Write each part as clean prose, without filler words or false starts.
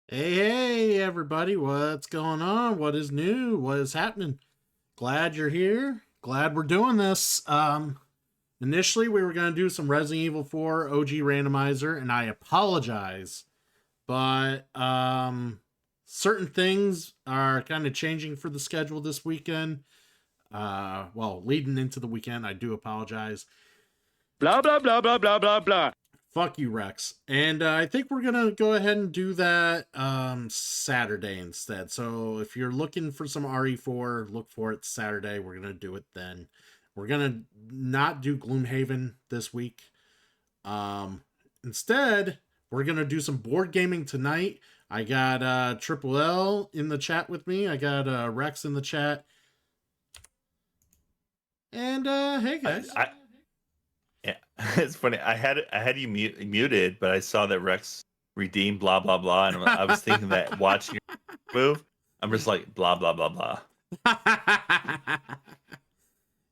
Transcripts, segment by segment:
Hey, everybody, what's going on? What is new? What is happening? Glad you're here. Glad we're doing this. Initially, we were going to do some Resident Evil 4 OG randomizer, and I apologize, but certain things are kind of changing for the schedule this weekend. Leading into the weekend, I do apologize. Blah, blah, blah, blah, blah, blah, blah. Fuck you, Rex. And I think we're gonna go ahead and do that Saturday instead. So if you're looking for some RE4, look for it Saturday. We're gonna do it then. We're gonna not do Gloomhaven this week. Instead, we're gonna do some board gaming tonight. I got Triple L in the chat with me. I got Rex in the chat. And hey guys. Yeah, it's funny. I had you muted, but I saw that Rex redeemed blah blah blah, and I was thinking that watching your move, I'm just like blah blah blah blah.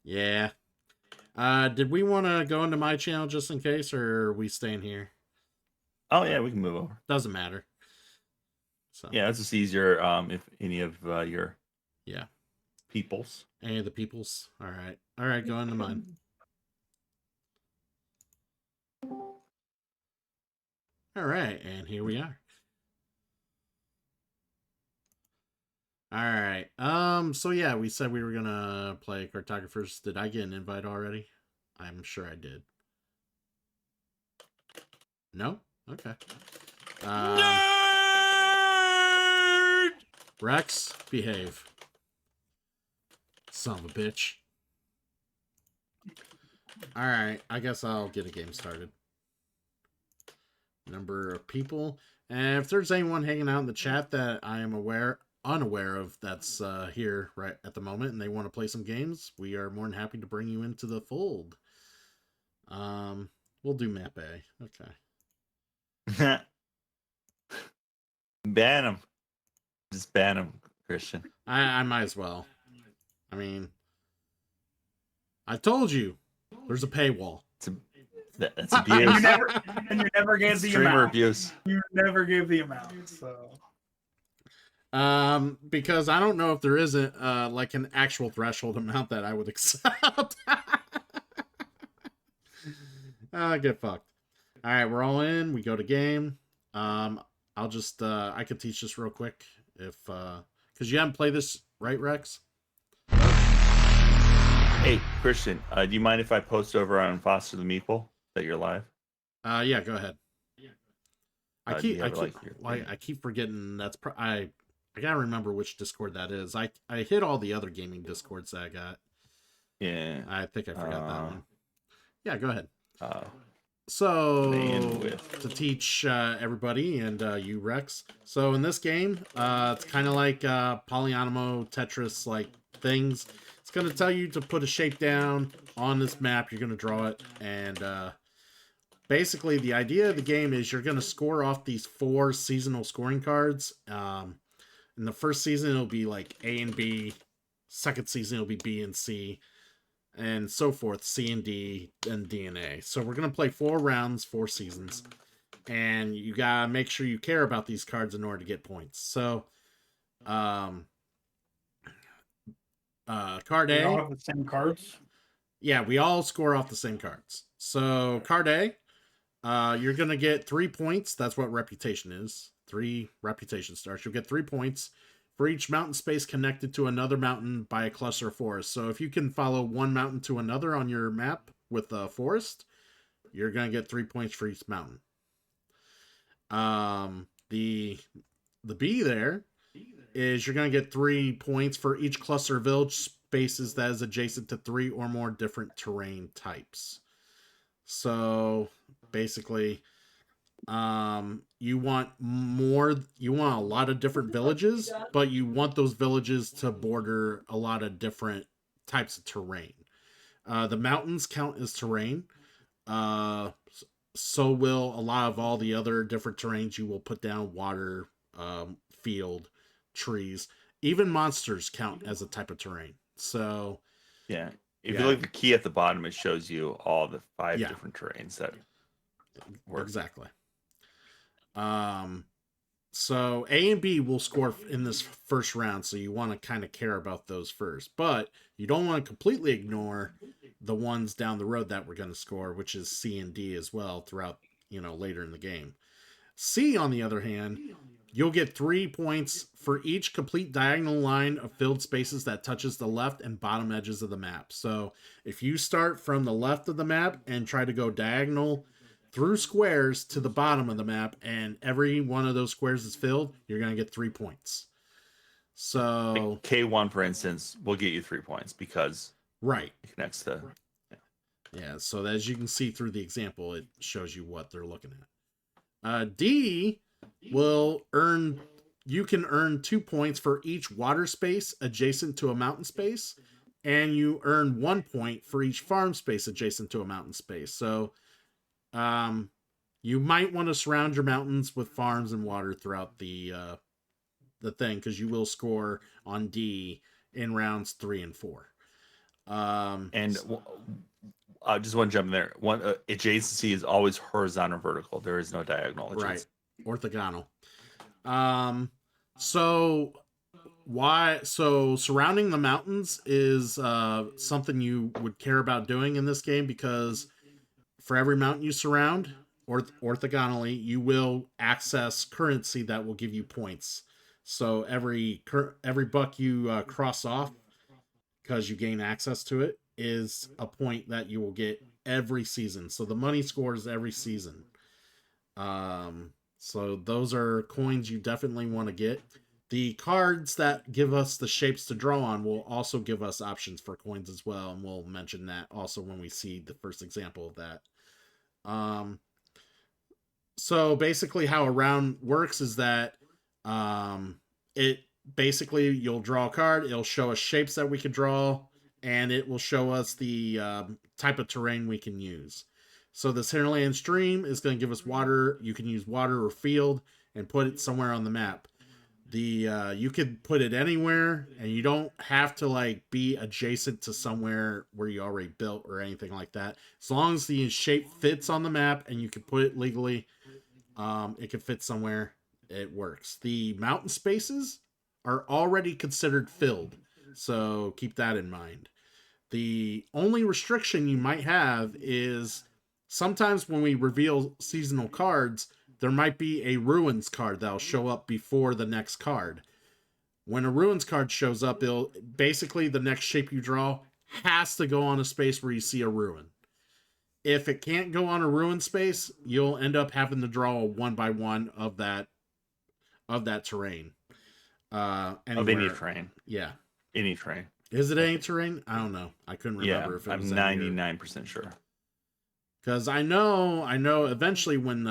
Yeah. Did we want to go into my channel just in case, or are we staying here? Oh yeah, we can move over. Doesn't matter. So yeah, it's just easier if any of your peoples. Any of the peoples. All right, go into mine. All right, and here we are. All right. So yeah, we said we were gonna play Cartographers. Did I get an invite already? I'm sure I did. No? Okay. Nerd! Rex, behave. Son of a bitch. All right, I guess I'll get a game started. Number of people, and if there's anyone hanging out in the chat that I am unaware of that's here right at the moment and they want to play some games, we are more than happy to bring you into the fold. We'll do map A. Okay. Ban him. Just ban him, Christian. I might as well. I mean, I told you there's a paywall. That's abuse. And you never gave the Streamer amount. abuse. You never gave the amount. So. Because I don't know if there isn't like an actual threshold amount that I would accept. Get fucked. All right, we're all in. We go to game. I'll just I could teach this real quick if because you haven't played this, right, Rex? Hey, Christian, do you mind if I post over on Foster the Meeple that you're live? Yeah, go ahead. I keep forgetting that's I gotta remember which Discord that is. I hit all the other gaming Discords that I got. Yeah, I think I forgot that one. Yeah, go ahead. So to teach everybody and you, Rex. So in this game, it's kind of like Polyomino Tetris like things. It's going to tell you to put a shape down on this map. You're going to draw it, and basically the idea of the game is you're going to score off these 4 seasonal scoring cards. In the first season, it'll be like A and B. Second season, it'll be B and C. And so forth, C and D, and D and A. So we're going to play 4 rounds, 4 seasons. And you got to make sure you care about these cards in order to get points. So, card A. We all have the same cards? Yeah, we all score off the same cards. So, card A, you're going to get 3 points. That's what reputation is. 3 reputation stars. You'll get 3 points for each mountain space connected to another mountain by a cluster of forest. So if you can follow one mountain to another on your map with a forest, you're going to get 3 points for each mountain. The B there is you're going to get 3 points for each cluster of village spaces that is adjacent to 3 or more different terrain types. So basically, you want a lot of different villages, but you want those villages to border a lot of different types of terrain. The mountains count as terrain. So will a lot of all the other different terrains you will put down: water, field, trees. Even monsters count as a type of terrain. So yeah, if you look at the key at the bottom, it shows you all the 5 different terrains that work. Exactly. So A and B will score in this first round, so you want to kind of care about those first. But you don't want to completely ignore the ones down the road that we're going to score, which is C and D as well throughout, later in the game. C, on the other hand, you'll get 3 points for each complete diagonal line of filled spaces that touches the left and bottom edges of the map. So if you start from the left of the map and try to go diagonal through squares to the bottom of the map, and every one of those squares is filled, you're going to get 3 points. So K1, for instance, will get you 3 points because right. it connects to. Yeah, so as you can see through the example, it shows you what they're looking at. D will earn, you can earn 2 points for each water space adjacent to a mountain space, and you earn 1 point for each farm space adjacent to a mountain space. So you might want to surround your mountains with farms and water throughout the thing, because you will score on D in rounds 3 and 4. And I just want to jump in there. One adjacency is always horizontal, vertical. There is no diagonal. Right, orthogonal. So surrounding the mountains is something you would care about doing in this game, because for every mountain you surround orthogonally, you will access currency that will give you points. So every buck you cross off, because you gain access to it, is a point that you will get every season. So the money scores every season. So those are coins you definitely want to get. The cards that give us the shapes to draw on will also give us options for coins as well, and we'll mention that also when we see the first example of that. So basically how a round works is that it basically, you'll draw a card, it'll show us shapes that we could draw, and it will show us the type of terrain we can use. So this hinterland stream is going to give us water. You can use water or field and put it somewhere on the map. You could put it anywhere, and you don't have to be adjacent to somewhere where you already built or anything like that. As long as the shape fits on the map and you can put it legally, it can fit somewhere, it works. The mountain spaces are already considered filled, so keep that in mind. The only restriction you might have is sometimes when we reveal seasonal cards, there might be a ruins card that'll show up before the next card. When a ruins card shows up, it'll basically, the next shape you draw has to go on a space where you see a ruin. If it can't go on a ruin space, you'll end up having to draw a 1x1 of that terrain. Of any terrain. Yeah. Any terrain. Is it any terrain? I don't know. I couldn't remember if it was. I'm 99% sure. Because I know eventually when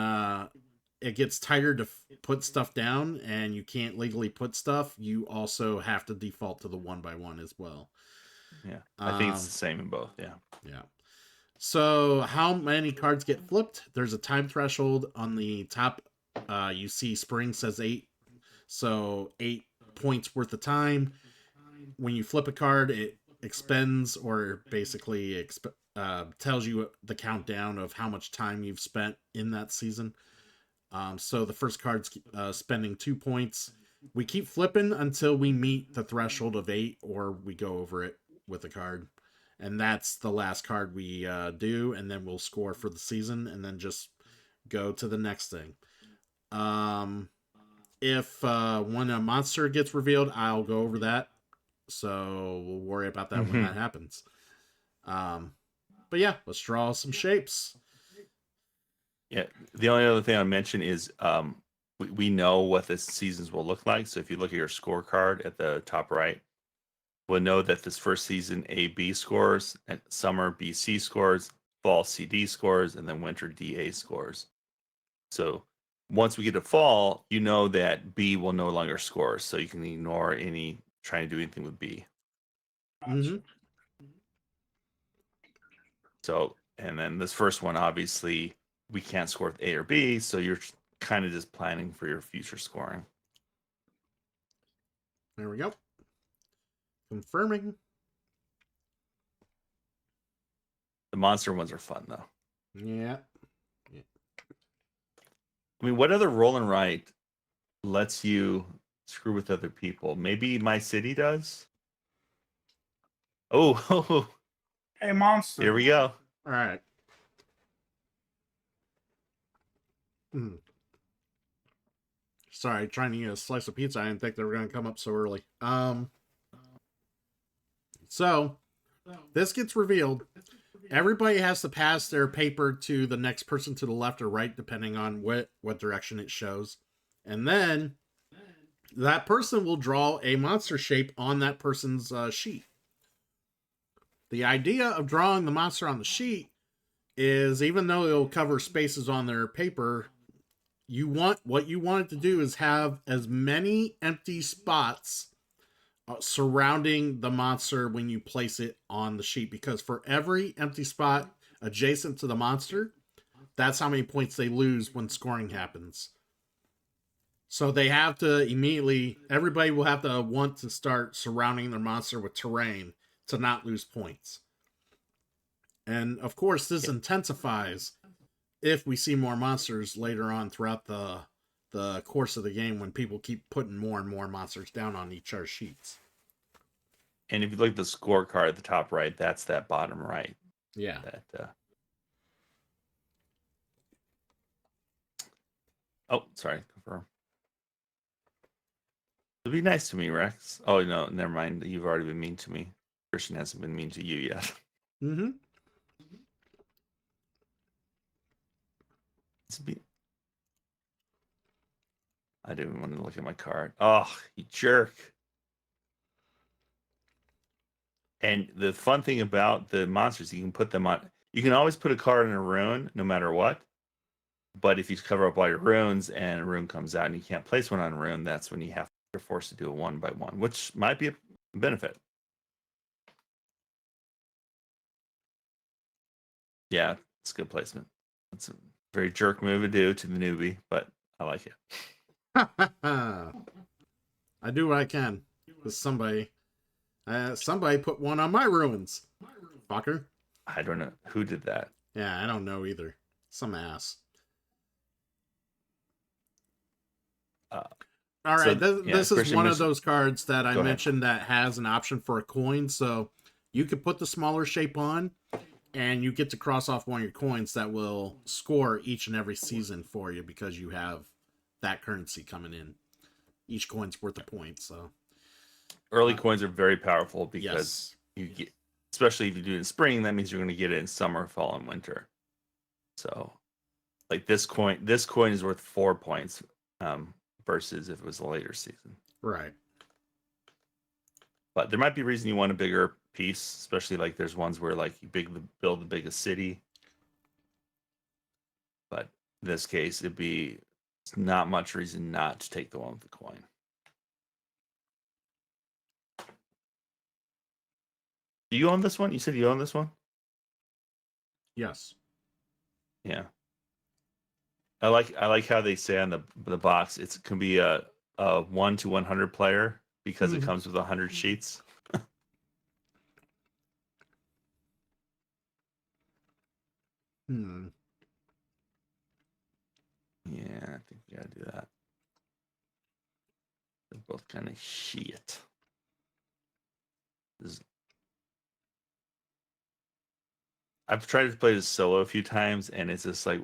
it gets tighter to put stuff down and you can't legally put stuff, you also have to default to the 1x1 as well. Yeah. I think it's the same in both. Yeah. Yeah. So how many cards get flipped? There's a time threshold on the top. You see spring says 8. So 8 points worth of time. When you flip a card, it expends, or basically tells you the countdown of how much time you've spent in that season. So the first card's spending 2 points. We keep flipping until we meet the threshold of 8, or we go over it with a card. And that's the last card we do, and then we'll score for the season, and then just go to the next thing. If when a monster gets revealed, I'll go over that. So we'll worry about that when that happens. But yeah, let's draw some shapes. Yeah, the only other thing I mention is we know what the seasons will look like. So if you look at your scorecard at the top right, we'll know that this first season A-B scores, and summer B-C scores, fall C-D scores, and then winter D-A scores. So once we get to fall, you know that B will no longer score. So you can ignore trying to do anything with B. Mm-hmm. So, and then this first one, obviously, we can't score with A or B, so you're kind of just planning for your future scoring. There we go. Confirming. The monster ones are fun, though. Yeah. I mean, what other roll and write lets you screw with other people. Maybe my city does. Oh, Hey, monster. here we go. All right. Hmm. Sorry, trying to eat a slice of pizza. I didn't think they were going to come up so early. So this gets revealed. Everybody has to pass their paper to the next person to the left or right, depending on what direction it shows. And then that person will draw a monster shape on that person's sheet. The idea of drawing the monster on the sheet is, even though it'll cover spaces on their paper, what you want it to do is have as many empty spots surrounding the monster when you place it on the sheet, because for every empty spot adjacent to the monster, that's how many points they lose when scoring happens. So they have to immediately, everybody will have to want to start surrounding their monster with terrain to not lose points. And of course, this intensifies if we see more monsters later on throughout the course of the game, when people keep putting more and more monsters down on each other's sheets. And if you look at the scorecard at the top right, that's that bottom right. Yeah. Oh, sorry. Confirm. It'd be nice to me, Rex. Oh no, never mind. You've already been mean to me. Christian hasn't been mean to you yet. Mm-hmm. I didn't want to look at my card. Oh, you jerk. And the fun thing about the monsters, you can put them on. You can always put a card in a rune, no matter what. But if you cover up all your runes and a rune comes out and you can't place one on a rune, that's when you're forced to do a 1x1, which might be a benefit. Yeah, it's good placement. It's a very jerk move to do to the newbie, but I like it. I do what I can with somebody. Somebody put one on my ruins. Fucker. I don't know who did that. Yeah, I don't know either. Some ass. All right, this is one of those cards that I mentioned that has an option for a coin. So you could put the smaller shape on, and you get to cross off one of your coins that will score each and every season for you, because you have that currency coming in. Each coin's worth a point. So early coins are very powerful, because you get, especially if you do it in spring, that means you're going to get it in summer, fall, and winter. So, like this coin is worth 4 points, versus if it was a later season. Right. But there might be a reason you want a bigger piece, especially like there's ones where like you build the biggest city. But in this case, it's not much reason not to take the one with the coin. Do you own this one? You said you own this one? Yes. Yeah. I like how they say on the box it can be a 1 to 100 player, because it comes with 100 sheets. Hmm. Yeah, I think we gotta do that. They're both kind of shit. I've tried to play this solo a few times, and it's just like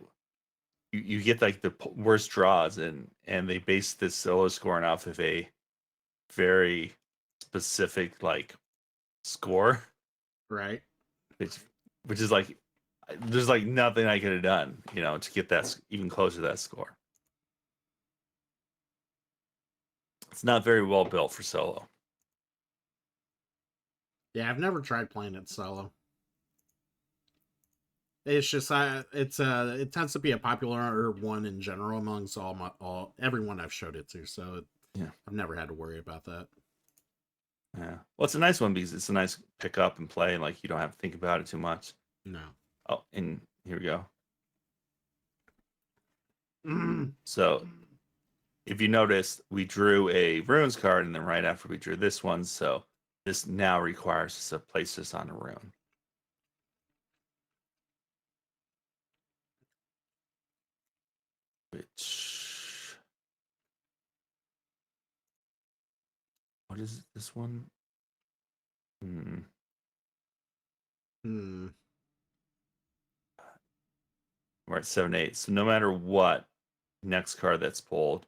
you get like the worst draws, and they base this solo scoring off of a very specific like score, Right. which is like there's like nothing I could have done, to get that even closer to that score. It's not very well built for solo. Yeah, I've never tried playing it solo. It's just it tends to be a popular one in general amongst everyone I've showed it to. So yeah, I've never had to worry about that. Yeah, well, it's a nice one because it's a nice pick up and play. Like you don't have to think about it too much. No. Oh, and here we go. Mm. So, if you notice, we drew a runes card, and then right after we drew this one, so this now requires us to place this on a rune. Which what is this one? We're at 7-8. So no matter what, next card that's pulled,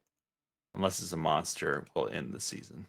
unless it's a monster, will end the season.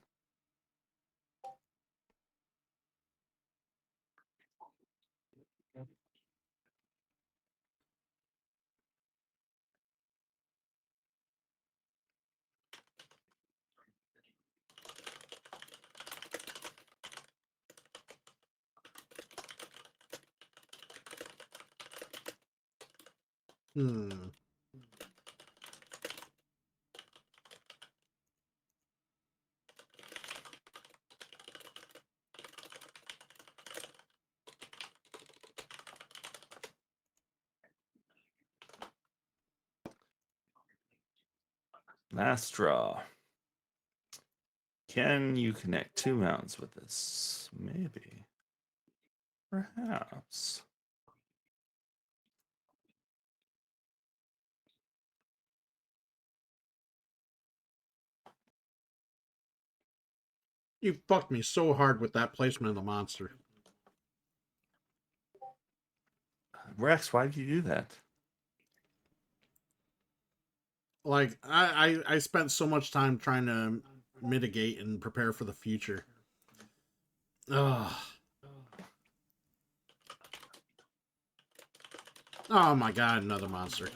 Last draw. Can you connect 2 mountains with this? Maybe. Perhaps. You fucked me so hard with that placement of the monster. Rex, why did you do that? Like, I spent so much time trying to mitigate and prepare for the future. Ugh. Oh my god, another monster.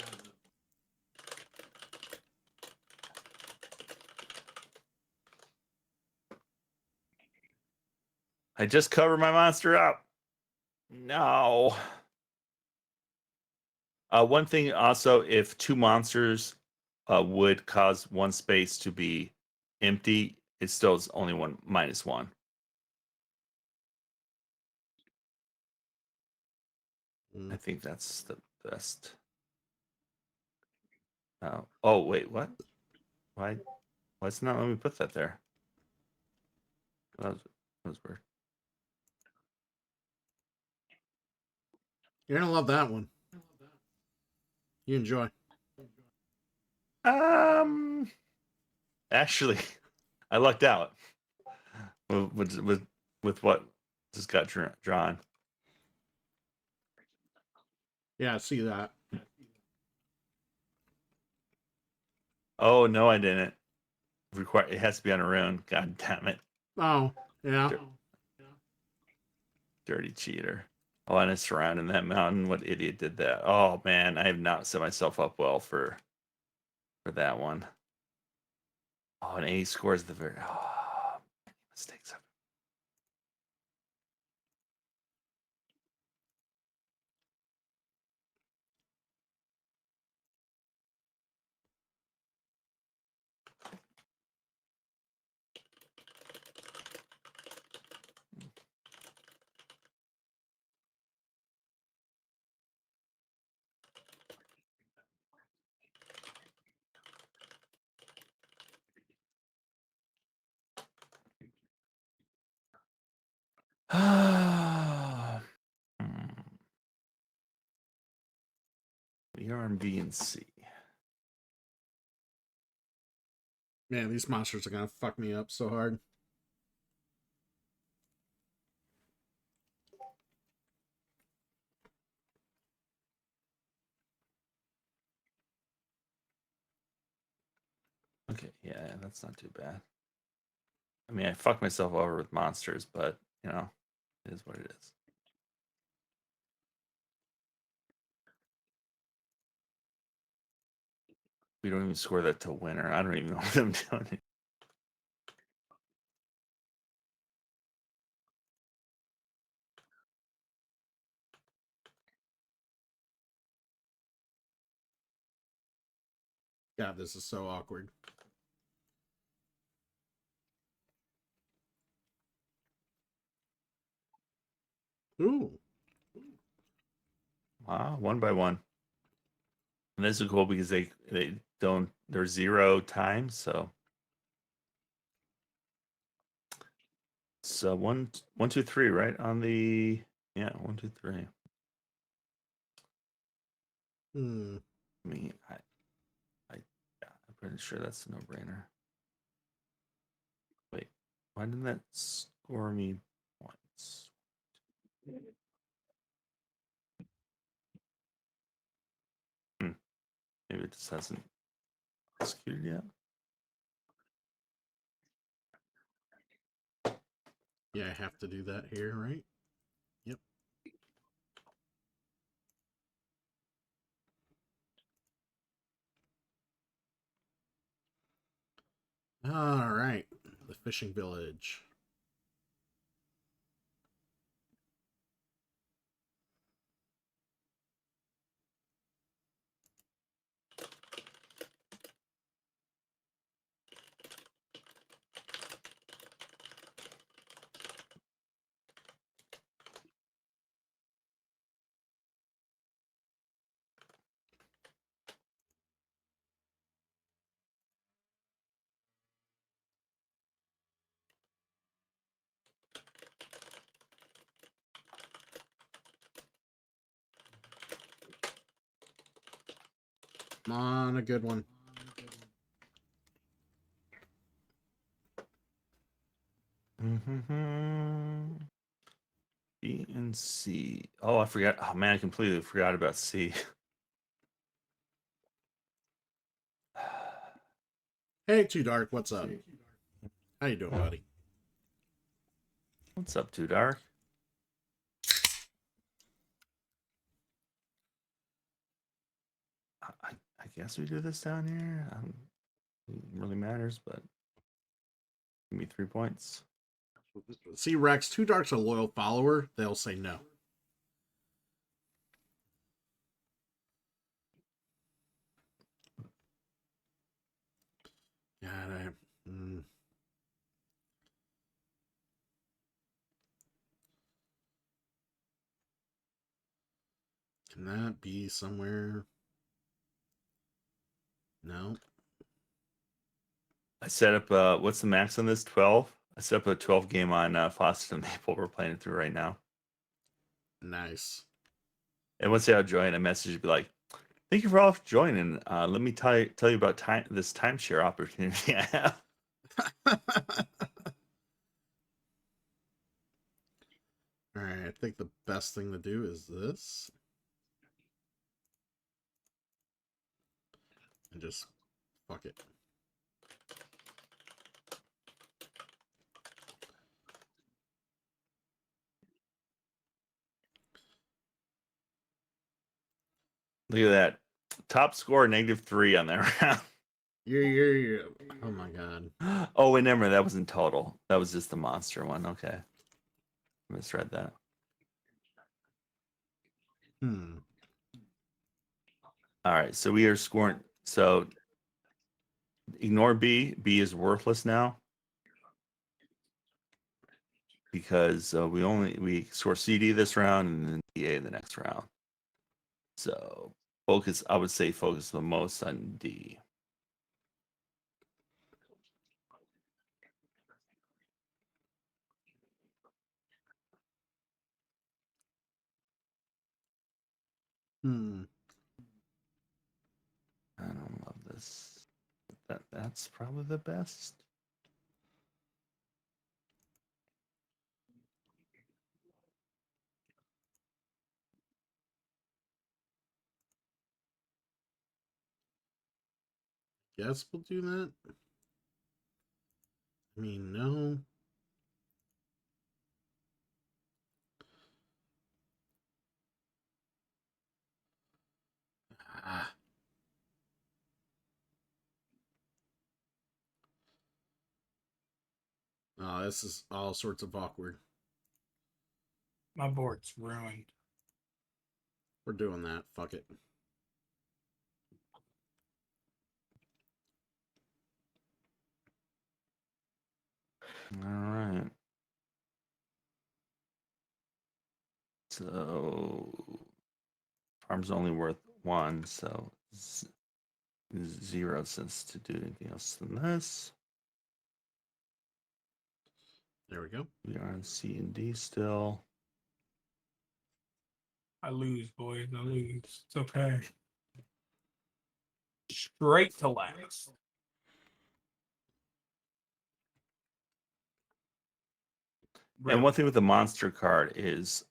I just covered my monster up. No. One thing also, if 2 monsters would cause 1 space to be empty, it still is only -1. I think that's the best. Oh, wait, what? Why it's not letting me put that there? That was weird. You're gonna love that one. You enjoy. Actually, I lucked out with what just got drawn. Yeah, I see that. Oh no, I didn't. It has to be on a rune. God damn it! Oh, yeah. Dirty cheater. Oh, and it's surrounding that mountain. What idiot did that? Oh man, I have not set myself up well for that one. Oh, an A scores the very mistakes. We are on B and C. Man, these monsters are gonna fuck me up so hard. Okay, yeah, that's not too bad. I mean, I fucked myself over with monsters, but you know, it is what it is. We don't even score that to winner. I don't even know what I'm doing. God, this is so awkward. Ooh. Wow, 1 by 1. And this is cool because they don't, they're 0 times, so it's 1, 1, 2, 3, right on the 1, 2, 3. I mean, I'm pretty sure that's a no-brainer. Wait, Why didn't that score me points? Maybe it just hasn't executed yet. Yeah, I have to do that here, right? Yep. All right. The fishing village. Come on, a good one. B and C. Oh, I forgot. Oh man, I completely forgot about C. Hey, Too Dark, what's up? How you doing, buddy? What's up, Too Dark? I guess we do this down here. It really matters, but give me 3 points. See, Rex, Too Dark's a loyal follower. They'll say no. God, Can that be somewhere? No. I set up. What's the max on this? 12. I set up a 12 game on Fawcett and Maple. We're playing it through right now. Nice. And once y'all join, a message would be like, "Thank you for all joining. Let me tell you about this timeshare opportunity I have." All right, I think the best thing to do is this. And just fuck it. Look at that. Top score -3 on that round. You're. Oh my god. Oh, wait, never mind. That was in total. That was just the monster one. Okay. Misread that. All right. So we are scoring. So ignore B. B is worthless now because we score CD this round and then DA the next round. So I would say focus the most on D. I don't love this. That's probably the best. Guess we'll do that. I mean, no. Ah. Oh, this is all sorts of awkward. My board's ruined. We're doing that. Fuck it. All right. So farm's only worth 1, so 0 cents to do anything else than this. There we go. We are on C and D still. I lose, boys. I lose. It's okay. Straight to last. And one thing with the monster card is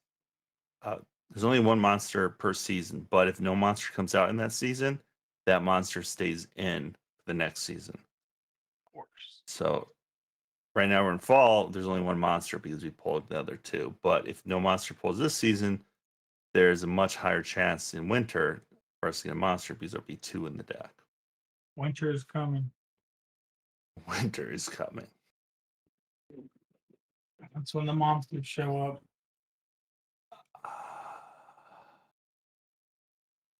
there's only one monster per season, but if no monster comes out in that season, that monster stays in the next season. Of course. So right now we're in fall, there's only one monster because we pulled the other two. But if no monster pulls this season, there's a much higher chance in winter for us to get a monster because there'll be two in the deck. Winter is coming. Winter is coming. That's when the monsters show up.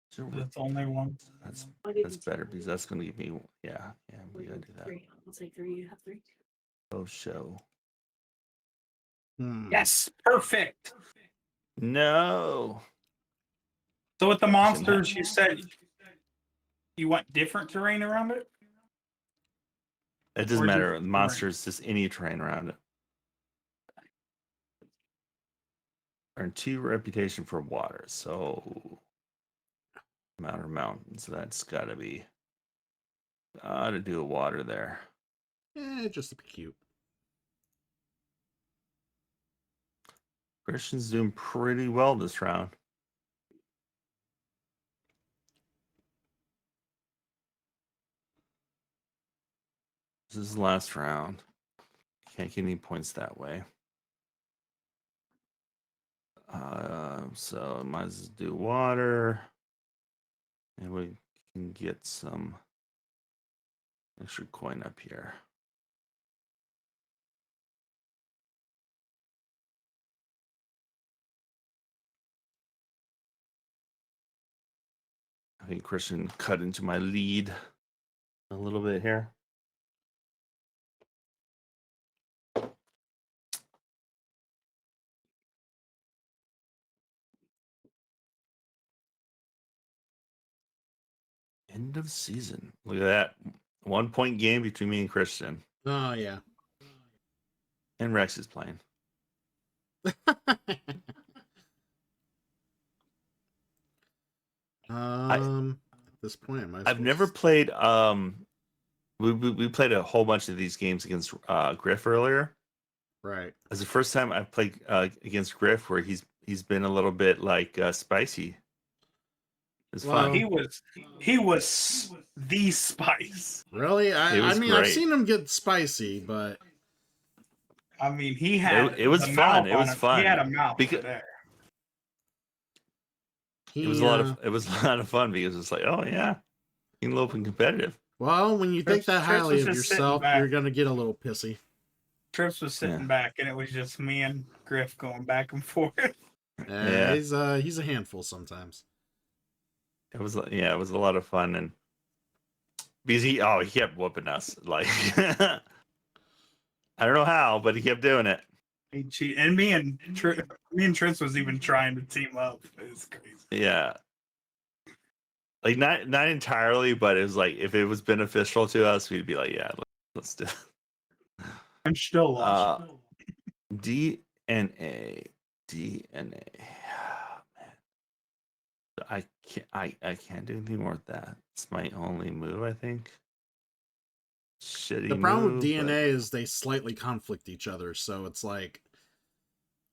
So That's only one. that's better because that's going to give me yeah we gotta do that. I'll take 3. You have 3. Oh show. Yes, perfect. No. So with the monsters, you said you want different terrain around it? It doesn't Or matter. just The monster is just any terrain around it. Earn 2 reputation for water, so Outer Mountains. That's gotta be to do a water there. Just to be cute. Christian's doing pretty well this round. This is the last round. Can't get any points that way. So might as well do water. And we can get some extra coin up here. I think Christian cut into my lead a little bit here. End of season. Look at that. 1 point game between me and Christian. Oh, yeah. And Rex is playing. At this point, I've never played we played a whole bunch of these games against Griff earlier. Right. It's the first time I've played against Griff where he's been a little bit like spicy. It's Well, fun. He was the spice. Really? It was I mean, I've great. seen him get spicy, but I mean, he had It was the fun. mouth It was on him. fun. He had a mouth Because- there. It was a lot of fun because it's like, oh yeah, you can a little bit competitive. Well, when you think that Trips highly was of just sitting yourself, back. you're gonna get a little pissy. Trips was sitting back, and it was just me and Griff going back and forth. Yeah. He's a handful sometimes. It was a lot of fun, and because he kept whooping us like I don't know how, but he kept doing it. He cheated, and me and Trips was even trying to team up. It was crazy. Yeah, like not entirely, but it was like if it was beneficial to us, we'd be like, yeah, let's do it. I'm still lost. DNA. Man. I can't do anything more with that. It's my only move, I think. Shitty The problem move, with DNA is they slightly conflict each other, so it's like,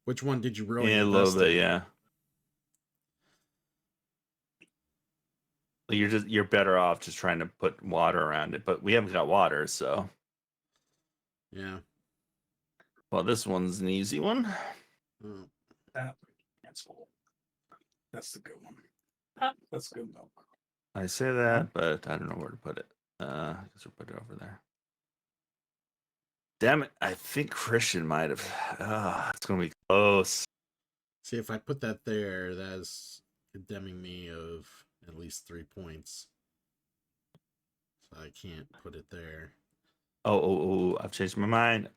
which one did you really a little invest bit, in? yeah. You're better off just trying to put water around it, but we haven't got water, so Yeah. well, this one's an easy one. Oh. That's the good one. That's good milk. I say that, but I don't know where to put it. I guess we'll put it over there. Damn it! I think Christian might have. It's gonna be close. See, if I put that there, that is condemning me of at least 3 points. So I can't put it there. Oh! I've changed my mind.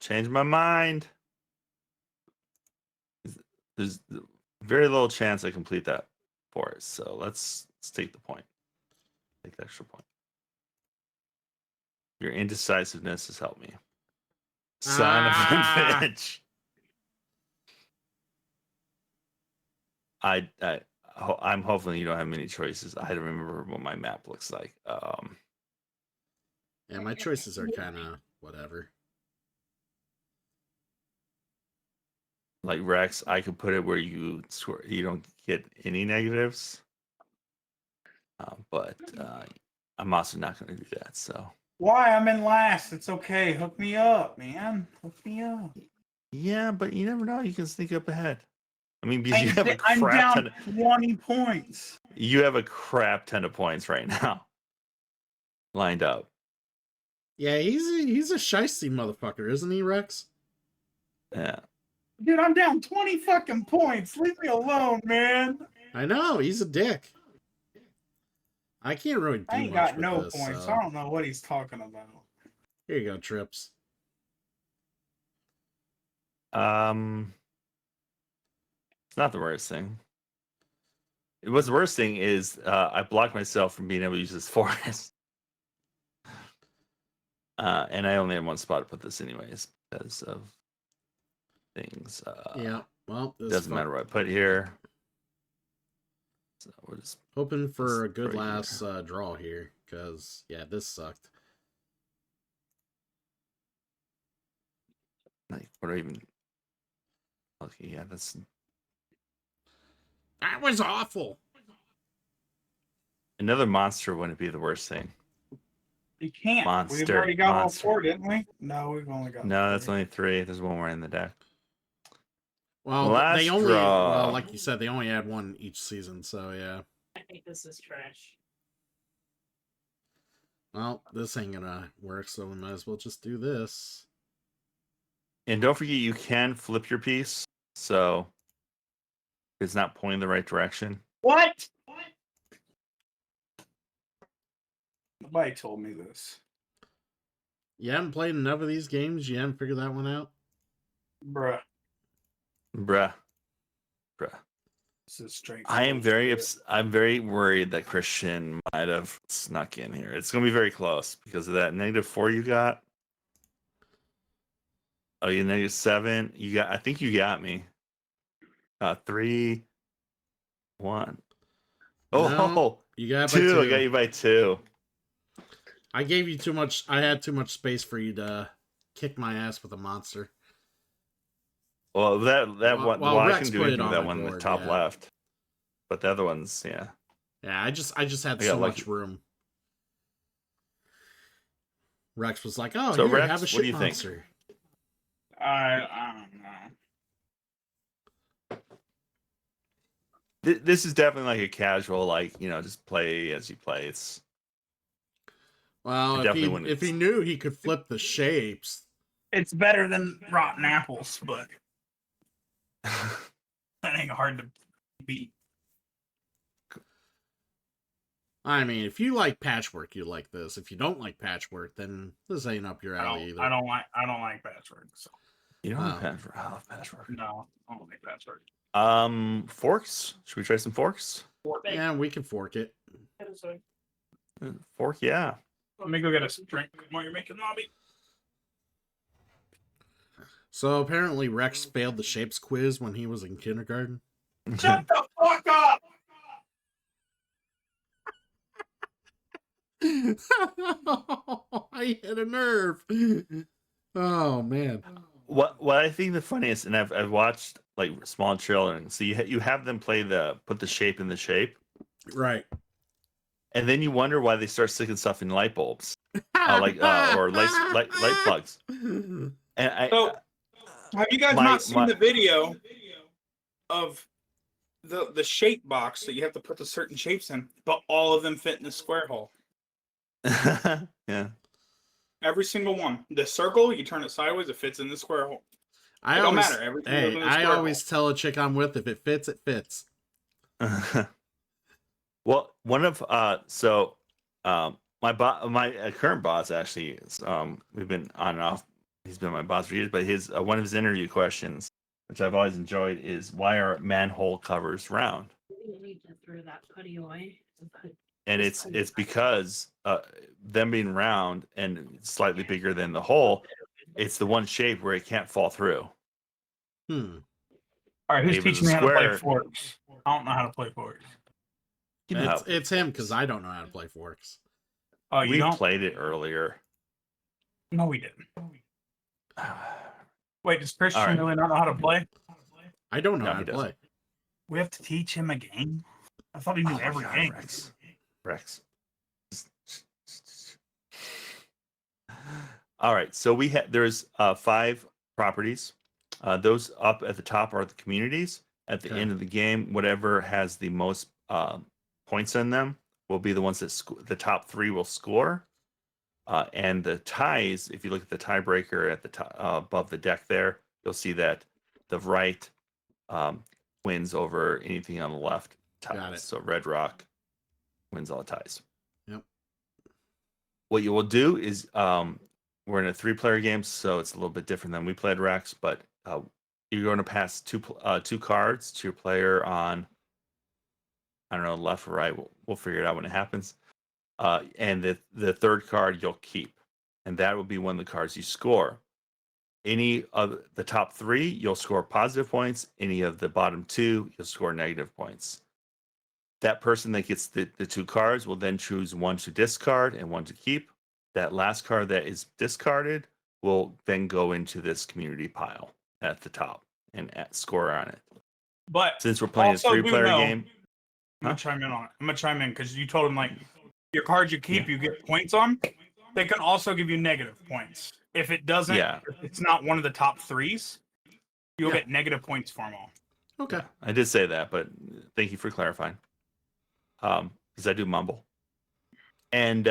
There's very little chance I complete that for us. So let's take the point. Take the extra point. Your indecisiveness has helped me. Son of a bitch. I'm hoping you don't have many choices. I don't remember what my map looks like. Yeah, my choices are kind of whatever. like Rex, I could put it where you don't get any negatives. But I'm also not going to do that. So Why? I'm in last. It's okay. Hook me up, man. Hook me up. yeah, but you never know. You can sneak up ahead. I mean, because I'm down 20 points. You have a crap ton of points right now lined up. Yeah, he's a shiesty motherfucker, isn't he, Rex? Yeah. Dude, I'm down 20 fucking points. Leave me alone, man. I know, he's a dick. I can't really do I ain't much got with no this, points. so... I don't know what he's talking about. Here you go, Trips. It's not the worst thing. What's the worst thing is I blocked myself from being able to use this forest. And I only had one spot to put this anyways because of things. Yeah, well, this doesn't matter what I put here. So we're just hoping for a good right last draw here, because, yeah, this sucked. Like, what do I even... Okay, yeah, that's... That was awful! Another monster wouldn't be the worst thing. You can't. Monster. We've already got Monster. all 4, didn't we? No, we've only got No, 3. that's only 3. There's one more in the deck. Well, Last they only, draw. well, like you said, they only had one each season, so yeah. I think this is trash. Well, this ain't gonna work, so we might as well just do this. And don't forget, you can flip your piece, so it's not pointing the right direction. What? Nobody told me this. You haven't played enough of these games? You haven't figured that one out? Bruh. Bruh. This is straight. I'm very worried that Christian might have snuck in here. It's gonna be very close because of that -4 you got. Oh, you -7. You got. I think you got me. 3, 1. Oh, No, you got by 2. I got you by 2. I gave you too much. I had too much space for you to kick my ass with a monster. Well, that one. Well, I Rex can do put it anything with on that my one in the board, top yeah. left. But the other ones, yeah. Yeah, I just had I got so lucky. much room. Rex was like, "Oh, So here, Rex, have a what shit do you think? monster." I don't know. This is definitely like a casual, like, just play as you play. It's Well, definitely wouldn't- if he knew he could flip the shapes, It's better than rotten apples, but that ain't hard to beat. I mean, if you like patchwork, you like this. If you don't like patchwork, then this ain't up your alley either. I don't like patchwork. So you don't Oh. like patchwork. I love patchwork. no, I don't like patchwork. Forks. Should we try some forks? Yeah, we can fork it. Fork, yeah. Let me go get a drink while you're making lobby. So apparently Rex failed the shapes quiz when he was in kindergarten. Shut the fuck up! I hit a nerve. Oh man. What I think the funniest, and I've watched like small children, so you have them put the shape in the shape, Right. and then you wonder why they start sticking stuff in light bulbs, or light plugs. And Have you guys not seen the video of the shape box that you have to put the certain shapes in, but all of them fit in the square hole? Yeah. Every single one. The circle, you turn it sideways, it fits in the square hole. It don't matter. Everything goes in the I square always tell a chick I'm with, if it fits, it fits. Well, one of my current boss actually is, we've been on and off. He's been my boss for years, but his one of his interview questions, which I've always enjoyed, is why are manhole covers round? You need to throw that putty away. And it's because them being round and slightly bigger than the hole, it's the one shape where it can't fall through. Hmm. All right, who's Maybe teaching the me how to play square- forks? I don't know how to play forks. You know, It's him, because I don't know how to play forks. Oh, you we don't? played it earlier. No, we didn't. Wait, does Christian All right. really not know how to play? I don't know No, how he to doesn't. play. We have to teach him a game. I thought he knew Oh my every God, game. Rex. All right, so there's 5 properties. Those up at the top are the communities. At the Okay. end of the game, whatever has the most points in them will be the ones that the top 3 will score. And the ties, if you look at the tiebreaker at the top above the deck there, you'll see that the right wins over anything on the left ties. Got it. So Red Rock wins all the ties. Yep. What you will do is we're in a 3-player game, so it's a little bit different than we played Rex, but you're going to pass 2 cards to your player on, I don't know, left or right. We'll figure it out when it happens. And the third card you'll keep, and that will be one of the cards you score. Any of the top 3, you'll score positive points. Any of the bottom 2, you'll score negative points. That person that gets the 2 cards will then choose one to discard and one to keep. That last card that is discarded will then go into this community pile at the top and score on it. But Since we're playing a also do 3-player know- game, I'm gonna chime in on it. I'm gonna chime in because you told him like your cards you keep, you get points on. They can also give you negative points if it doesn't. Yeah. If it's not one of the top 3s, you'll Yeah. get negative points for them all. Okay. I did say that, but thank you for clarifying. Because I do mumble. And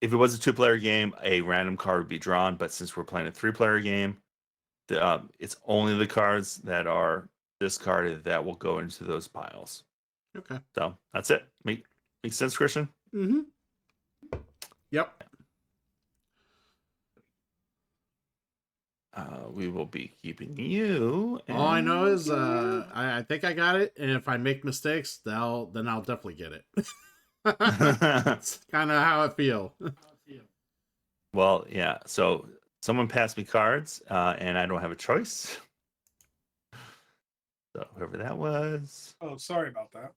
if it was a 2-player game, a random card would be drawn. But since we're playing a 3-player game, it's only the cards that are discarded that will go into those piles. Okay. So that's it. Make sense, Christian? Mm-hmm. Yep. We will be keeping you. All I know is I think I got it, and if I make mistakes, then I'll definitely get it. That's kind of how I feel. Well, yeah. So someone passed me cards, and I don't have a choice. So whoever that was. Oh, sorry about that.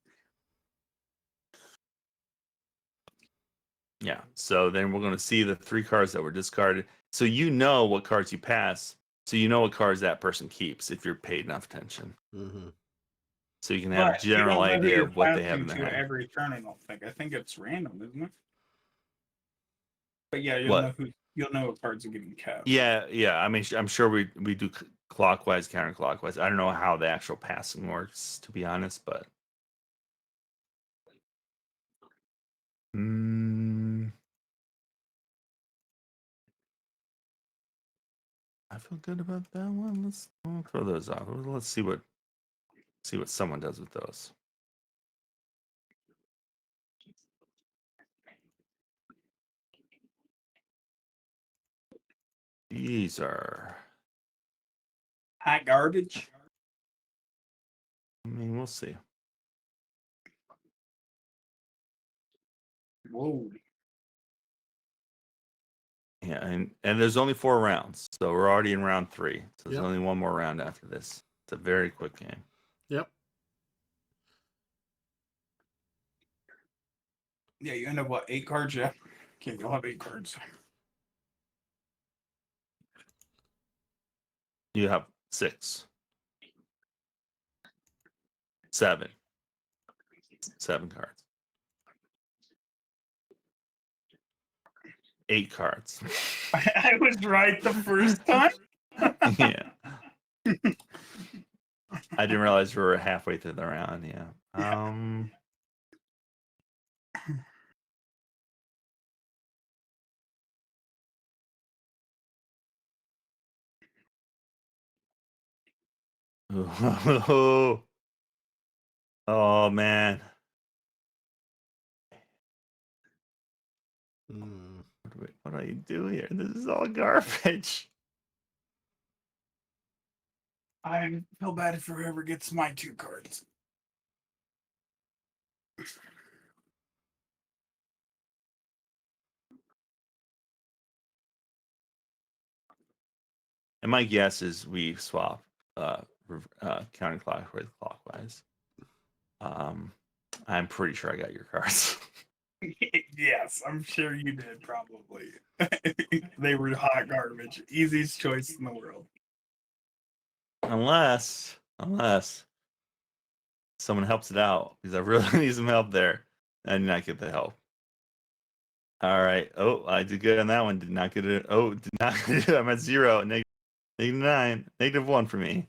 Yeah. So then we're going to see the 3 cards that were discarded. So you know what cards you pass. So you know what cards that person keeps if you're paid enough attention. Mm-hmm. So you can have But a you general don't know who idea you're of what they have passing in their to hand. every turn. I don't think. I think it's random, isn't it? But yeah, you'll What? know you'll know what cards are getting kept. Yeah. I mean, I'm sure we do clockwise, counterclockwise. I don't know how the actual passing works, to be honest, but. I feel good about that one. Let's throw those off. Let's see what someone does with those. These are. Hot garbage. I mean, we'll see. Whoa. Yeah, and there's only 4 rounds, so we're already in round 3. So there's Yep. only one more round after this. It's a very quick game. Yep. Yeah, you end up what, 8 cards? Yeah. Okay, you'll have 8 cards. You have 6. 7. 7 cards. 8 cards. I was right the first time. Yeah. I didn't realize we were halfway through the round. Yeah. Oh man. What do I do here? This is all garbage. I feel bad if whoever gets my 2 cards. And my guess is we swap counterclockwise, clockwise. I'm pretty sure I got your cards. Yes, I'm sure you did, probably. They were hot garbage. Easiest choice in the world. Unless Unless someone helps it out, because I really need some help there. I did not get the help. All right. Oh, I did good on that one. Did not get it. Oh, did not get it. I'm at 0. -9. -1 for me.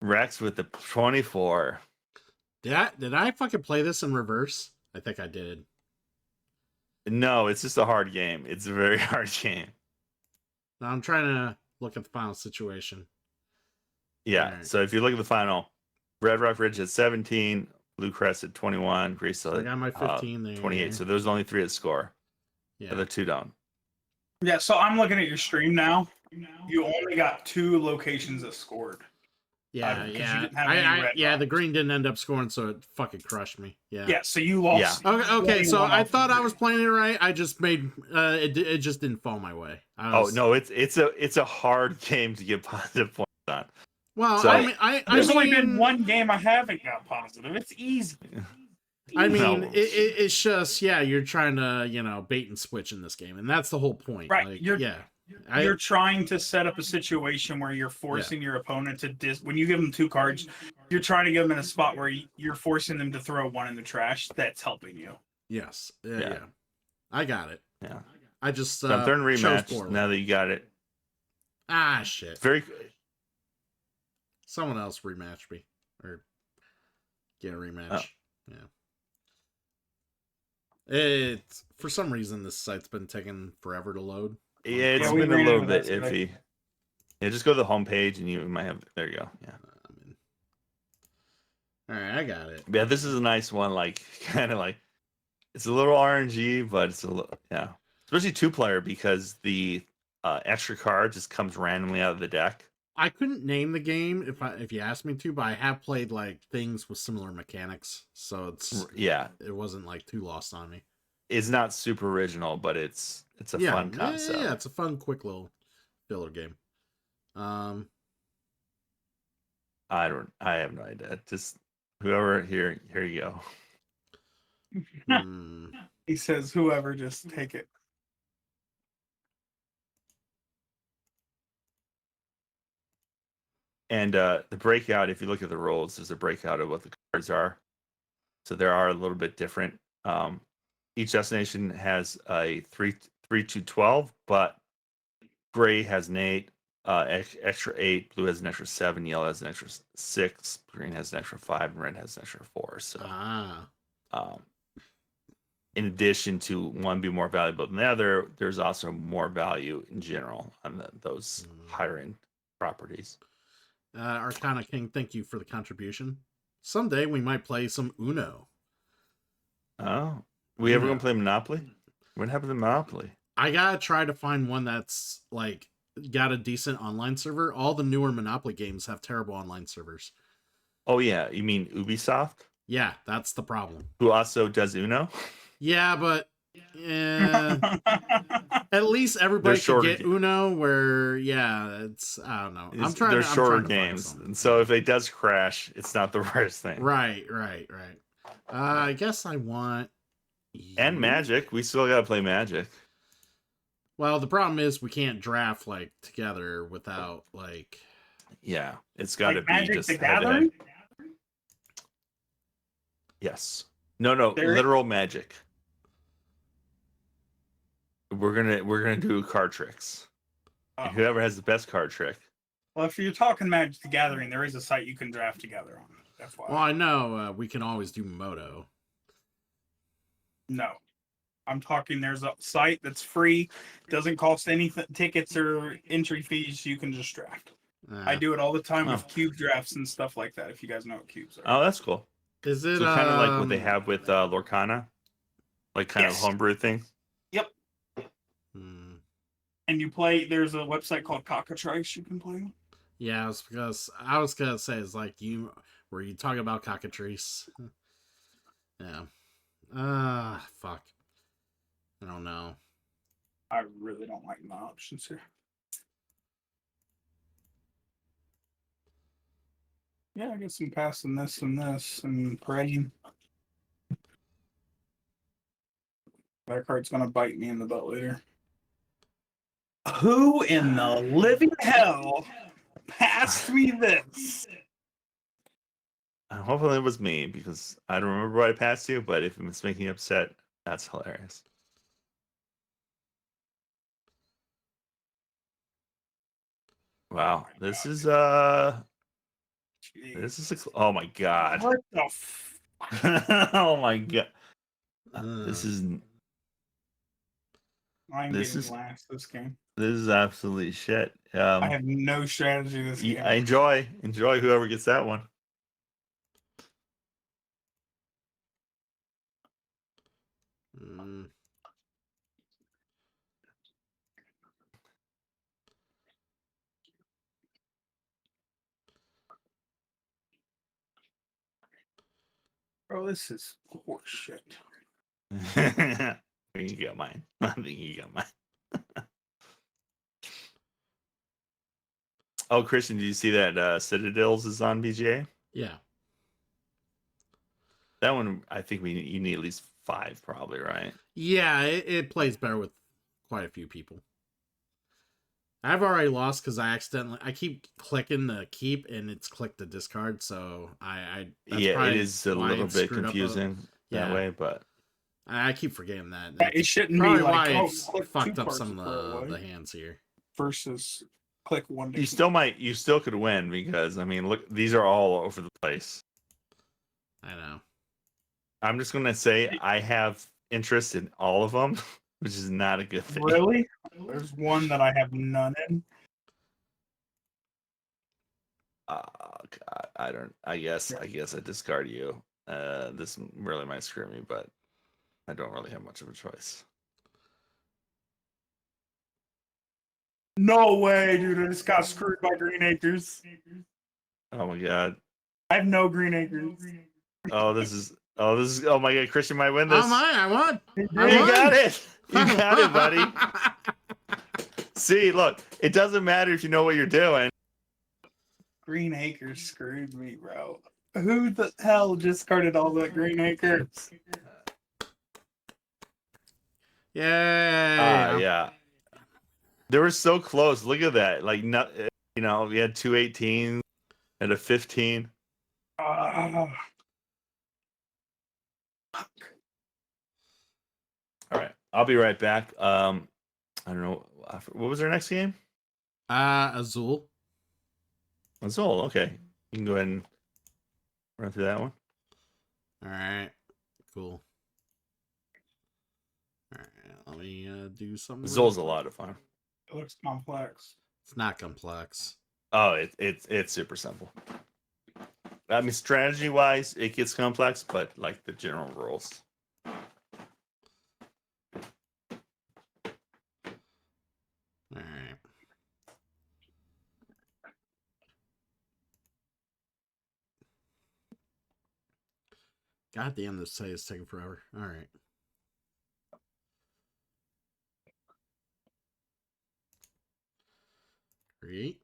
Rex with the 24. Did I fucking play this in reverse? I think I did. No, it's just a hard game. It's a very hard game. Now I'm trying to look at the final situation. Yeah. Right. So if you look at the final, Red Rock Ridge at 17, Blue Crest at 21, Grace So I got my 15 there. 28. So there's only 3 that score. Yeah. The other 2 don't. Yeah, so I'm looking at your stream now. You only got 2 locations that scored. Yeah, because you yeah. didn't have any red The rocks. green didn't end up scoring, so it fucking crushed me. Yeah. Yeah, so you lost. Okay, so 21 I off thought the I was green. playing it right. I just made it just didn't fall my way. Oh no, it's a hard game to get positive points on. Well, So- There's only been mean, one game I haven't got positive. It's easy. I mean, No. it's just you're trying to bait and switch in this game, and that's the whole point. Right, Like, you're- yeah. You're trying to set up a situation where you're forcing your opponent to when you give them 2 cards, you're trying to get them in a spot where you're forcing them to throw 1 in the trash. That's helping you. Yes. Yeah. Yeah. I got it. Yeah. I just So I'm throwing chose rematch poorly. now that you got it. Ah, shit. Very Someone else rematch me or get a rematch. Oh. Yeah. It's for some reason this site's been taking forever to load. Yeah, it's we been a ran little into bit that today. iffy. Yeah, just go to the home page and you might have. There you go. Yeah. All right, I got it. Yeah, this is a nice one. Like kind of like it's a little RNG, but it's a little especially 2-player because the extra card just comes randomly out of the deck. I couldn't name the game if you asked me to, but I have played like things with similar mechanics, so it wasn't like too lost on me. It's not super original, but it's a fun concept. Yeah, it's a fun, quick little filler game. I have no idea. Just whoever here you go. He says, "Whoever, just take it." And the breakout, if you look at the rolls, there's a breakout of what the cards are. So they are a little bit different. Each destination has a 3 to 12, but gray has an 8, extra 8, blue has an extra 7, yellow has an extra 6, green has an extra 5, and red has an extra 4. So in addition to one being more valuable than the other, there's also more value in general on those higher end properties. Arcana King, thank you for the contribution. Someday we might play some Uno. Oh, we ever gonna play Monopoly? What happened to Monopoly? I gotta try to find one that's like got a decent online server. All the newer Monopoly games have terrible online servers. Oh yeah, you mean Ubisoft? Yeah, that's the problem. Who also does Uno? Yeah, but at least everybody can get Uno. Where it's I don't know. They're shorter games, and so if it does crash, it's not the worst thing. Right. I guess I want and Magic. We still gotta play Magic. Well, the problem is we can't draft like together without like. Yeah, it's got to be Magic just the Gathering. Yes. No. Literal Magic. We're gonna do card tricks. And whoever has the best card trick. Well, if you're talking Magic the Gathering, there is a site you can draft together on. FYI. Well, I know we can always do Mojo. No, I'm talking. There's a site that's free, doesn't cost any tickets or entry fees. You can just draft. I do it all the time with cube drafts and stuff like that. If you guys know what cubes are. Oh, that's cool. Is it so kind of like what they have with Lorcana, like kind of homebrew thing? Yep. And you play. There's a website called Cockatrice you can play on. Yeah, it's because I was gonna say it's like were you talking about Cockatrice? Yeah. Fuck. I don't know. I really don't like my options here. Yeah, I guess I'm passing this and this and praying. That card's gonna bite me in the butt later. Who in the living hell Pass me this. Hopefully it was me because I don't remember what I passed you, but if it's making you upset, that's hilarious. Wow, this is oh my god. What the Oh my god. This is I'm This getting is- last this game. this is absolutely shit. I have no strategy this game. I enjoy whoever gets that one. Bro, this is horseshit. I think you got mine. I think you got mine. Oh, Christian, did you see that Citadels is on BGA? Yeah. That one, I think you need at least 5, probably, right? Yeah, it plays better with quite a few people. I've already lost because I keep clicking the keep and it's clicked the discard, so that's Yeah, it probably is a why little it's bit screwed up confusing that Yeah. way, but I keep forgetting that. It shouldn't be Probably like, why oh, it's click fucked two up parts some of of the the hands here. versus click one. you still could win because I mean, look, these are all over the place. I know. I'm just gonna say I have interest in all of them, which is not a good thing. Really? There's one that I have none in. Oh God, I don't. I guess I discard you. This really might screw me, but I don't really have much of a choice. No way, dude. I just got screwed by Green Acres. Oh my God. I have no Green Acres. Oh my God, Christian might win this. Oh my! I won. You got it. You got it, buddy. See, look, it doesn't matter if you know what you're doing. Green Acres screwed me, bro. Who the hell discarded all that Green Acres? Yay! Yeah. They were so close. Look at that. Like, not, we had 2 18 and a 15. Fuck. All right, I'll be right back. I don't know. What was our next game? Azul. Azul. Okay, you can go ahead and run through that one. All right. Cool. All right. Let me do something. Azul's a lot of fun. It looks complex. It's not complex. Oh, it's super simple. I mean, strategy wise, it gets complex, but like the general rules. All right. God damn, this site is taking forever. All right. Create.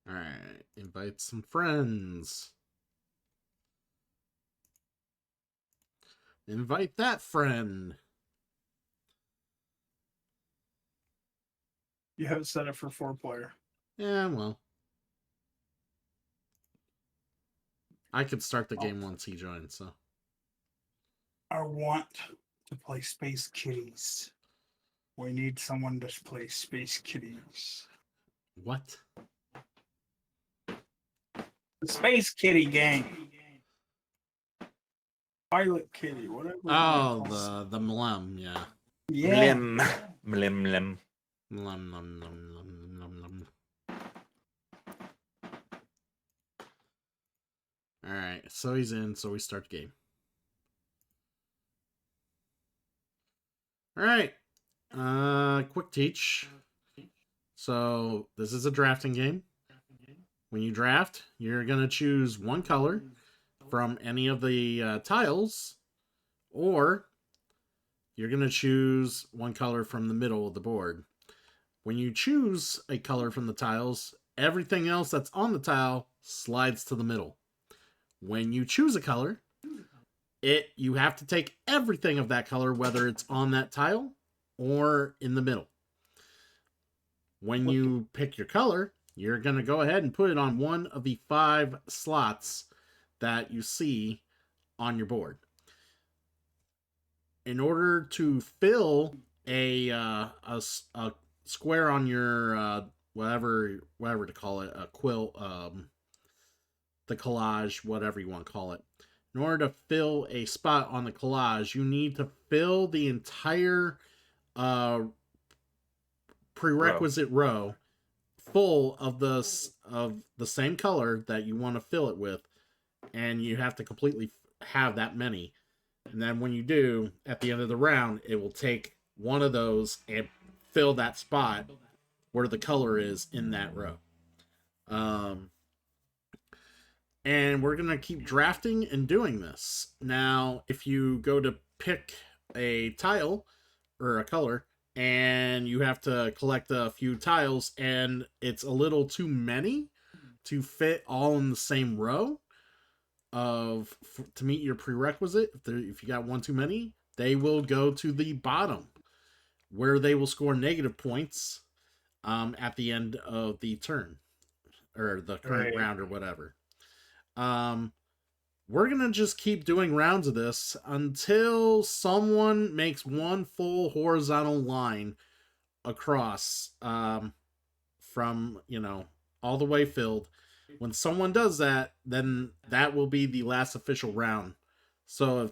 All right. Invite some friends. Invite that friend. You have it set up for 4-player. Yeah, well. I could start the game once he joins, so. I want to play Space Kitties. We need someone to play Space Kitties. What? The Space Kitty game. Pilot Kitty, whatever. Oh, the mlem, yeah. Yeah. Mlim. Mlem. Alright, so he's in, so we start the game. Alright. Quick teach. So this is a drafting game. When you draft, you're gonna choose one color from any of the tiles, or you're gonna choose one color from the middle of the board. When you choose a color from the tiles, everything else that's on the tile slides to the middle. When you choose a color, you have to take everything of that color, whether it's on that tile or in the middle. When you pick your color, you're going to go ahead and put it on one of the 5 slots that you see on your board. In order to fill a square on your whatever to call it, a quilt, the collage, whatever you want to call it. In order to fill a spot on the collage, you need to fill the entire prerequisite row full of the same color that you want to fill it with, and you have to completely have that many. And then when you do, at the end of the round, it will take one of those and fill that spot where the color is in that row. And we're going to keep drafting and doing this. Now, if you go to pick a tile or a color, and you have to collect a few tiles, and it's a little too many to fit all in the same row to meet your prerequisite, if you got one too many, they will go to the bottom, where they will score negative points at the end of the turn, or the current round, or whatever. We're gonna just keep doing rounds of this until someone makes one full horizontal line across from, all the way filled. When someone does that, then that will be the last official round. So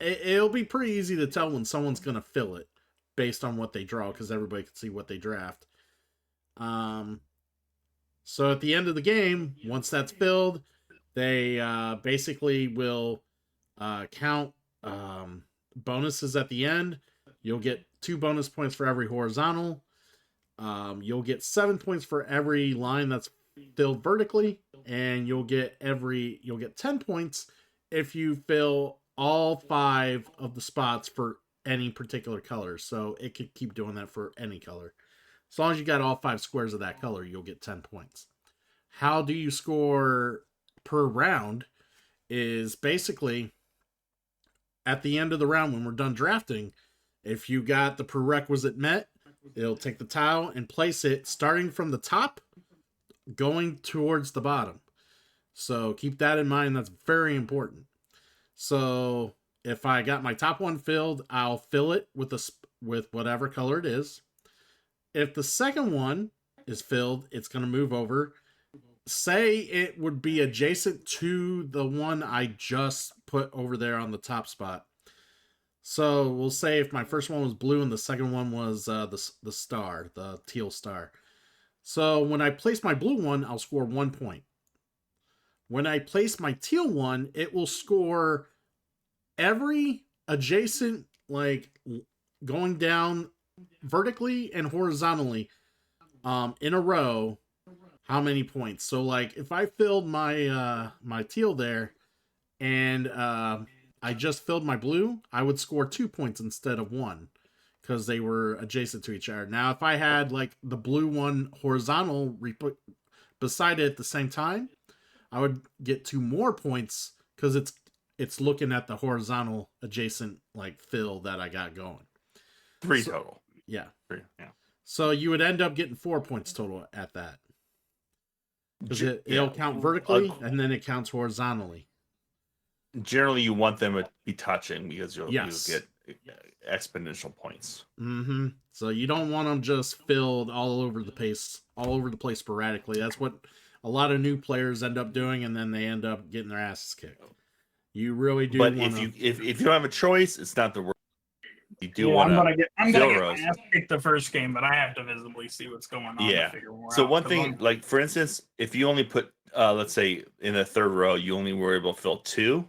it'll be pretty easy to tell when someone's gonna fill it based on what they draw, because everybody can see what they draft. So at the end of the game, once that's filled, they basically will count bonuses at the end. You'll get 2 bonus points for every horizontal. You'll get 7 points for every line that's filled vertically, and you'll get 10 points if you fill all 5 of the spots for any particular color. So it could keep doing that for any color. As long as you got all 5 squares of that color, you'll get 10 points. How do you score per round? Is basically at the end of the round, when we're done drafting, if you got the prerequisite met, it'll take the tile and place it starting from the top going towards the bottom. So keep that in mind. That's very important. So if I got my top one filled, I'll fill it with whatever color it is. If the second one is filled, it's going to move over. Say it would be adjacent to the one I just put over there on the top spot. So we'll say if my first one was blue and the second one was the star, the teal star. So when I place my blue one, I'll score 1 point. When I place my teal one, it will score every adjacent, going down vertically and horizontally in a row, how many points. So if I filled my my teal there and I just filled my blue, I would score 2 points instead of 1, because they were adjacent to each other. Now if I had the blue one horizontal beside it at the same time, I would get 2 more points, because it's looking at the horizontal adjacent fill that I got going. 3 total. Yeah. 3, yeah. So you would end up getting 4 points total at that. Because it'll count vertically, and then it counts horizontally. Generally, you want them to be touching, because you'll get exponential points. Mm-hmm. So you don't want them just filled all over the place sporadically. That's what a lot of new players end up doing, and then they end up getting their asses kicked. You really do. But if you don't have a choice, it's not the worst. You do I'm gonna get my rows. ass kicked the first game, but I have to visibly see what's going on. Yeah. To figure more So out, one thing, for instance, if you only put, let's say in the third row, you only were able to fill 2,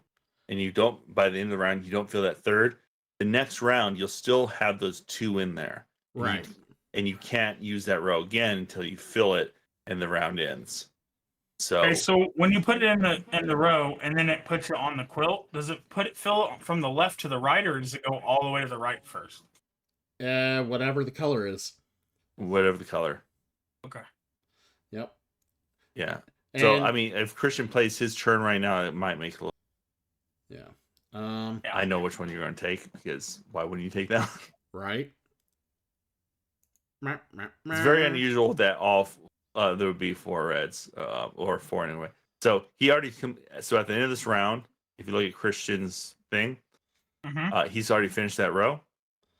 and you don't, by the end of the round, you don't fill that third. The next round, you'll still have those 2 in there, right? And you can't use that row again until you fill it and the round ends. So okay, so when you put it in the row and then it puts it on the quilt, does it fill it from the left to the right, or does it go all the way to the right first? Whatever the color is. Whatever the color. Okay. Yep. Yeah. So I mean, if Christian plays his turn right now, it might make a little. Yeah. I know which one you're going to take because why wouldn't you take that? Right. It's very unusual that all there would be 4 reds or 4 anyway. So he already so at the end of this round, if you look at Christian's thing, he's already finished that row,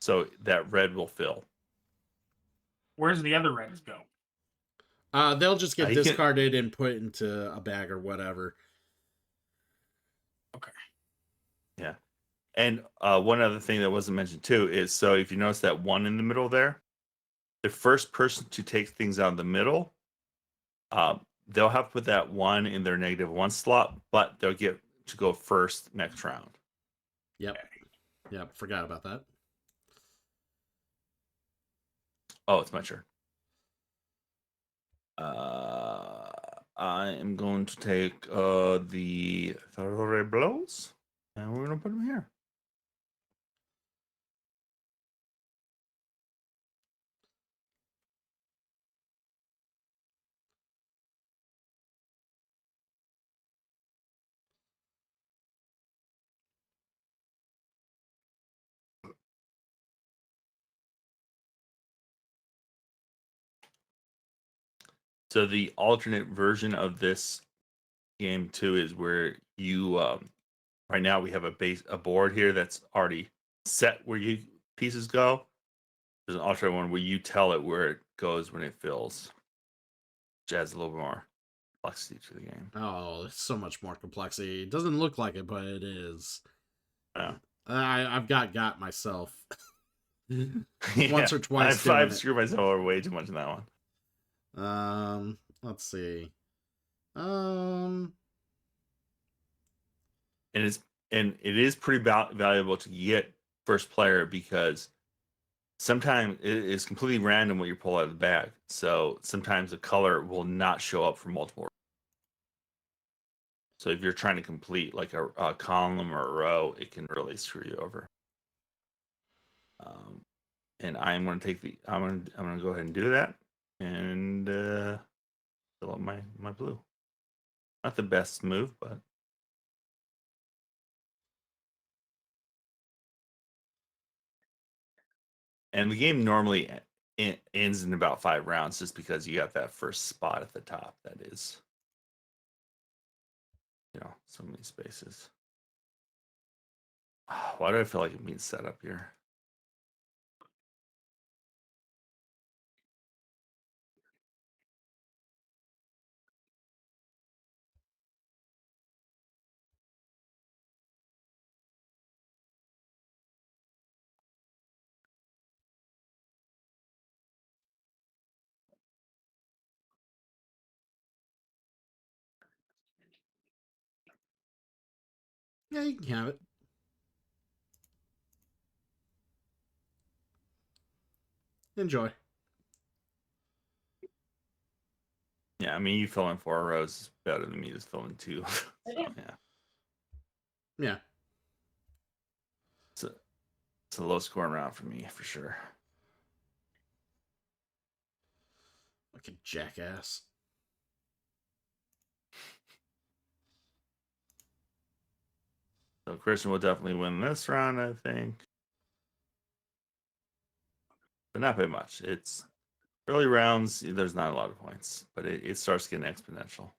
so that red will fill. Where's the other reds go? They'll just get He can- discarded and put into a bag or whatever. Okay. Yeah. And one other thing that wasn't mentioned too is, so if you notice that 1 in the middle there, the first person to take things out of the middle, they'll have to put that 1 in their -1 slot, but they'll get to go first next round. Yep. Yep. Forgot about that. Oh, it's my turn. I am going to take the Thoroughbred Blows, and we're going to put them here. So the alternate version of this game too is where you right now we have a board here that's already set where you pieces go. There's an alternate one where you tell it where it goes when it fills, which adds a little more complexity to the game. Oh, there's so much more complexity. It doesn't look like it, but it is. Yeah. I've got myself Yeah, once or twice. I've screwed myself over way too much in that one. Let's see. And it is pretty valuable to get first player because sometimes it is completely random what you pull out of the bag. So sometimes the color will not show up for multiple. So if you're trying to complete like a column or a row, it can really screw you over. And I'm going to take I'm going to go ahead and do that and fill up my blue. Not the best move, but. And the game normally ends in about 5 rounds just because you got that first spot at the top that is, so many spaces. Why do I feel like it means set up here? Yeah, you can have it. Enjoy. Yeah, I mean, you fill in 4 rows is better than me just filling 2. So, yeah. Yeah. It's a low scoring round for me, for sure. Like a jackass. So Christian will definitely win this round, I think. But not by much. It's early rounds, there's not a lot of points, but it starts getting exponential.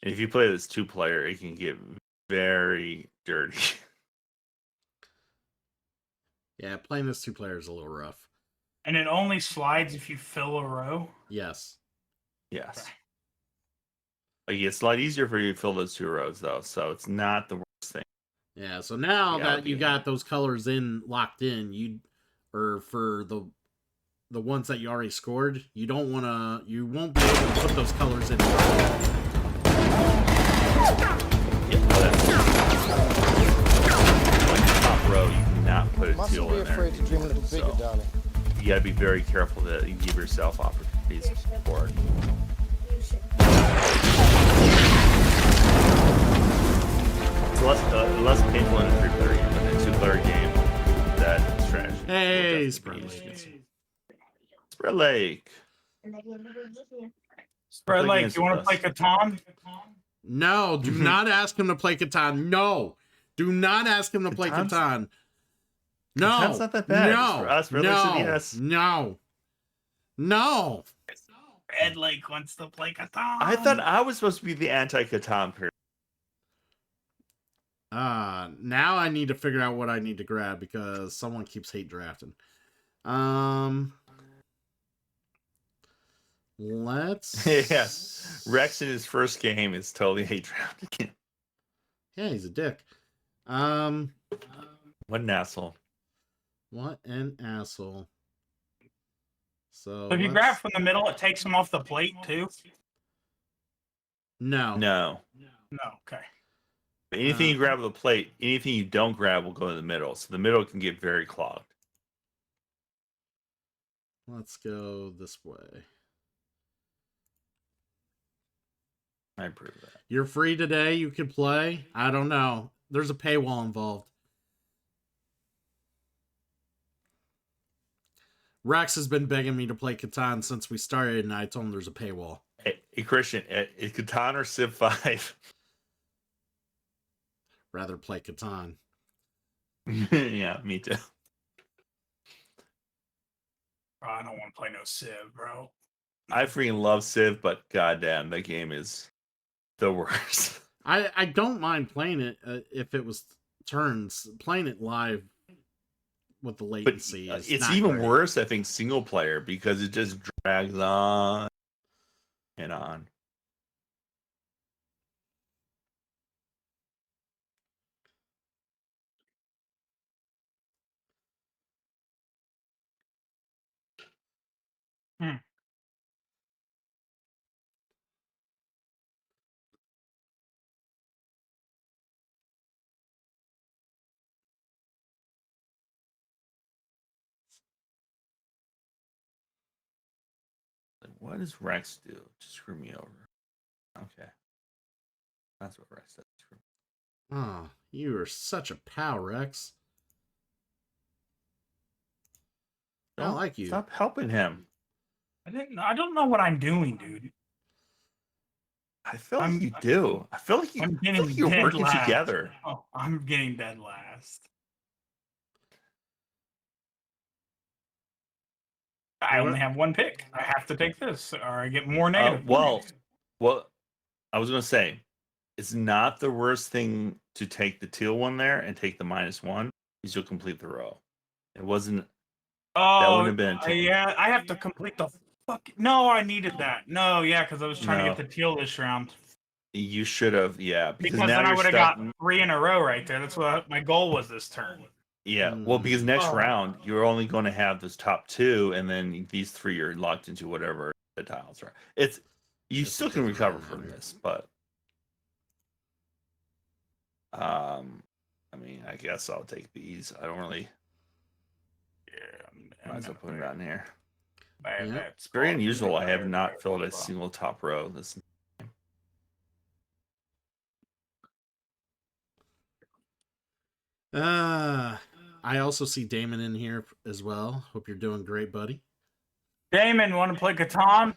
And if you play this 2-player, it can get very dirty. Yeah, playing this 2-player is a little rough. And it only slides if you fill a row? Yes. Yes. Like, it's a lot easier for you to fill those 2 rows, though, so it's not the worst thing. Yeah, so now that you got those colors locked in, or for the ones that you already scored, you won't be able to put those colors in. Top row, you cannot put a teal in there. To dream a little bigger, darling. You gotta be very careful that you give yourself opportunities for it. It's less painful in a 3-player game, but in a 2-player game, that strategy. Hey, Spread Lake. Spread Lake. Spread Play Lake, games you want with to play Catan? No, do not ask him to play Catan. No. Do not ask him to play Catan's- Catan. No. Catan's not that bad. It's No. for us. Spread Lake said No. yes. No. No. Spread Lake wants to play Catan. I thought I was supposed to be the anti-Catan person. Now I need to figure out what I need to grab because someone keeps hate drafting. Let's Yes. Rex in his first game is totally hate drafting. Yeah, he's a dick. What an asshole. What an asshole. So If you grab from the middle, it takes them off the plate too. No. No. No, okay. But anything you grab with a plate, anything you don't grab will go in the middle. So the middle can get very clogged. Let's go this way. I approve of that. You're free today. You can play. I don't know. There's a paywall involved. Rex has been begging me to play Catan since we started, and I told him there's a paywall. Hey Christian, is Catan or Civ 5? Rather play Catan. Yeah, me too. Bro, I don't want to play no Civ, bro. I freaking love Civ, but goddamn, that game is the worst. I don't mind playing it if it was turns. Playing it live with the But latency is it's not even great. worse, I think, single player because it just drags on and on. Like, what does Rex do to screw me over? Okay. That's what Rex does. Screw me. Oh, you are such a pal, Rex. I Don't like you. Stop helping him. I don't know what I'm doing, dude. I feel like you do. I feel like I'm feel getting like you're dead working last. together. Oh, I'm getting dead last. I only have one pick. I have to take this, or I get more negative. Well, I was gonna say, it's not the worst thing to take the teal one there and take the -1 because you'll complete the row. It wasn't. That Oh, wouldn't have been. yeah. I have to complete the fuck. No, I needed that. No, yeah, because I was trying to No. get the teal this round. You should have, yeah, Because now then I you're would have stuck. got 3 in a row right there. That's what my goal was this turn. Yeah, well, because next Oh. round you're only going to have those top 2, and then these 3 are locked into whatever the tiles are. You Guess still it can doesn't recover really from matter. this, but I mean, I guess I'll take these. I don't really. Yeah, Might as well put it on here. Yeah. That's It's very unusual. I have not filled a single top row this. I also see Damon in here as well. Hope you're doing great, buddy. Damon, want to play Catan?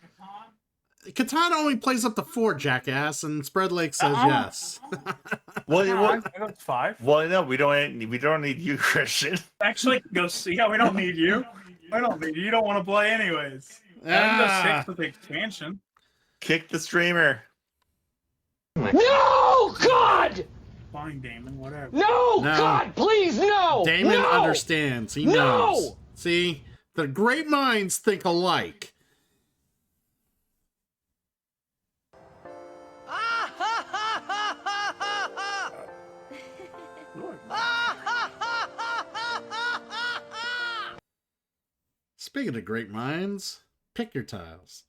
Catan only plays up to 4, jackass, and Spread Lake says yes. Well, That's 5. well, no, we don't need you, Christian. Actually, go see. Yeah, we don't need you. I don't need you. You don't want to play anyways. Ah. 6 with the expansion. Kick the streamer. No, God! Fine, Damon. Whatever. No, No. God, please, no! Damon no! understands. He No! knows. See, the great minds think alike. Speaking of great minds, pick your tiles.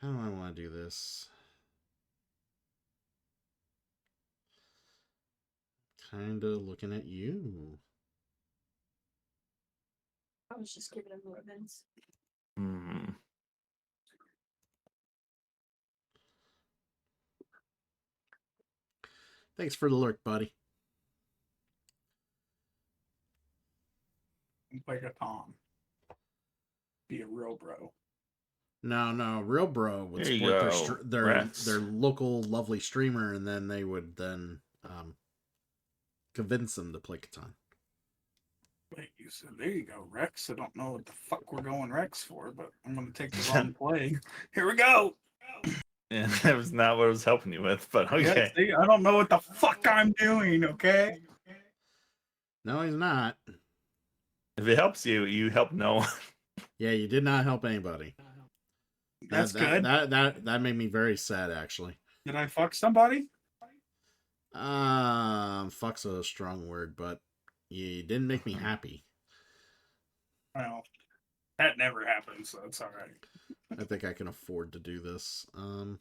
How do I want to do this? Kind of looking at you. I was just giving him ribbons. Hmm. Thanks for the lurk, buddy. play Catan. Be a real bro. No, real bro would There you support go, their Rex. local lovely streamer, and then they would convince them to play Catan. Wait, you said there you go, Rex. I don't know what the fuck we're going Rex for, but I'm gonna take the wrong play. Here we go. And that was not what I was helping you with, but Yeah, okay. see, I don't know what the fuck I'm doing. Okay. No, he's not. If it helps you, you help no one. Yeah, you did not help anybody. That's good. That made me very sad, actually. Did I fuck somebody? Fuck's a strong word, but you didn't make me happy. Well, that never happens, so it's all right. I think I can afford to do this. Where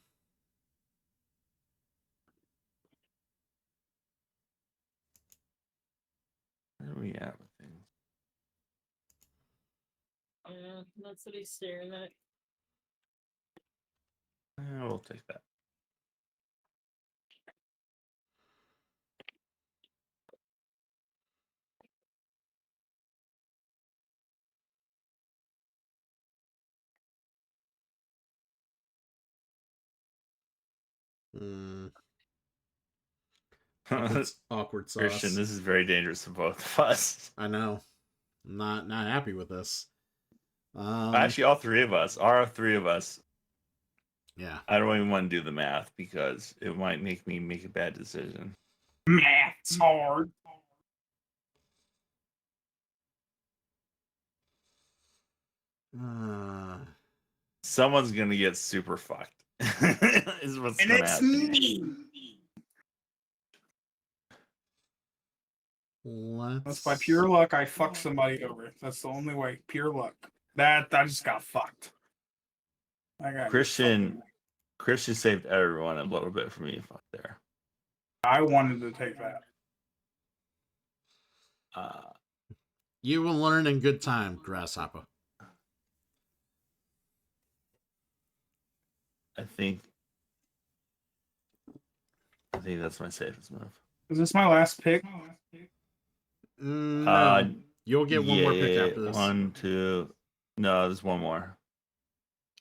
are we at with things? Yeah, that's what he's staring at. We'll take that. Awkward sauce. Christian, this is very dangerous for both of us. I know. I'm not happy with this. Actually, all three of us. Yeah. I don't even want to do the math because it might make me make a bad decision. Math's hard. Someone's gonna get super fucked. Is what's And gonna it's happen. me. That's by Let's... pure luck I fucked somebody over. That's the only way. Pure luck. That I just got fucked. I got Christian saved everyone a little bit for me fuck there. I wanted to take that. You will learn in good time, Grasshopper. I think that's my safest move. Is this my last pick? No. You'll get one more pick after this. 1, 2. No, there's one more.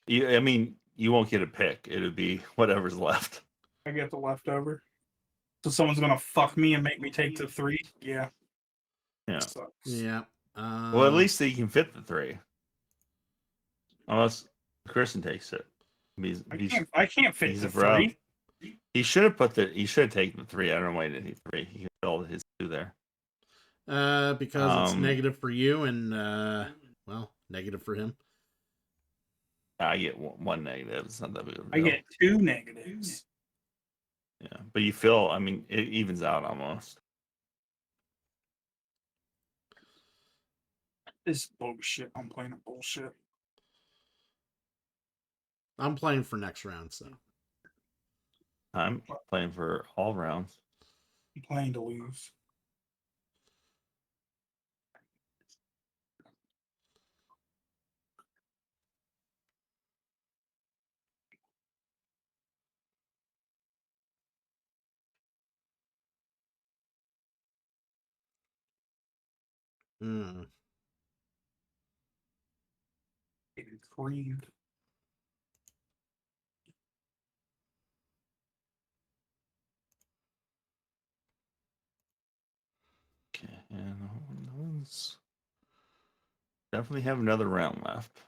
I mean, you won't get a pick. It'll be whatever's left. I get the leftover. So someone's gonna fuck me and make me take the 3? Yeah. Yeah. Sucks. Yeah. Well, at least he can fit the 3. Unless Kristen takes it. I can't fit he's the a bro. 3. He should have taken the 3. I don't know why he didn't take 3. He can fill his 2 there. Because it's negative for you and well, negative for him. I get one negative. It's not that big of a I deal. get 2 negatives. Yeah, but you feel. I mean, it evens out almost. This is bullshit. I'm playing a bullshit. I'm playing for next round, so. I'm playing for all rounds. I'm playing to lose. Getting creamed. Okay, and those definitely have another round left.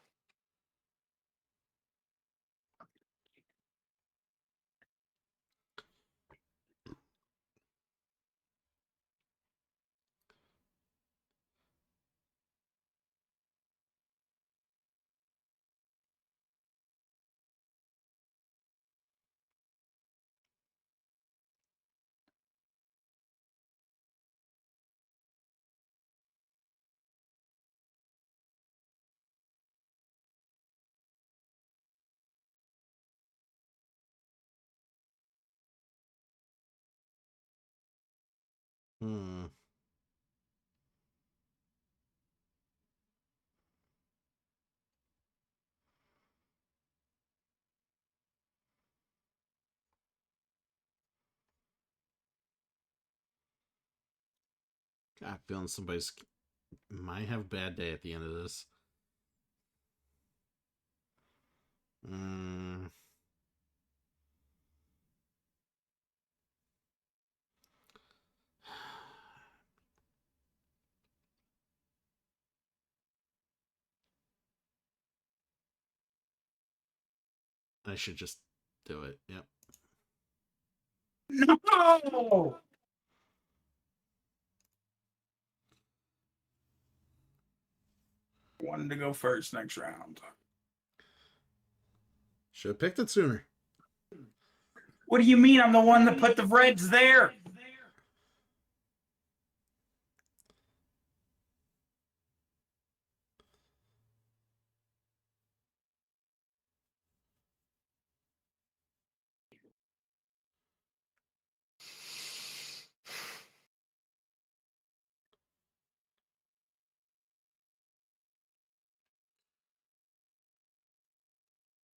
God, feeling somebody's might have a bad day at the end of this. I should just do it. Yep. No! Wanted to go first next round. Should have picked it sooner. What do you mean I'm the one that put the Reds there?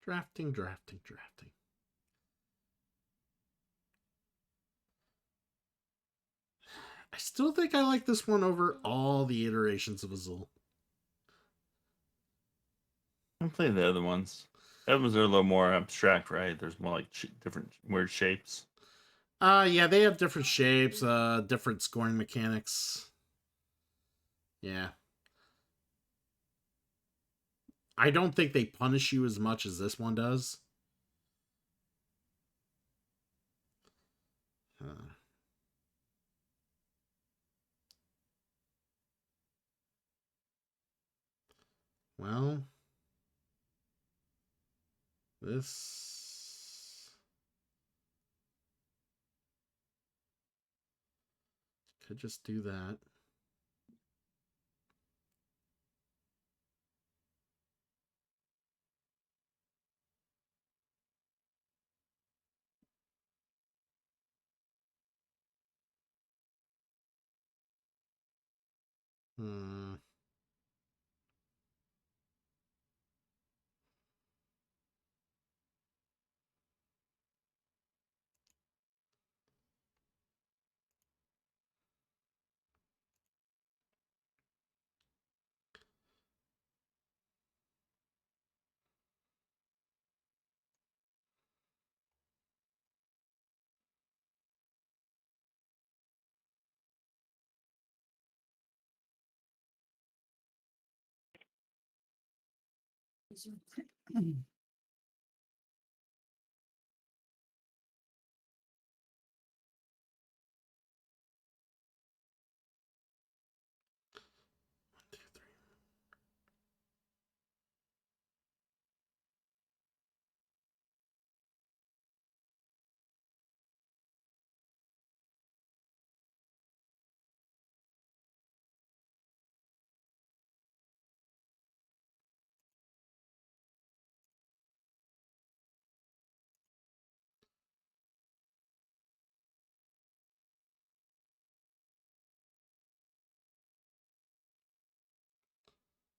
Drafting. I still think I like this one over all the iterations of Azul. I'm playing the other ones. The other ones are a little more abstract, right? There's more like different weird shapes. Yeah, they have different shapes, different scoring mechanics. Yeah. I don't think they punish you as much as this one does. Well, this could just do that. Hmm.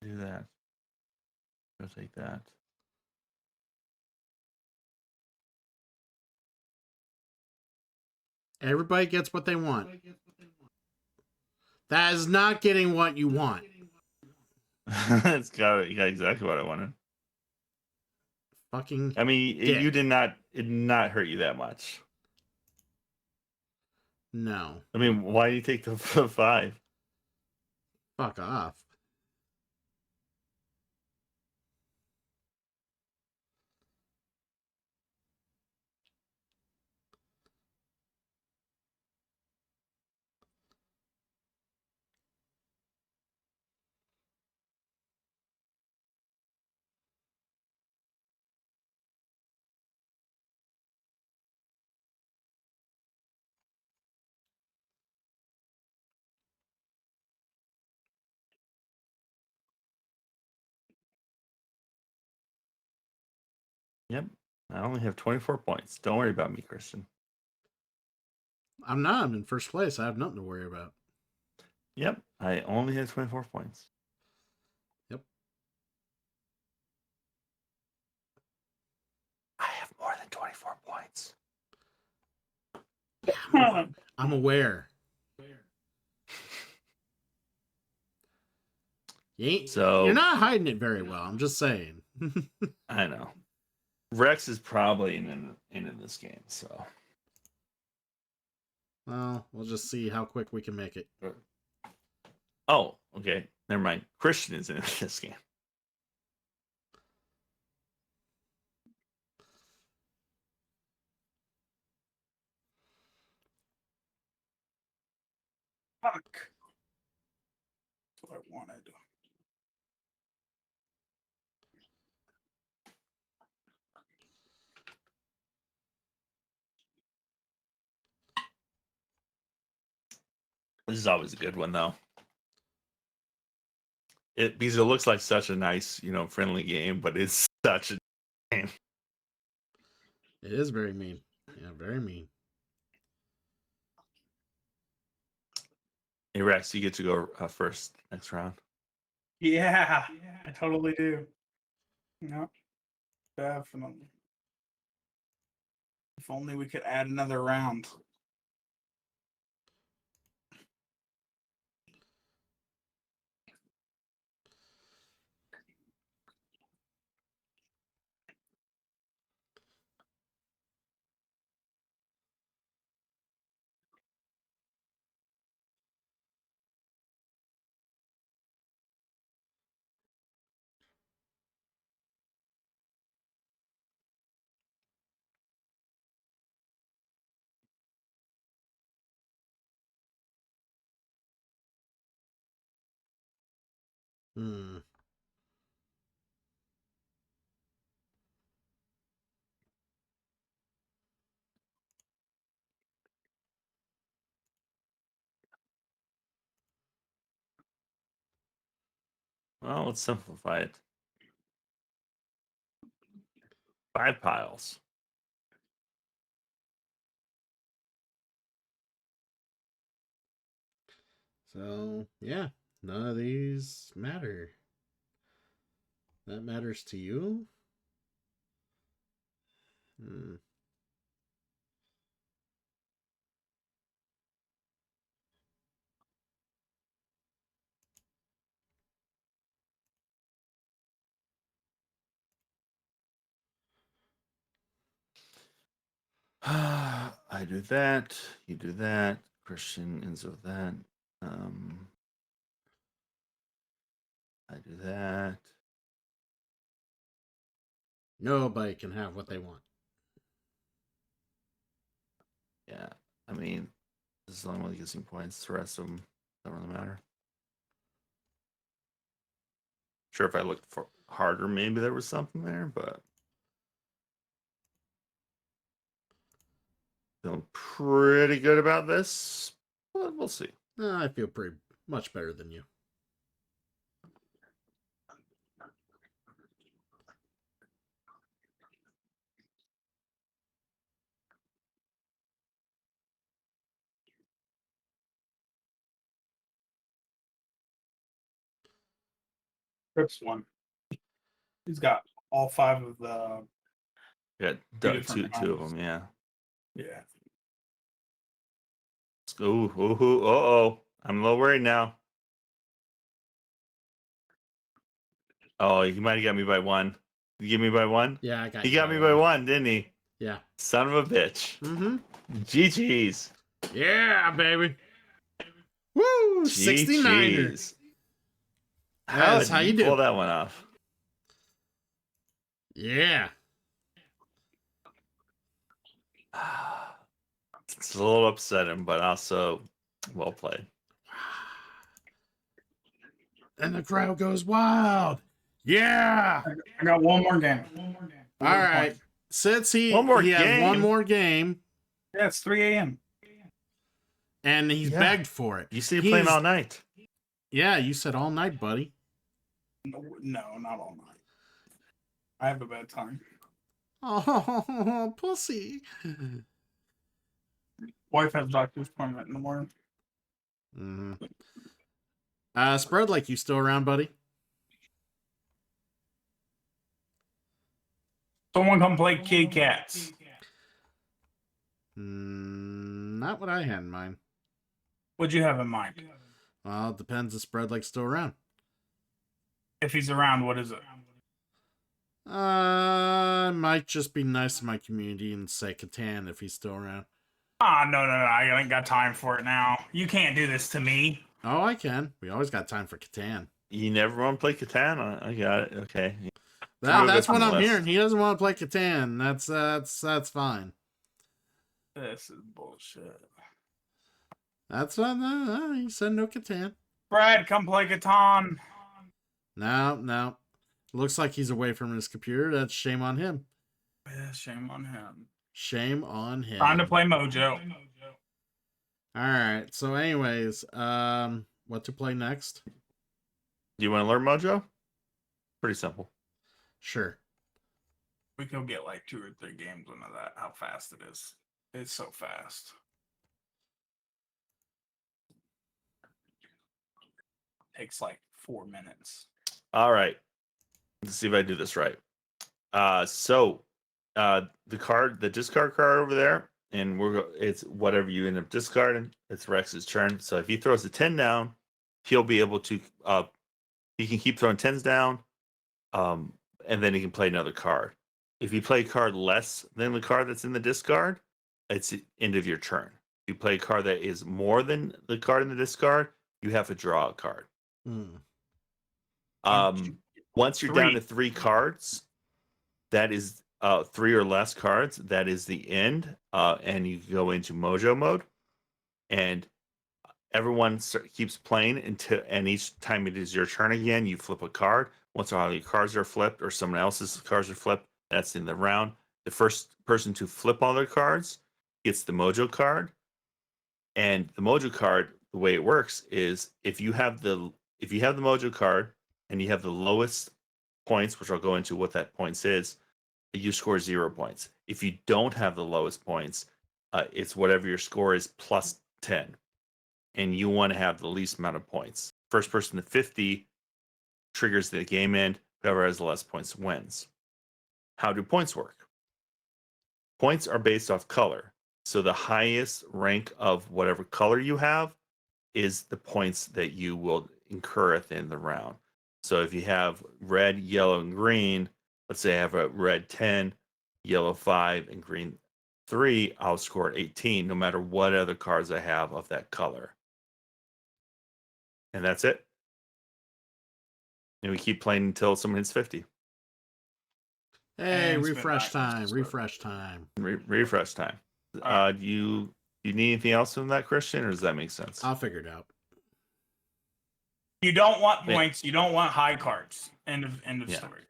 Do that. Go take that. Everybody gets what they want. That is not getting what you want. You got exactly what I wanted. Fucking. I mean, it did not hurt you that much. No. I mean, why do you take the 5? Fuck off. Yep. I only have 24 points. Don't worry about me, Christian. I'm not. I'm in first place. I have nothing to worry about. Yep. I only have 24 points. Yep. I have more than 24 points. I'm aware. So you're not hiding it very well. I'm just saying. I know Rex is probably in this game. So Well, we'll just see how quick we can make it. oh, okay, never mind. Christian is in this game. Fuck. That's what I wanted. This is always a good one though. Because it looks like such a nice, friendly game, but it's such a game. It is very mean. Yeah, very mean. Hey Rex, you get to go first next round. Yeah, I totally do. No, definitely. If only we could add another round. Hmm. Well, let's simplify it. 5 piles. So, yeah, none of these matter. That matters to you? Hmm. I do that. You do that. Christian ends with that. I do that. Nobody can have what they want. Yeah. I mean, this is the only one that gives me points. The rest of them don't really matter. Sure, if I looked for harder, maybe there was something there, but feeling pretty good about this. But we'll see. I feel pretty much better than you. Trips one. He's got all 5 of the. Yeah, different two of kinds. them. Yeah. Yeah. Oh. I'm a little worried now. Oh, he might have got me by 1. You get me by 1? Yeah, I got He you got me by 1, didn't he? Yeah. Son of a bitch. Mm-hmm. GG's. Yeah, baby. Woo! 69er. GG's. That's How how did you you do. pull that one off? Yeah. It's a little upsetting, but also well played. And the crowd goes wild. Yeah. I got one more game. All right. Since he One more has one game? more game Yeah, it's 3 a.m. and he's Yeah. begged for it. You see you playing He's- all night. Yeah, you said all night, buddy. No, not all night. I have a bad time. Oh, pussy. Wife has doctor's appointment in the morning. Mm-hmm. Spread like you still around, buddy? Someone come play Kid Cats. Not what I had in mind. What'd you have in mind? Well, it depends if Spread like still around. If he's around, what is it? Might just be nice to my community and say Catan if he's still around. Ah, no, I ain't got time for it now. You can't do this to me. Oh, I can. We always got time for Catan. You never want to play Catan? I got it. Okay. That's on what the I'm list. hearing. He doesn't want to play Catan. That's fine. This is bullshit. That's what he said. No Catan. Brad, come play Catan. No. Looks like he's away from his computer. That's shame on him. Yeah, shame on him. Shame on him. Time to play Mojo. All right. So, anyways, what to play next? Do you want to learn Mojo? Pretty simple. Sure. We could get like 2 or 3 games into that. How fast it is. It's so fast. Takes like 4 minutes. All right. Let's see if I do this right. The discard card over there, and it's whatever you end up discarding. It's Rex's turn. So if he throws a 10 down, he'll be able to. He can keep throwing 10s down, and then he can play another card. If you play a card less than the card that's in the discard, it's the end of your turn. If you play a card that is more than the card in the discard, you have to draw a card. Once you're down to 3 cards, that is 3 or less cards. That is the end, and you go into Mojo mode, and everyone keeps playing and each time it is your turn again, you flip a card. Once in a while, your cards are flipped, or someone else's cards are flipped. That's in the round. The first person to flip all their cards gets the Mojo card, and the Mojo card, the way it works is if you have the Mojo card and you have the lowest points, which I'll go into what that points is, you score 0 points. If you don't have the lowest points, it's whatever your score is plus 10, and you want to have the least amount of points. First person to 50 triggers the game end. Whoever has the less points wins. How do points work? Points are based off color. So the highest rank of whatever color you have is the points that you will incur at the end of the round. So if you have red, yellow, and green, let's say I have a red 10, yellow 5, and green 3, I'll score 18 no matter what other cards I have of that color. And that's it. And we keep playing until someone hits 50. Hey, And refresh spin time. back. Refresh time. Refresh time. Alright. Do you need anything else from that, Christian, or does that make sense? I'll figure it out. You don't want Yeah. points. You don't want high cards. End of Yeah. story.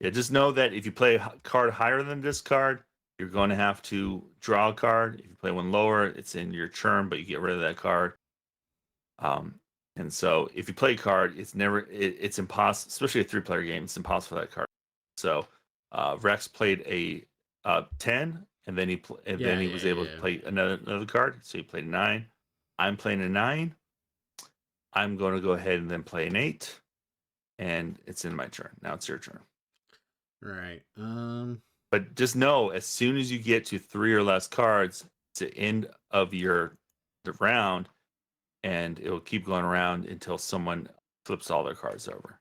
Yeah, just know that if you play a card higher than this card, you're going to have to draw a card. If you play one lower, it's in your turn, but you get rid of that card. And so if you play a card, it's impossible, especially a 3-player game, it's impossible for that card. So Rex played a 10, and then he was able to play another card. So he played a 9. I'm playing a 9. I'm going to go ahead and then play an 8, and it's in my turn. Now it's your turn. Right. But just know, as soon as you get to 3 or less cards, it's the end of the round, and it will keep going around until someone flips all their cards over.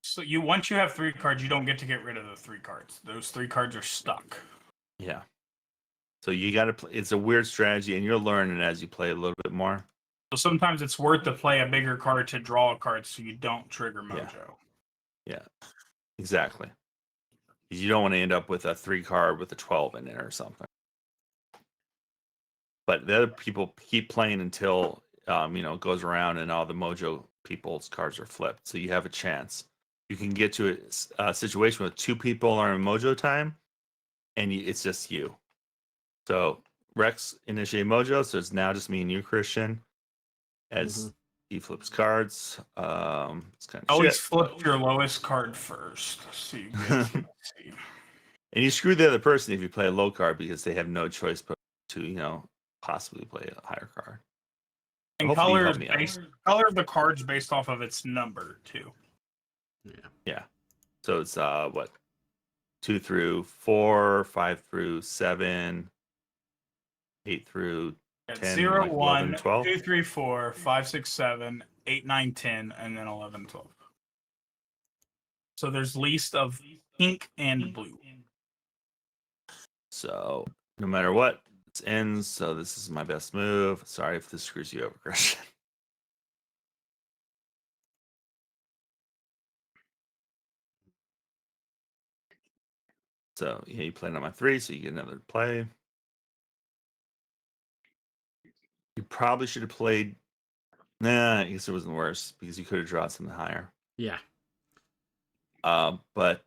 So once you have 3 cards, you don't get to get rid of the 3 cards. Those 3 cards are stuck. Yeah. So you got to play. It's a weird strategy, and you'll learn it as you play a little bit more. So sometimes it's worth to play a bigger card to draw a card so you don't trigger Mojo. Yeah, exactly. You don't want to end up with a 3 card with a 12 in it or something. But the other people keep playing until it goes around and all the Mojo people's cards are flipped. So you have a chance. You can get to a situation with 2 people are in Mojo time, and it's just you. So Rex initiate Mojo, so it's now just me and you, Christian, as he flips cards. It's kind of Always shit. flip your lowest card first. So you get to see. And you screw the other person if you play a low card because they have no choice but to, possibly play a higher card. And Hopefully you color help is me out. color of the cards based off of its number too. Yeah. So it's 2 through 4, 5 through 7, 8 through 10, 0, like 1, 11, 12. 2, 3, 4, 5, 6, 7, 8, 9, 10, and then 11, 12. So there's least of pink and blue. So no matter what, it ends. So this is my best move. Sorry if this screws you over, Christian. So yeah, you played on my 3, so you get another play. You probably should have played. Nah, I guess it wasn't worse because you could have drawn something higher. Yeah. But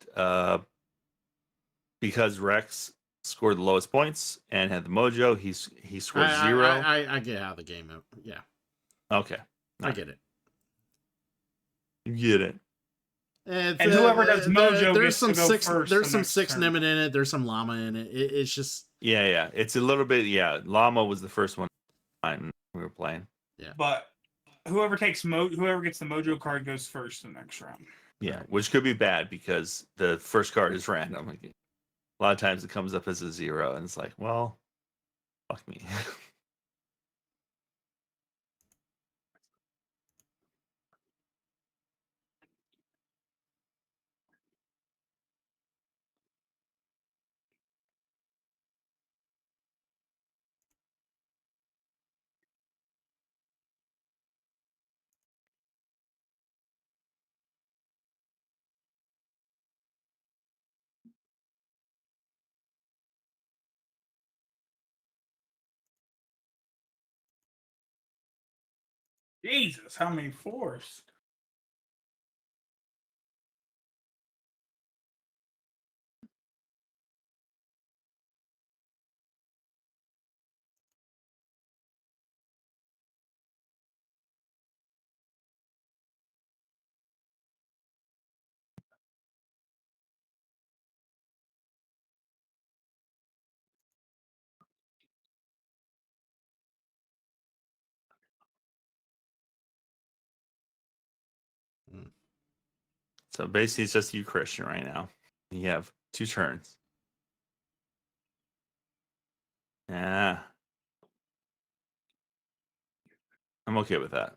because Rex scored the lowest points and had the mojo, he scored 0. I get how the game. Yeah. Okay, I get it. You get it. And whoever does mojo there's gets some to go six. first There's the some next 6 turn. Nimid in it. There's some llama in it. It's just Yeah. It's a little bit. Yeah, llama was the first one we were playing. But whoever gets the mojo card goes first the next round. Yeah, which could be bad because the first card is random. Like, a lot of times it comes up as a 0, and it's like, well, fuck me. Jesus, how many 4s? So basically, it's just you, Christian, right now. You have 2 turns. Yeah, I'm okay with that.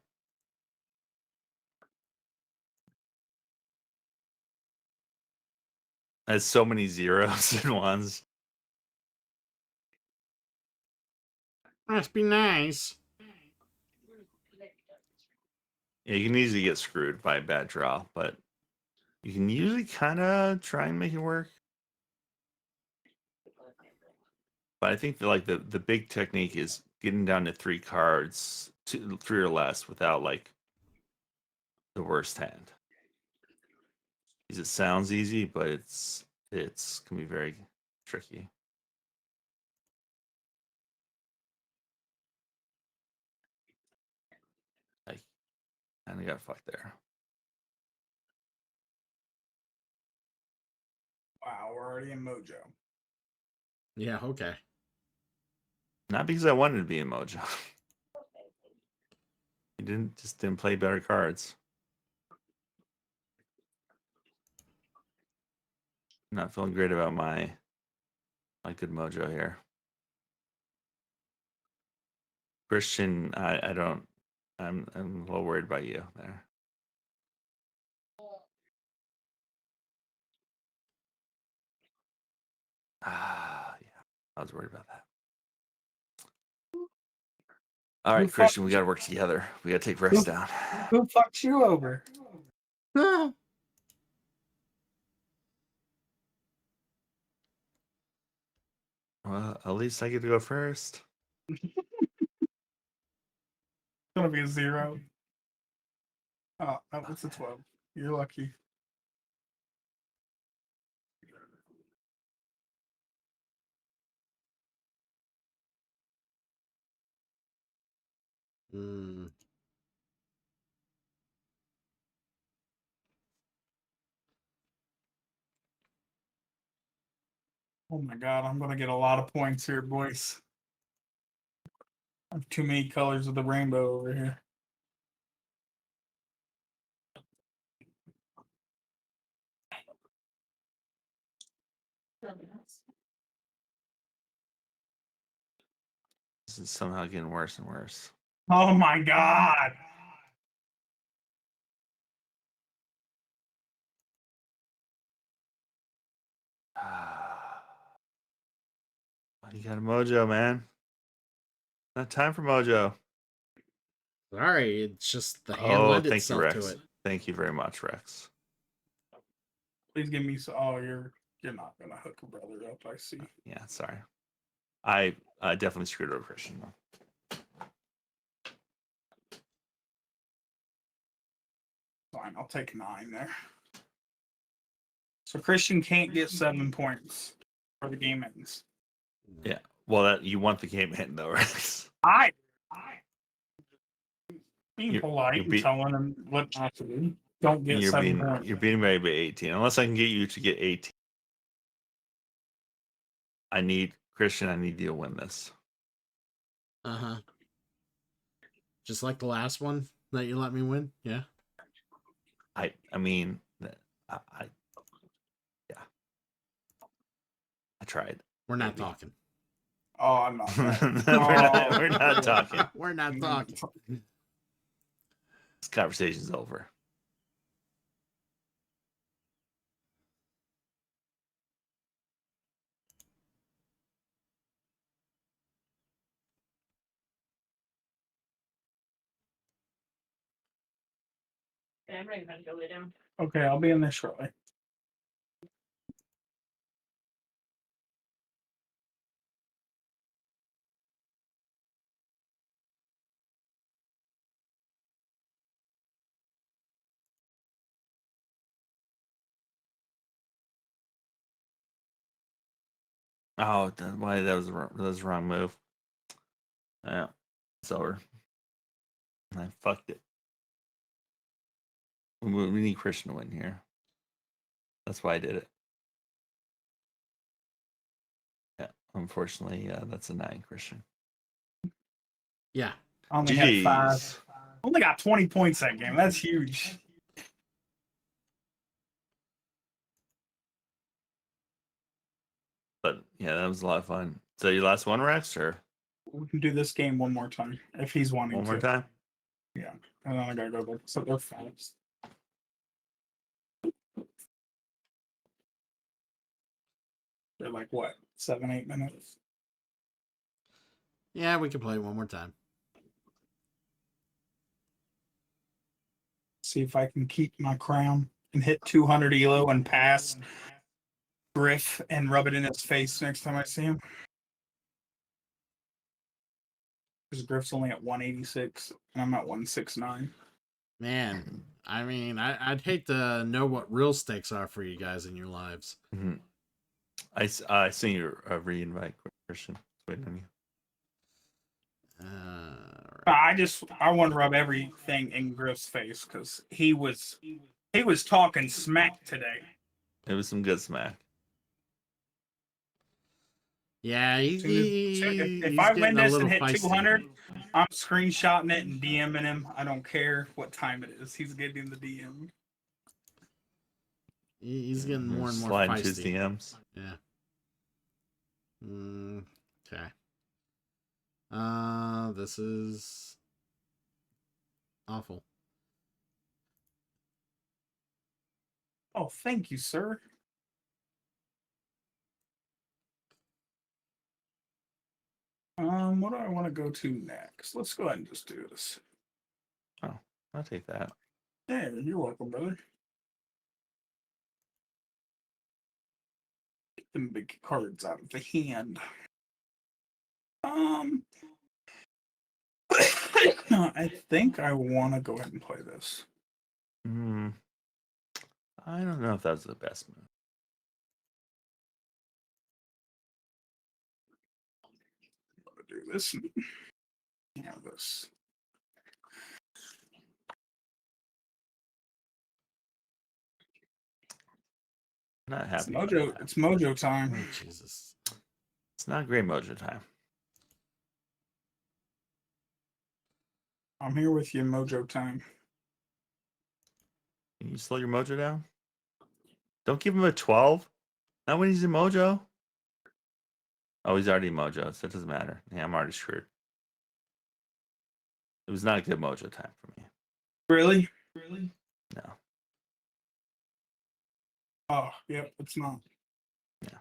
There's so many 0s and 1s. must be nice. Yeah, you can easily get screwed by a bad draw, but you can usually kind of try and make it work. But I think that the big technique is getting down to 3 cards, 3 or less, without like the worst hand. Because it sounds easy, but it's can be very tricky. I kind of got fucked there. Wow, we're already in mojo. Yeah. Okay. Not because I wanted to be in Mojo. You didn't play better cards. Not feeling great about my good Mojo here. Christian, I don't. I'm a little worried about you there. Yeah, I was worried about that. All right, Christian, we got to work together. We got to take Rex down. Who fucked you over? Well, at least I get to go first. It's gonna be a 0. Oh, no, it's a 12. You're lucky. Mm. Oh my god, I'm gonna get a lot of points here, boys. I have too many colors of the rainbow over here. This is somehow getting worse and worse. Oh my god. You got a Mojo, man. Not time for Mojo. Sorry, it's just the hand Oh, lent thank you, itself Rex. to it. Thank you very much, Rex. Please give me some. Oh, you're not gonna hook a brother up. I see. Yeah, sorry. I definitely screwed over Christian. Fine, I'll take 9 there. So Christian can't get 7 points or the game ends. Yeah. Well, you want the game hit though, Rex. I being You're- polite you're and be- telling him what not to do. Don't get You're 7 points. being ready by 18. Unless I can get you to get 18. I need Christian. I need you to win this. Just like the last one that you let me win. Yeah. I mean, I yeah. I tried. We're not Maybe. talking. Oh, I'm not. We're not talking. We're not talking. This conversation's over. Yeah, I'm ready to go lay down. Okay, I'll be in there shortly. Oh, why that was the wrong move. Yeah, it's over. I fucked it. We need Christian to win here. That's why I did it. Yeah, unfortunately, that's a 9, Christian. Yeah. I only had 5. GG's. Only got 20 points that game. That's huge. But yeah, that was a lot of fun. So your last one, Rex, or We can do this game one more time if he's wanting one more to. time? Yeah, and then I gotta go back. So they're fast. They're like what, 7, 8 minutes? Yeah, we can play one more time. See if I can keep my crown and hit 200 elo and pass Griff and rub it in his face next time I see him. Because Griff's only at 186 and I'm at 169. Man, I mean, I'd hate to know what real stakes are for you guys in your lives. Mm-hmm. I seen your re-invite, Christian. Waiting on you. I want to rub everything in Griff's face because he was talking smack today. It was some good smack. Yeah, If he's I getting win a this little and hit feisty. 200, I'm screenshotting it and DMing him. I don't care what time it is. He's getting the DM. He's getting more and more Slide into his feisty. DMs. Yeah. Okay. This is awful. Oh, thank you, sir. What do I want to go to next? Let's go ahead and just do this. Oh, I'll take that. Yeah, you're welcome, brother. Get them big cards out of the hand. I think I want to go ahead and play this. I don't know if that was the best move. I'm going to do this. Yeah, this. Not It's happy. about Mojo. that. It's Mojo time. Oh, Jesus. It's not great Mojo time. I'm here with you, Mojo time. Can you slow your Mojo down? Don't give him a 12. Not when he's in Mojo. Oh, he's already in Mojo, so it doesn't matter. Yeah, I'm already screwed. It was not a good Mojo time for me. Really? Really? No. Oh, yep, it's not. Yeah.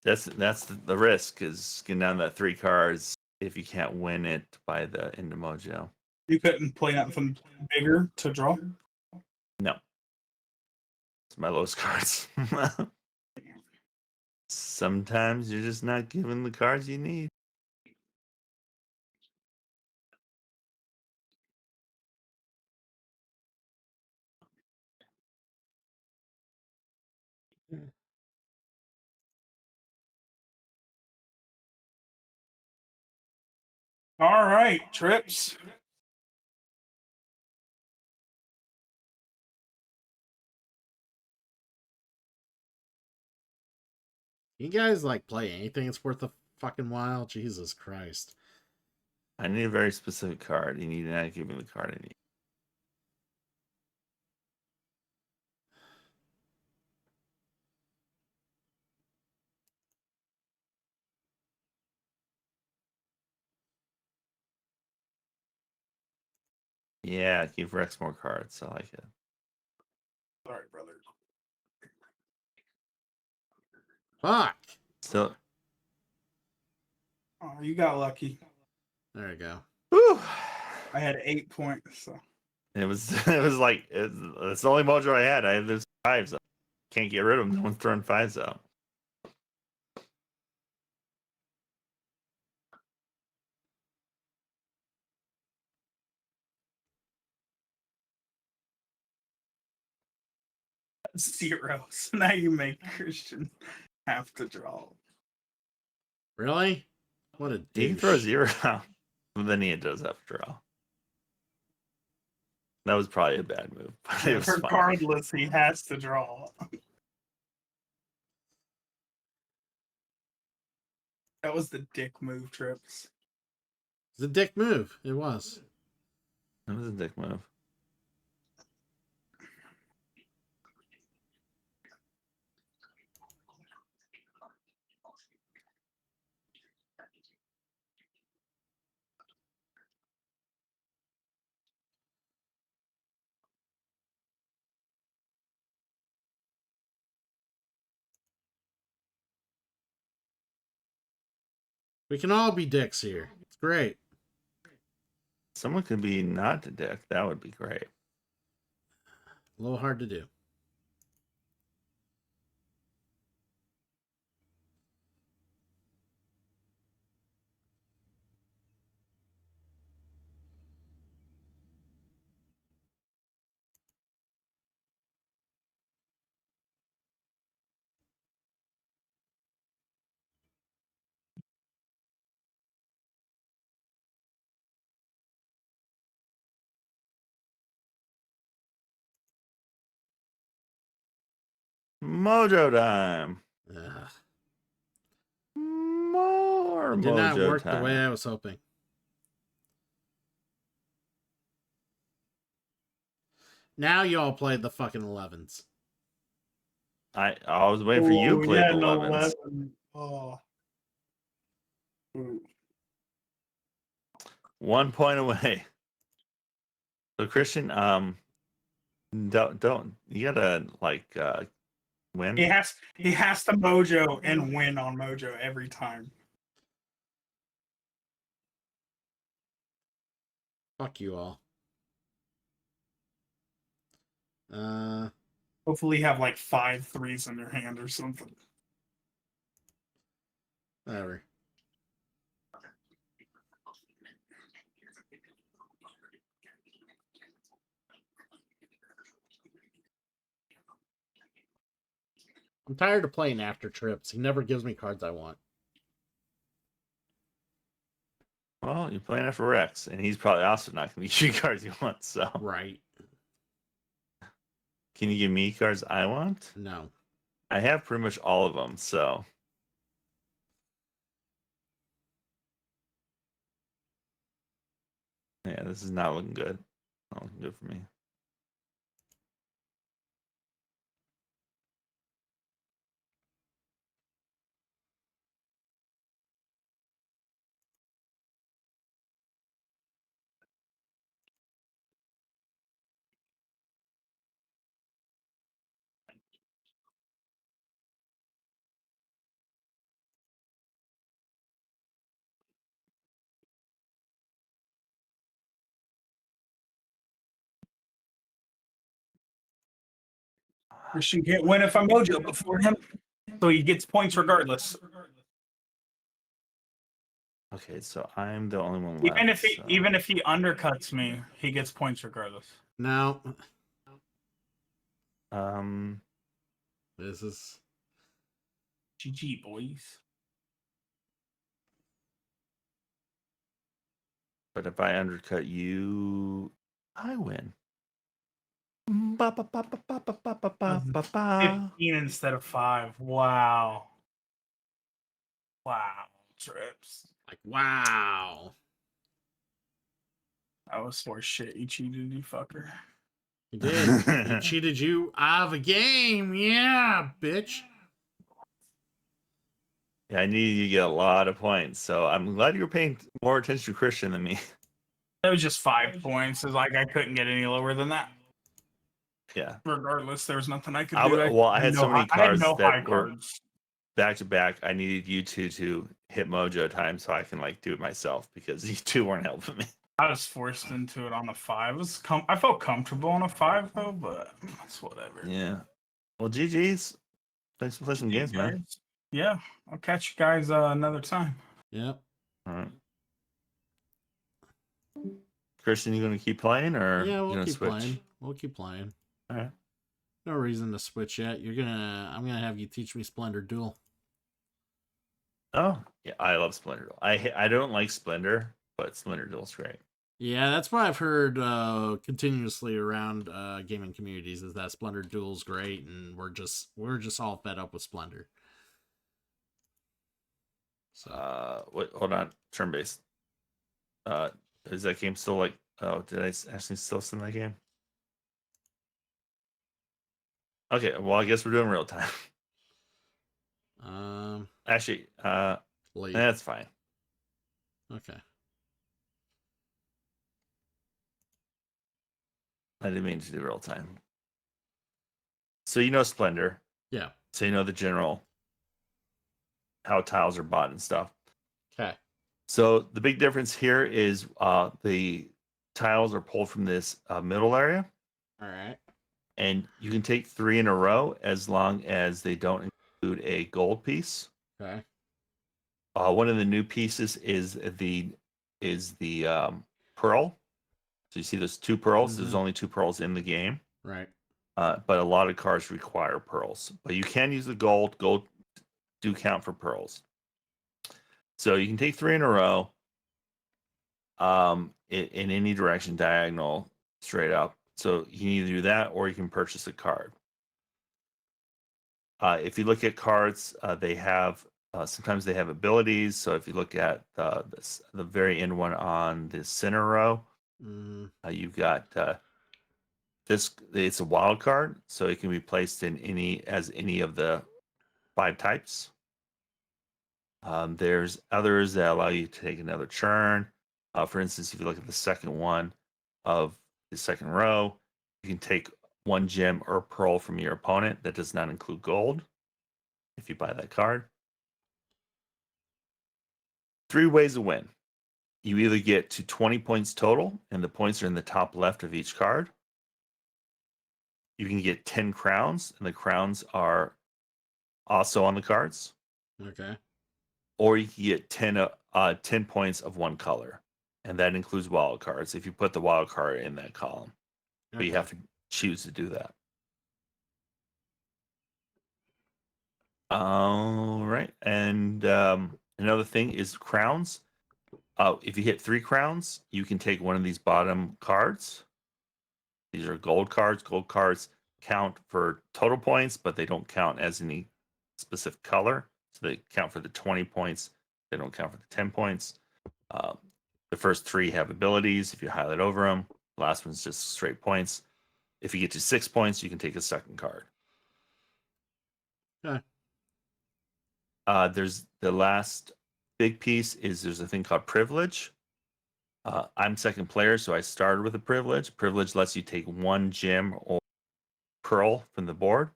That's the risk is getting down to that 3 cards if you can't win it by the end of Mojo. You couldn't play nothing bigger to draw. No. It's my lowest cards. Sometimes you're just not given the cards you need. All right, Trips. You guys like play anything that's worth a fucking while? Jesus Christ. I need a very specific card. You need to not give me the card I need. Yeah, give Rex more cards. I like it. Sorry, brother. Fuck. Still, Oh, you got lucky. There you go. whew, I had 8 points. So. it was like it's the only Mojo I had. I had those 5s up. Can't get rid of them. No one's throwing 5s out. Zero. So now you make Christian have to draw. Really? What a He can douche. throw a 0 out. But then he does have to draw. That was probably a bad move. But it was fun. Regardless, he has to draw. That was the dick move, Trips. It's a dick move. It was. That was a dick move. We can all be dicks here. It's great. Someone could be not a dick. That would be great. A little hard to do. Mojo time. Ugh. More It did not Mojo work time. the way I was hoping. Now you all played the fucking 11s. I was waiting for you to play the 11s. 11. Oh. Ooh. 1 point away. So Christian, don't you gotta like win? He has to Mojo and win on Mojo every time. Fuck you all. Hopefully, you have like 5 threes in your hand or something. Whatever. I'm tired of playing after Trips. He never gives me cards I want. Well, you're playing it for Rex, and he's probably also not gonna give you cards you want. So, Right. can you give me cards I want? No. I have pretty much all of them. So, yeah, this is not looking good. Not looking good for me. Christian can't win if I'm Mojo before him, so he gets points regardless. Okay, so I'm the only one left. Even if he undercuts me, he gets points regardless. No. Um, This is GG, boys. but if I undercut you, I win. 15 instead of 5. Wow. Wow. Trips. like, wow. That was for shit. You cheated, you fucker. He did. He cheated you out of a game. Yeah, bitch. Yeah, I needed you to get a lot of points, so I'm glad you were paying more attention to Christian than me. It was just 5 points. It's like I couldn't get any lower than that. Yeah. Regardless, there was nothing I could do. I had so many cards high that were cards. back to back. I needed you two to hit Mojo time so I can like do it myself because you two weren't helping me. I was forced into it on a 5. I felt comfortable on a 5 though, but it's whatever. Yeah. Well, GG's. Thanks for playing some games, man. Yeah, I'll catch you guys another time. Yep. All right. Christian, you gonna keep playing or Yeah, you we'll gonna keep switch? playing. We'll keep playing. All right. No reason to switch yet. I'm gonna have you teach me Splendor Duel. Oh, yeah, I love Splendor. I don't like Splendor, but Splendor Duel's great. Yeah, that's what I've heard continuously around gaming communities is that Splendor Duel's great, and we're just all fed up with Splendor. So What? Hold on, turn based. Is that game still like? Oh, did I actually still send that game? Okay, well, I guess we're doing real time. Actually, late. that's fine. Okay. I didn't mean to do real time. So you know Splendor. Yeah. So you know the general how tiles are bought and stuff. Okay. So the big difference here is the tiles are pulled from this middle area. All right. And you can take 3 in a row as long as they don't include a gold piece. Okay. One of the new pieces is the pearl. So you see those 2 pearls. Mm-hmm. There's only 2 pearls in the game. Right. But a lot of cards require pearls. But you can use the gold. Gold do count for pearls. So you can take 3 in a row. In any direction, diagonal, straight up. So you can either do that or you can purchase a card. If you look at cards, they have sometimes they have abilities. So if you look at the very end one on the center row, you've got this. It's a wild card, so it can be placed in any of the 5 types. There's others that allow you to take another turn. For instance, if you look at the second one of the second row, you can take 1 gem or pearl from your opponent. That does not include gold if you buy that card. 3 ways to win. You either get to 20 points total, and the points are in the top left of each card. You can get 10 crowns, and the crowns are also on the cards. Okay. Or you can get 10 points of 1 color, and that includes wild cards if you put the wild card in that column. Okay. But you have to choose to do that. All right. And another thing is crowns. If you hit 3 crowns, you can take one of these bottom cards. These are gold cards. Gold cards count for total points, but they don't count as any specific color. So they count for the 20 points. They don't count for the 10 points. The first 3 have abilities. If you highlight over them, the last one's just straight points. If you get to 6 points, you can take a second card. Okay. There's the last big piece is there's a thing called privilege. I'm second player, so I started with a privilege. Privilege lets you take 1 gem or pearl from the board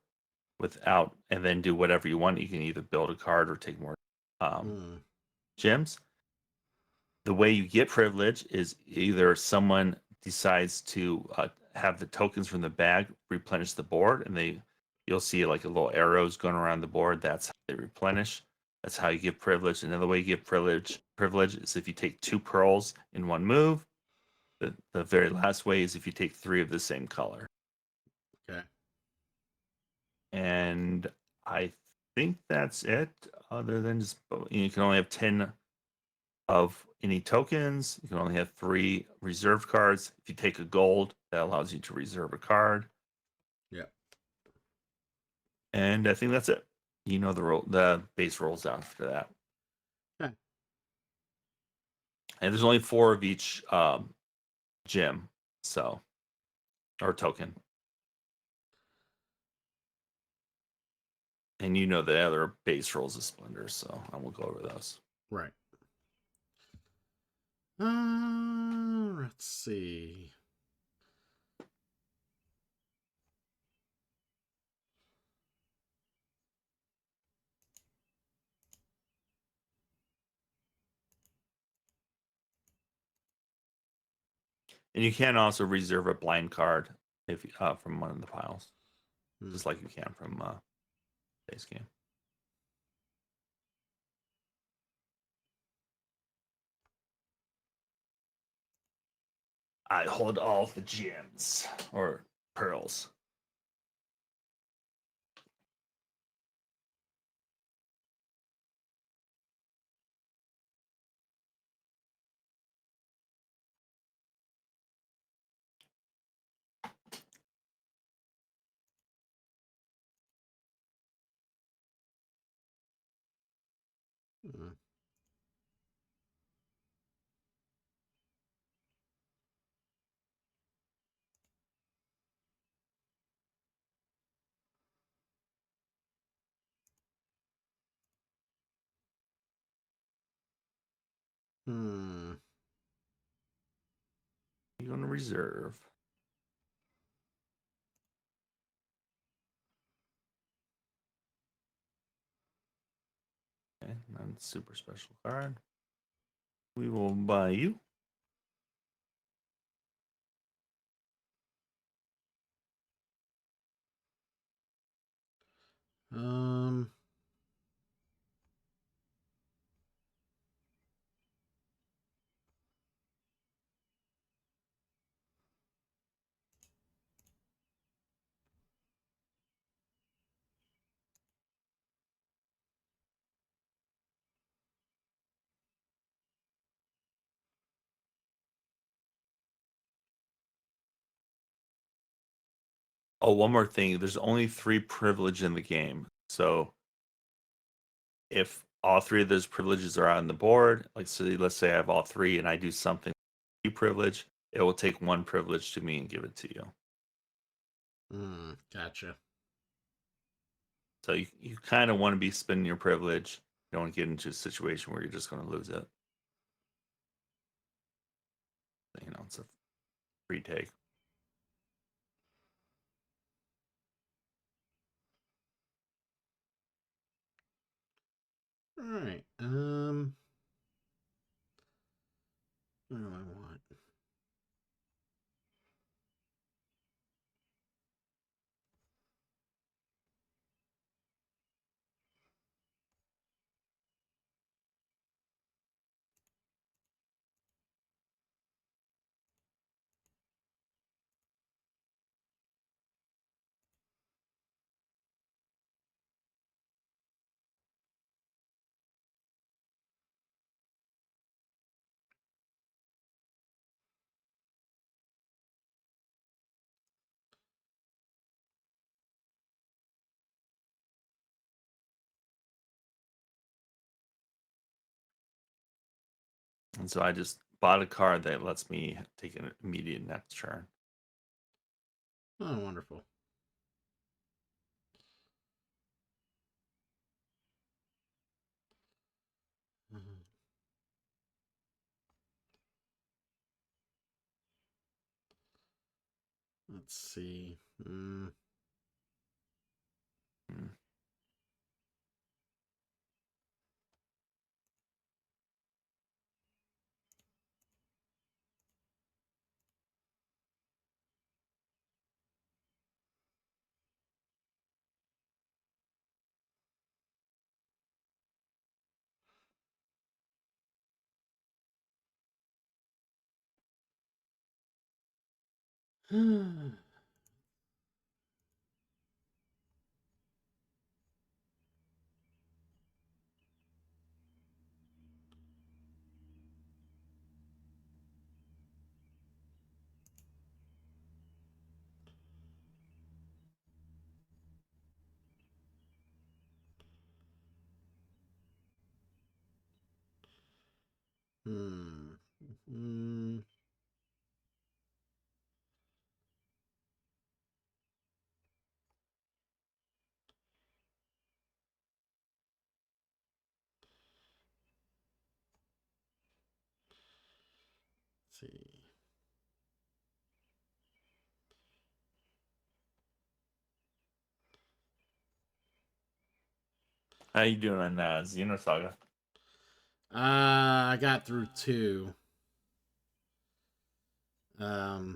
and then do whatever you want. You can either build a card or take more gems. The way you get privilege is either someone decides to have the tokens from the bag replenish the board, and they you'll see like a little arrows going around the board. That's how they replenish. That's how you give privilege. Another way you give privilege is if you take 2 pearls in one move. The very last way is if you take 3 of the same color. Okay. And I think that's it. Other than just you can only have 10 of any tokens. You can only have 3 reserved cards. If you take a gold, that allows you to reserve a card. Yeah. And I think that's it. You know the base rolls down after that. Okay. And there's only 4 of each gem, so or token. And you know the other base rolls of Splendor, so I won't go over those. Right. Let's see. And you can also reserve a blind card if from one of the piles, just like you can from base game. I hold all the gems or pearls. Hmm. Hmm. You're going to reserve. Okay, non super special card. We will buy you. Um. Oh, one more thing. There's only 3 privilege in the game. So if all 3 of those privileges are on the board, like so let's say I have all 3 and I do something privilege, it will take 1 privilege to me and give it to you. Gotcha. So you kind of want to be spending your privilege. You don't want to get into a situation where you're just going to lose it. You know, it's a free take. All right. What do I want? And so I just bought a card that lets me take an immediate next turn. Oh, wonderful. Mhm. Let's see. Hmm. Hmm. Hmm. Let's see. How you doing on Xenosaga? I got through 2. I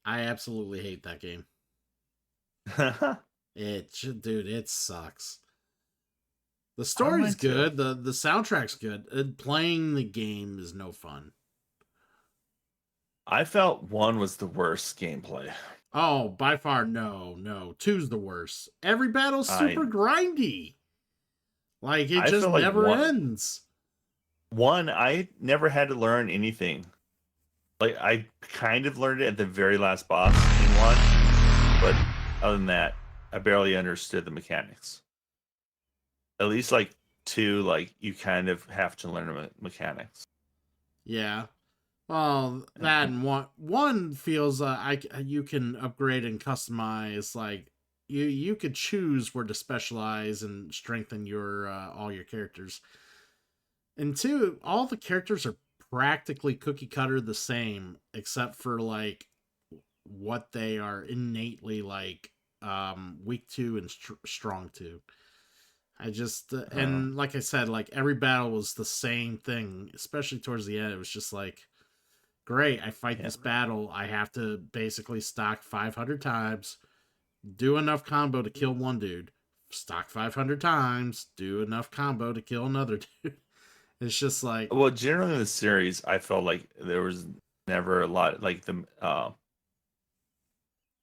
absolutely hate that game. Dude, it sucks. The story's good. The soundtrack's good. Playing the game is no fun. I felt 1 was the worst gameplay. Oh, by far, no. 2's the worst. Every battle's super grindy. Like, it I just feel like never 1 ends. 1, I never had to learn anything. Like, I kind of learned it at the very last boss in 1, but other than that, I barely understood the mechanics. At least, like, 2, like, you kind of have to learn the mechanics. Yeah. Well, that and one feels you can upgrade and customize. Like, you could choose where to specialize and strengthen your all your characters. And 2, all the characters are practically cookie cutter the same, except for like what they are innately like weak to and strong to. I just and like I said, like every battle was the same thing, especially towards the end. It was just like, great, I fight this battle. I have to basically stock 500 times, do enough combo to kill one dude, stock 500 times, do enough combo to kill another dude. It's just like, Well, generally in the series, I felt like there was never a lot, like the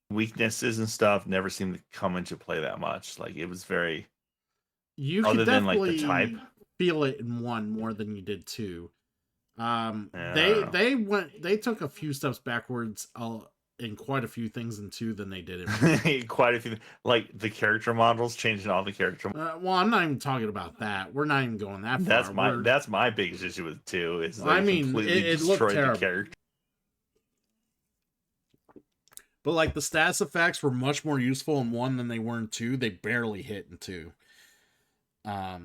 weaknesses and stuff never seemed to come into play that much. Like, it was very, you could other than like the definitely type. feel it in 1 more than you did 2. I don't know. They took a few steps backwards in quite a few things in 2 than they did in 1. Quite a few, like the character models, changing all the character. Well, I'm not even talking about that. We're not even going that far. That's my biggest issue with 2. Is they I mean, completely it looked destroyed the terrible. character. But like the status effects were much more useful in 1 than they were in 2. They barely hit in 2. I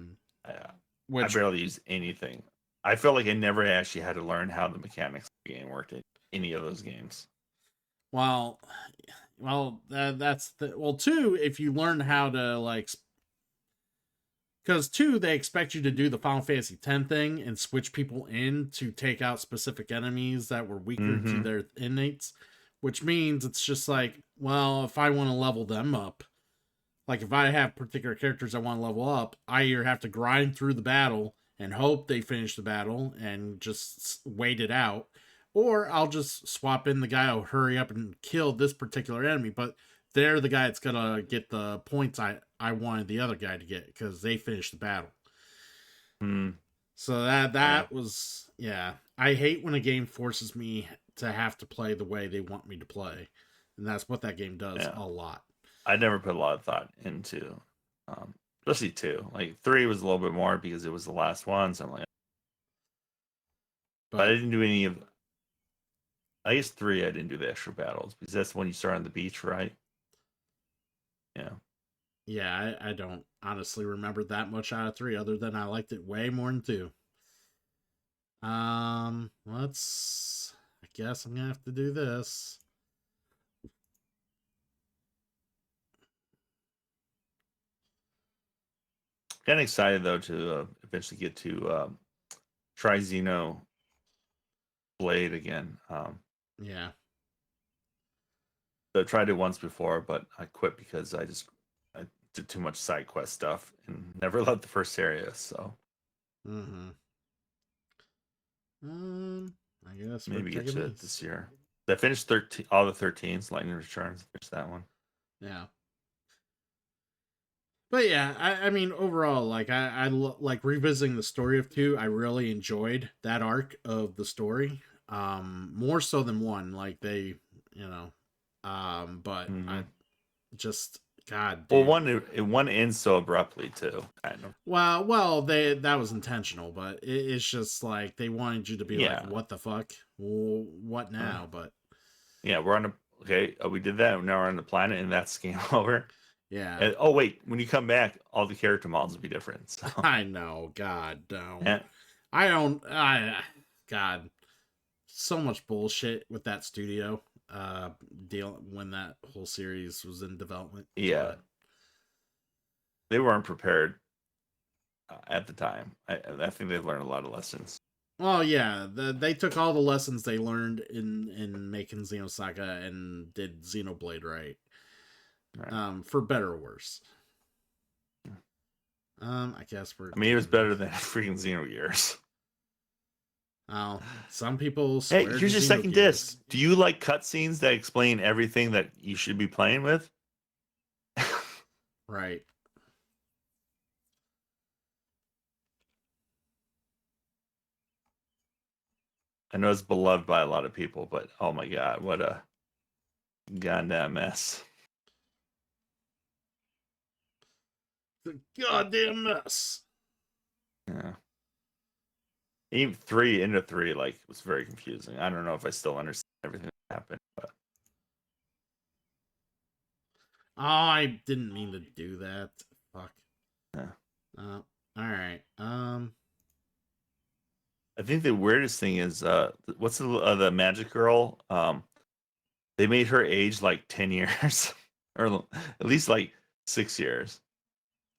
Which barely use anything. I feel like I never actually had to learn how the mechanics of the game worked in any of those games. well, that's the 2. If you learn how to like, because 2 they expect you to do the Final Fantasy X thing and switch people in to take out specific enemies that were weaker to their innates, which means it's just like, well, if I want to level them up, like if I have particular characters I want to level up, I either have to grind through the battle and hope they finish the battle and just wait it out, or I'll just swap in the guy who'll hurry up and kill this particular enemy, but they're the guy that's gonna get the points I wanted the other guy to get because they finished the battle. So that was, yeah. I hate when a game forces me to have to play the way they want me to play, and that's what that game does a lot. I never put a lot of thought into, especially 2. Like 3 was a little bit more because it was the last one. So I'm like, but I didn't do any of. I guess 3 I didn't do the extra battles because that's when you start on the beach, right? Yeah. Yeah, I don't honestly remember that much out of 3, other than I liked it way more than 2. I guess I'm gonna have to do this. Kind of excited though to eventually get to try Xeno Blade again. Yeah. I tried it once before, but I quit because I did too much side quest stuff and never left the first area. So, I guess maybe get to it this year. I finished 13, all the 13s. Lightning Returns. Finished that one. Yeah. But yeah, I mean, overall, like like revisiting the story of 2. I really enjoyed that arc of the story, more so than 1. Like they, you know, but I just God. Dude. Well, one ends so abruptly too. Kind of. Well, that was intentional, but it's just like they wanted you to be Yeah. like, what the fuck, well, what now? But yeah, we're on a okay. We did that. Now we're on the planet, and that's game over. yeah. And, oh wait, when you come back, all the character models will be different. So. I know. God, don't. Yeah. I don't. God, so much bullshit with that studio. Deal when that whole series was in development. Yeah. But They weren't prepared at the time. I think they've learned a lot of lessons. well, yeah, they took all the lessons they learned in making Xenosaga and did Xenoblade right. For better or worse. I guess we're. I mean, it was better than freaking Xenogears. Oh, some people. Hey, Swear here's to your second Xenogears. disc. Do you like cutscenes that explain everything that you should be playing with? Right. I know it's beloved by a lot of people, but oh my god, what a goddamn mess. The goddamn mess. Yeah. Even 3 into 3, like, was very confusing. I don't know if I still understand everything that happened, but Oh, I didn't mean to do that. Fuck. yeah. All right. I think the weirdest thing is what's the magic girl? They made her age like 10 years or at least like 6 years.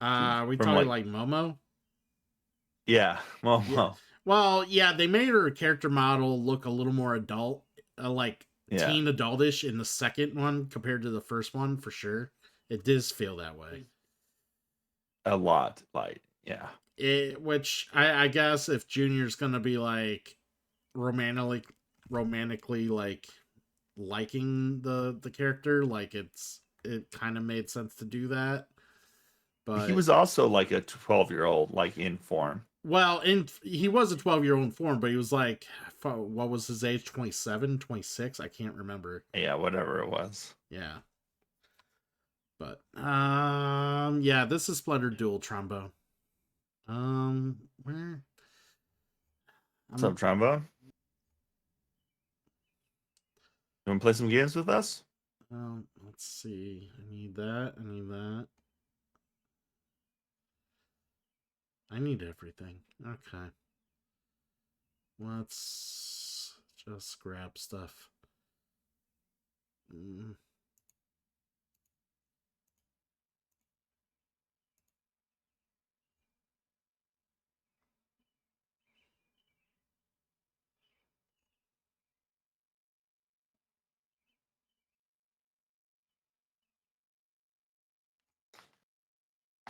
Are we From, talking like Momo? Yeah. Well, Yeah. Well, yeah, they made her character model look a little more adult, like yeah. teen adultish in the second one compared to the first one, for sure. It does feel that way. A lot, like, yeah. Which I guess if Junior's gonna be like romantically like liking the character, like it kind of made sense to do that. But He was also like a 12-year-old, like in form. well, he was a 12-year-old in form, but he was like, what was his age? 27, 26? I can't remember. Yeah, whatever it was. Yeah. But yeah, this is Splendor Duel Trombone. Where? What's up, Trombone? You want to play some games with us? Let's see. I need that. I need that. I need everything. Okay. Let's just grab stuff.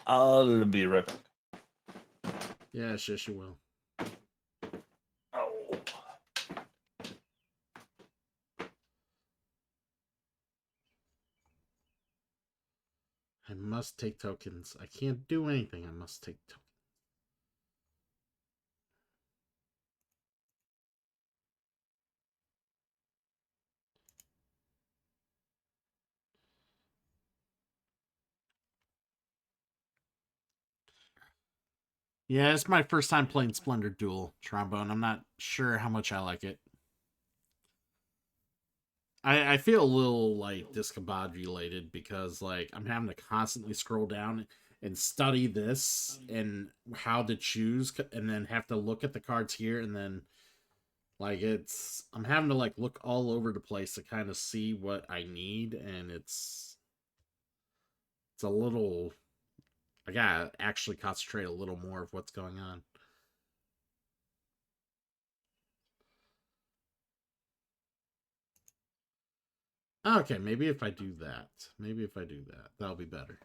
I'll be right back. Yeah, sure, she will. Oh. I must take tokens. I can't do anything. I must take tokens. Yeah, it's my first time playing Splendor Duel Trombone. I'm not sure how much I like it. I feel a little like discombobulated because like I'm having to constantly scroll down and study this and how to choose, and then have to look at the cards here, and then like I'm having to like look all over the place to kind of see what I need, and it's a little, I gotta actually concentrate a little more of what's going on. Okay, maybe if I do that. Maybe if I do that, that'll be better.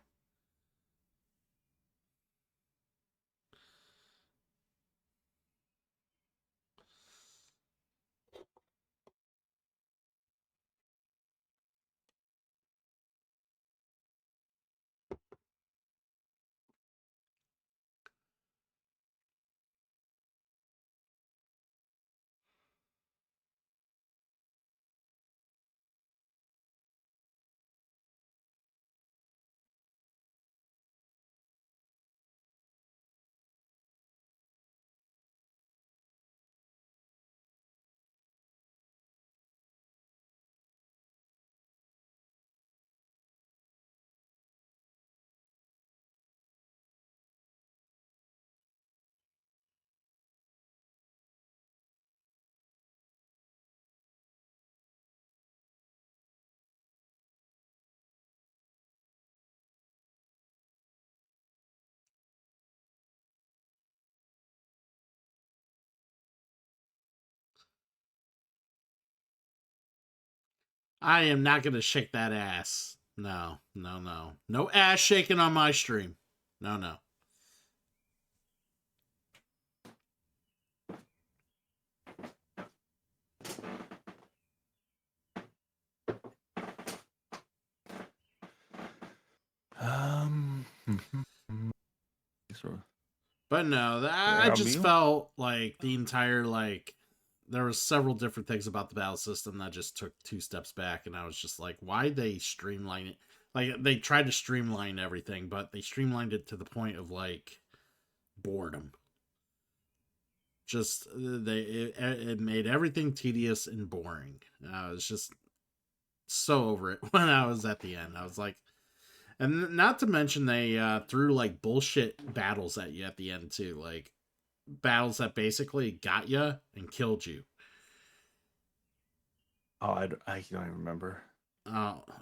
I am not gonna shake that ass. No, no, no. No ass shaking on my stream. No, no. But no, I just felt like the entire, like, there was several different things about the battle system that just took 2 steps back, and I was just like, why they streamline it? Like, they tried to streamline everything, but they streamlined it to the point of, like, boredom. Just, it made everything tedious and boring. I was just so over it when I was at the end. I was like, and not to mention they threw like bullshit battles at you at the end too, like battles that basically got you and killed you. Oh, I don't even remember.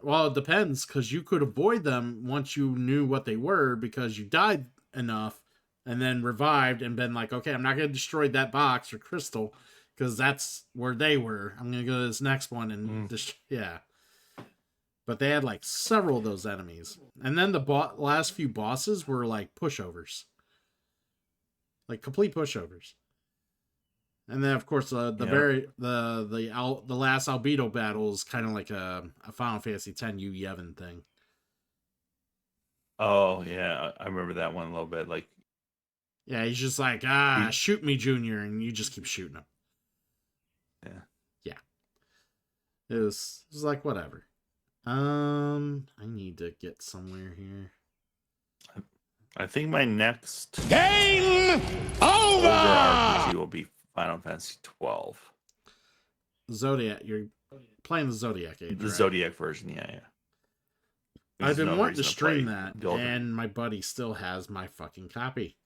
Well, it depends, because you could avoid them once you knew what they were, because you died enough and then revived and been like, okay, I'm not going to destroy that box or crystal because that's where they were. I'm going to go to this next one and yeah. But they had like several of those enemies. And then the last few bosses were like pushovers. Like complete pushovers. And then of course the last albedo battle is kind of like a Final Fantasy X Yu Yevon thing. Oh yeah, I remember that one a little bit. Like, yeah, he's just like, shoot me, Junior, and you just keep shooting him. Yeah. It was like whatever. I need to get somewhere here. I think my next Game over! RPG will be Final Fantasy 12. Zodiac, you're playing the Zodiac Age, The right? Zodiac version, yeah. I've been wanting to stream that, and my buddy still has my fucking copy.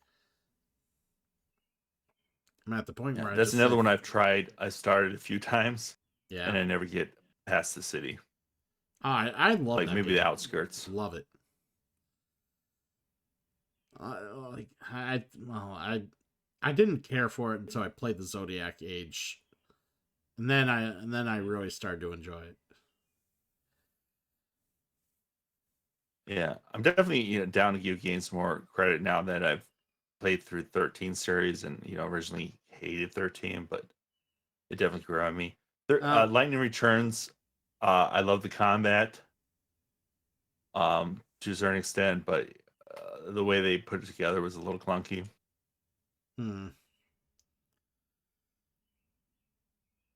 I'm at the point where that's another one I've tried. I started a few times, yeah, and I never get past the city. I love like that maybe game. The outskirts. Love it. I didn't care for it until I played the Zodiac Age, and then I really started to enjoy it. Yeah, I'm definitely down to give games more credit now that I've played through 13 series, and originally hated 13, but it definitely grew on me. Lightning Returns. I love the combat, to a certain extent, but the way they put it together was a little clunky.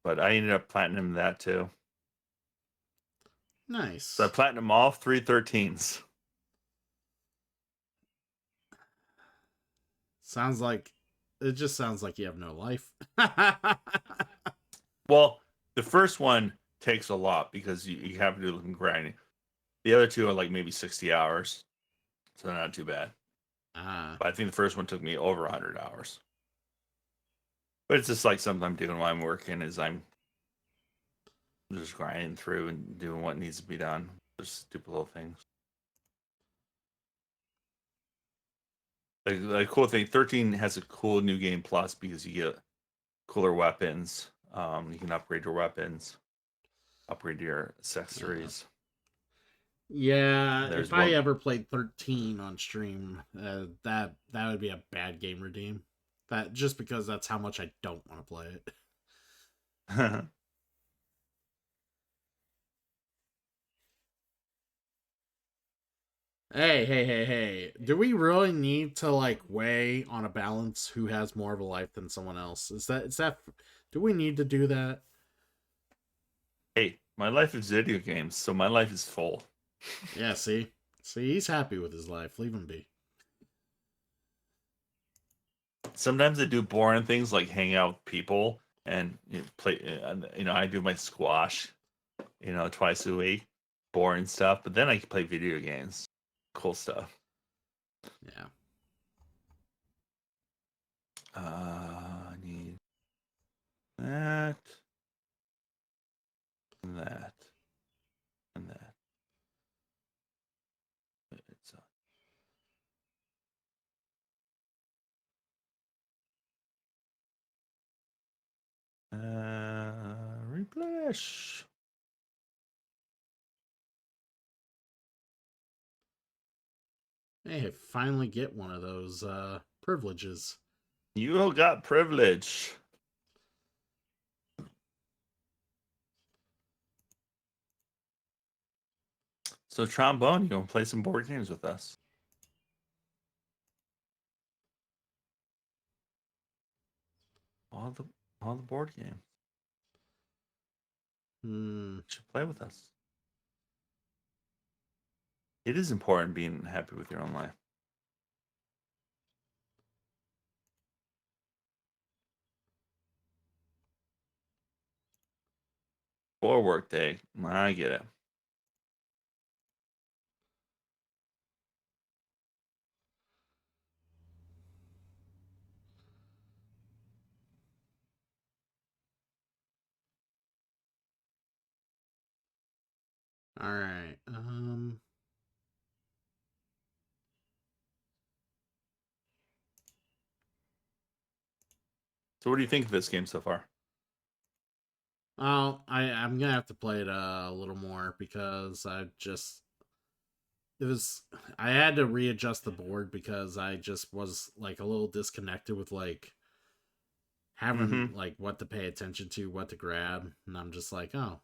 But I ended up platinum that too. Nice. So I platinum all 3 13s. It just sounds like you have no life. Well, the first one takes a lot because you have to do some grinding. The other 2 are like maybe 60 hours. So they're not too bad. But I think the first one took me over 100 hours. But it's just like something I'm doing while I'm working, is I'm just grinding through and doing what needs to be done. Just stupid little things. The cool thing, 13 has a cool new game plus because you get cooler weapons. You can upgrade your weapons, upgrade your accessories. Yeah, if I ever played 13 on stream, that would be a bad game redeem. That just because that's how much I don't want to play it. Hey. Do we really need to like weigh on a balance who has more of a life than someone else? Is that do we need to do that? Hey, my life is video games, so my life is full. Yeah, see, he's happy with his life. Leave him be. Sometimes I do boring things like hang out with people and play. I do my squash, twice a week, boring stuff. But then I can play video games, cool stuff. Yeah. I need that, and that, and that. It's replenish. Hey, I finally get one of those privileges. You got privilege. So trombone, you gonna play some board games with us? All the board games. You should play with us. It is important being happy with your own life. For work day. I get it. All right. So what do you think of this game so far? Oh, I'm gonna have to play it a little more because I had to readjust the board because I just was like a little disconnected with like having like what to pay attention to, what to grab, and I'm just like, oh,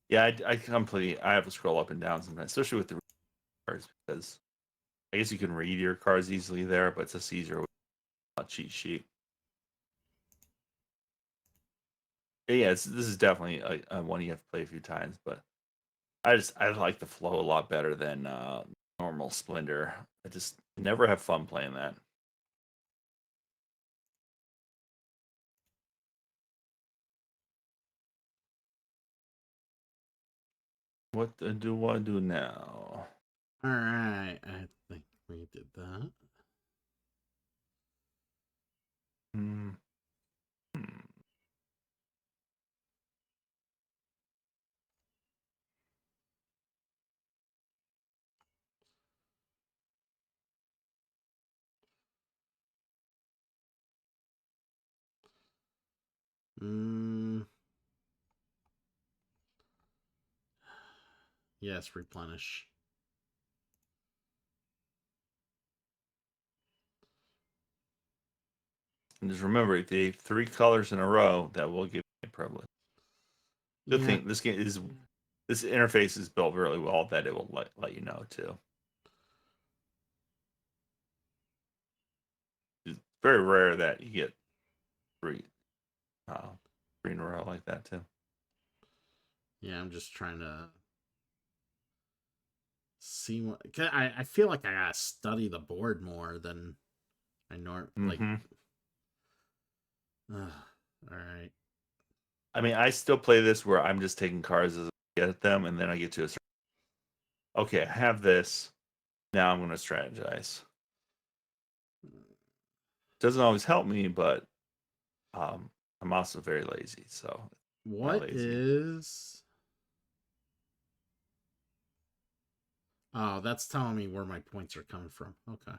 Yeah, I have to scroll up and down sometimes, especially with the cards, because I guess you can read your cards easily there, but it's just easier with a cheat sheet. Yeah, this is definitely a one you have to play a few times, but I like the flow a lot better than normal Splendor. I just never have fun playing that. What do I do now? all right. I think we did that. Hmm. Yes, replenish. And just remember, if you have 3 colors in a row, that will give you a privilege. Good Yeah. thing this interface is built really well that it will let you know too. It's very rare that you get 3 3 in a row like that too. Yeah, I'm just trying to see what. 'Cause I feel like I gotta study the board more than I like. All right. I mean, I still play this where I'm just taking cards as I get them, and then I get to a certain. Okay, I have this. Now I'm going to strategize. Doesn't always help me, but I'm also very lazy. So What is? Oh, that's telling me where my points are coming from. Okay.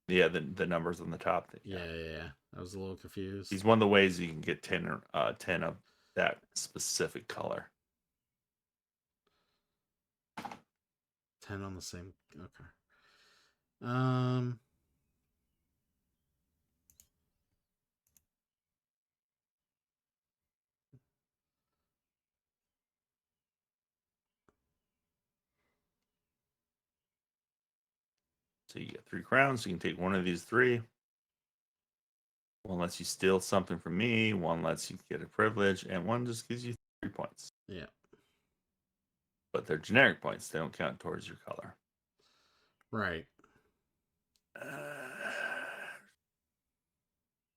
Yeah, the numbers on the top. Yeah. I was a little confused. He's one of the ways you can get 10 of that specific color. 10 on the same. Okay. So you get 3 crowns. You can take one of these 3. One lets you steal something from me. One lets you get a privilege, and one just gives you 3 points. Yeah. But they're generic points. They don't count towards your color. Right.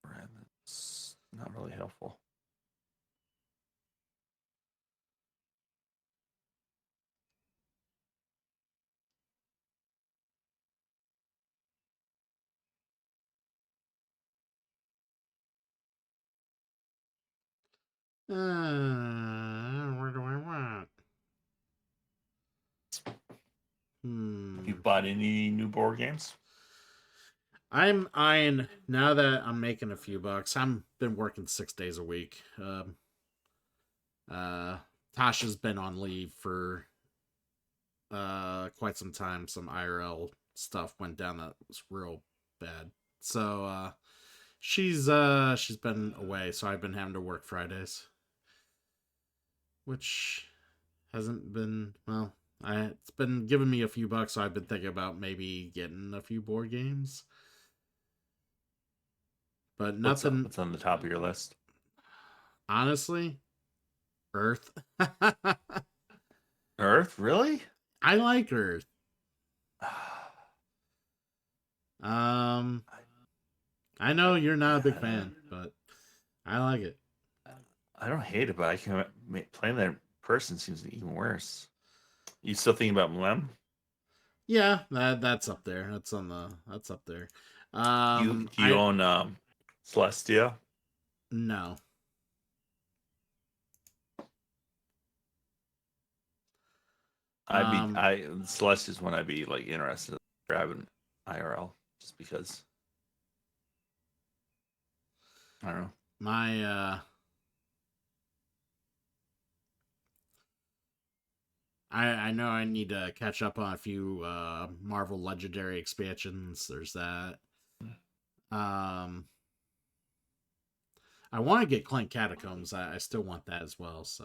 That's not really helpful. Where do I want? You bought any new board games? I'm eyeing now that I'm making a few bucks. I'm been working 6 days a week. Tasha's been on leave for quite some time. Some IRL stuff went down that was real bad. So she's been away, so I've been having to work Fridays, which hasn't been well. It's been giving me a few bucks, so I've been thinking about maybe getting a few board games, but nothing. What's on the top of your list? Honestly, Earth. Earth, really? I like Earth. I know you're not a big fan, but I like it. I don't hate it, but I can playing that in person seems even worse. You still thinking about Mlem? Yeah, that's up there. That's up there. Do you own Celestia? No. Celestia's one I'd be like interested in grabbing IRL just because I don't know. My I know I need to catch up on a few Marvel Legendary expansions. There's that. I want to get Clank Catacombs. I still want that as well. So,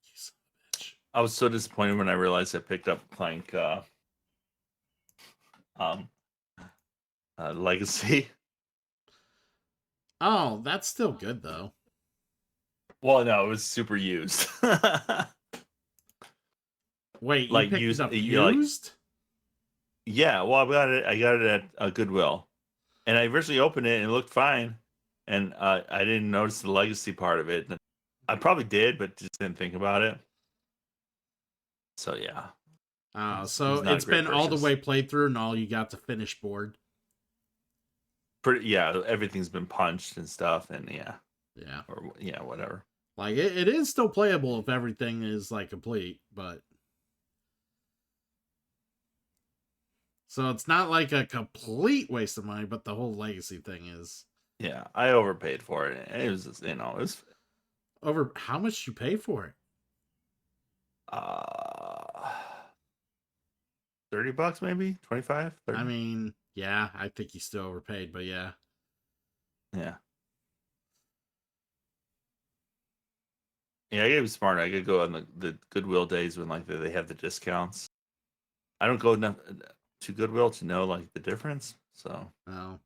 you son of a bitch. I was so disappointed when I realized I picked up Clank Legacy. Oh, that's still good though. Well, no, it was super used. Wait, you Like picked used, it up you like- used? Yeah, well, I got it at Goodwill, and I originally opened it and it looked fine, and I didn't notice the legacy part of it. I probably did, but just didn't think about it. So yeah. So not a it's great been all the purchase. way played through, and all you got to finish board. Yeah, everything's been punched and stuff, and yeah, whatever. Like it is still playable if everything is like complete, but so it's not like a complete waste of money, but the whole legacy thing is Yeah, I overpaid for it. It was just, it was over. How much you pay for it? uh $30 maybe, 25, 30. I mean, yeah, I think you still overpaid, but yeah. Yeah. Yeah, I gotta be smart. I gotta go on the Goodwill days when like they have the discounts. I don't go enough to Goodwill to know like the difference. So No.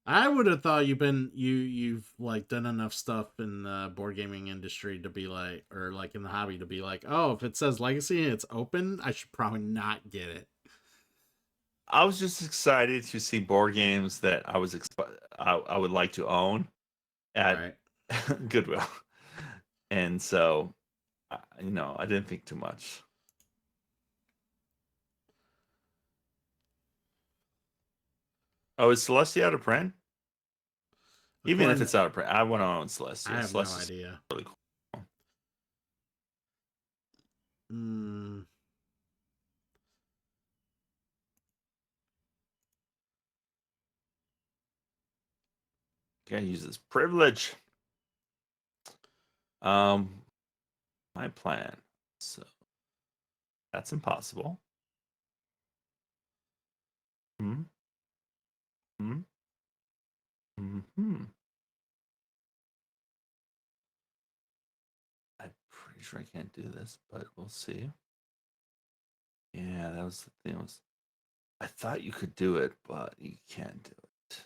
I would have thought you've like done enough stuff in the board gaming industry to be like, or like in the hobby to be like, oh, if it says legacy and it's open, I should probably not get it. I was just excited to see board games that I would like to own at Right. Goodwill, and so I didn't think too much. Oh, is Celestia out of print? Even if According- it's out of print, I want to own Celestia. I have no Celestia's idea. really cool. Mm, Can't use this privilege. My plan. So that's impossible. Hmm. Hmm. Hmm. I'm pretty sure I can't do this, but we'll see. Yeah, that was the thing. I thought you could do it, but you can't do it.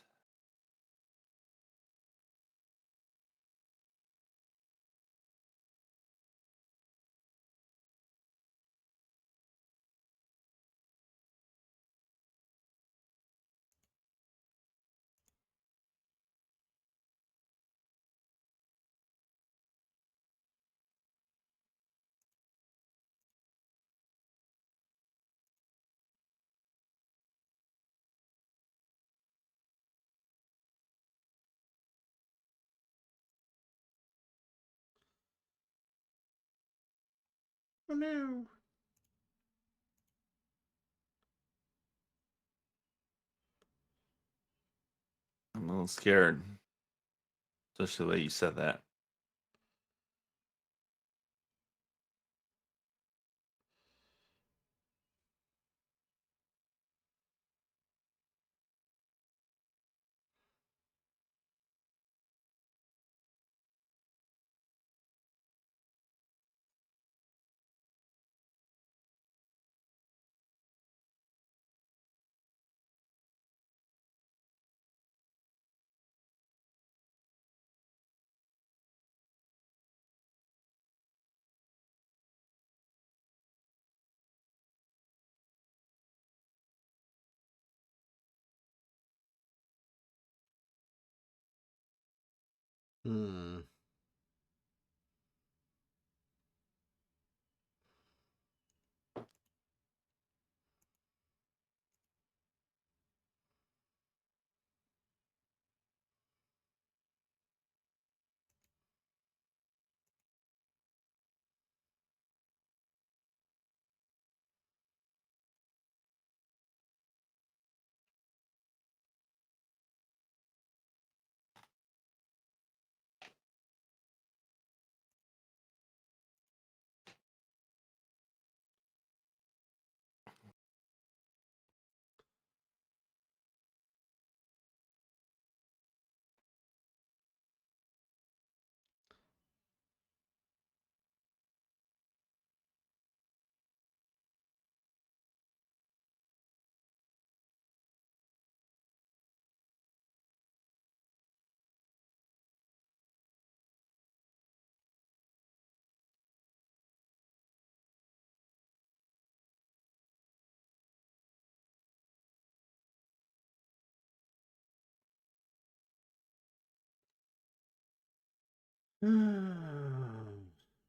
oh no. I'm a little scared, especially the way you said that. Hmm.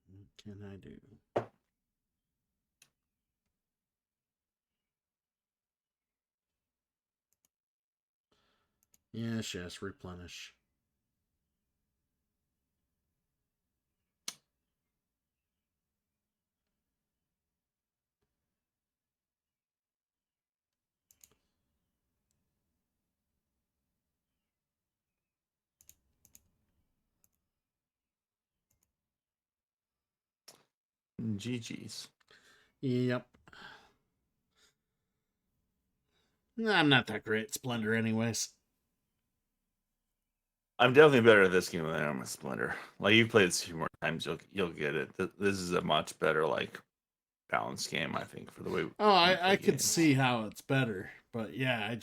What can I do? Yes, replenish. GG's. Yep. I'm not that great at Splendor anyways. I'm definitely better at this game than I am at Splendor. Like you played this a few more times, you'll get it. This is a much better like balanced game, I think, for the way. Oh, we play I could games. see how it's better, but yeah,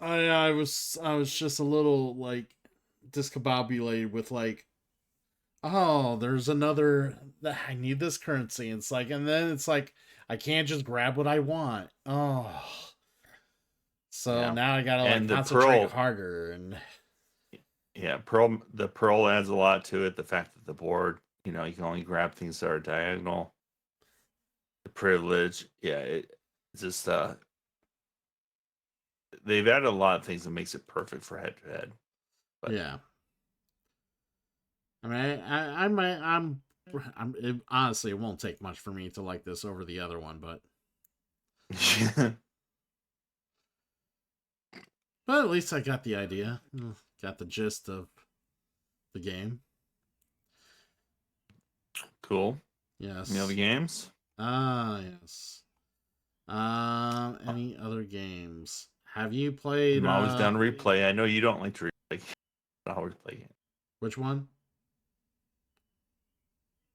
I was just a little like discombobulated with like, oh, there's another, I need this currency. It's like, and then it's like I can't just grab what I want. Oh, so Yeah. now I gotta like And the concentrate pearl, harder. And yeah, the pearl adds a lot to it. The fact that the board, you know, you can only grab things that are diagonal. The privilege, yeah, it's just they've added a lot of things that makes it perfect for head to head. But yeah, I mean, I might, honestly, it won't take much for me to like this over the other one, but at least I got the idea, got the gist of the game. cool. Yes. Any other games? Yes. Any other games? Have you played? I'm always down to replay. I know you don't like to replay. I'll replay it. Which one?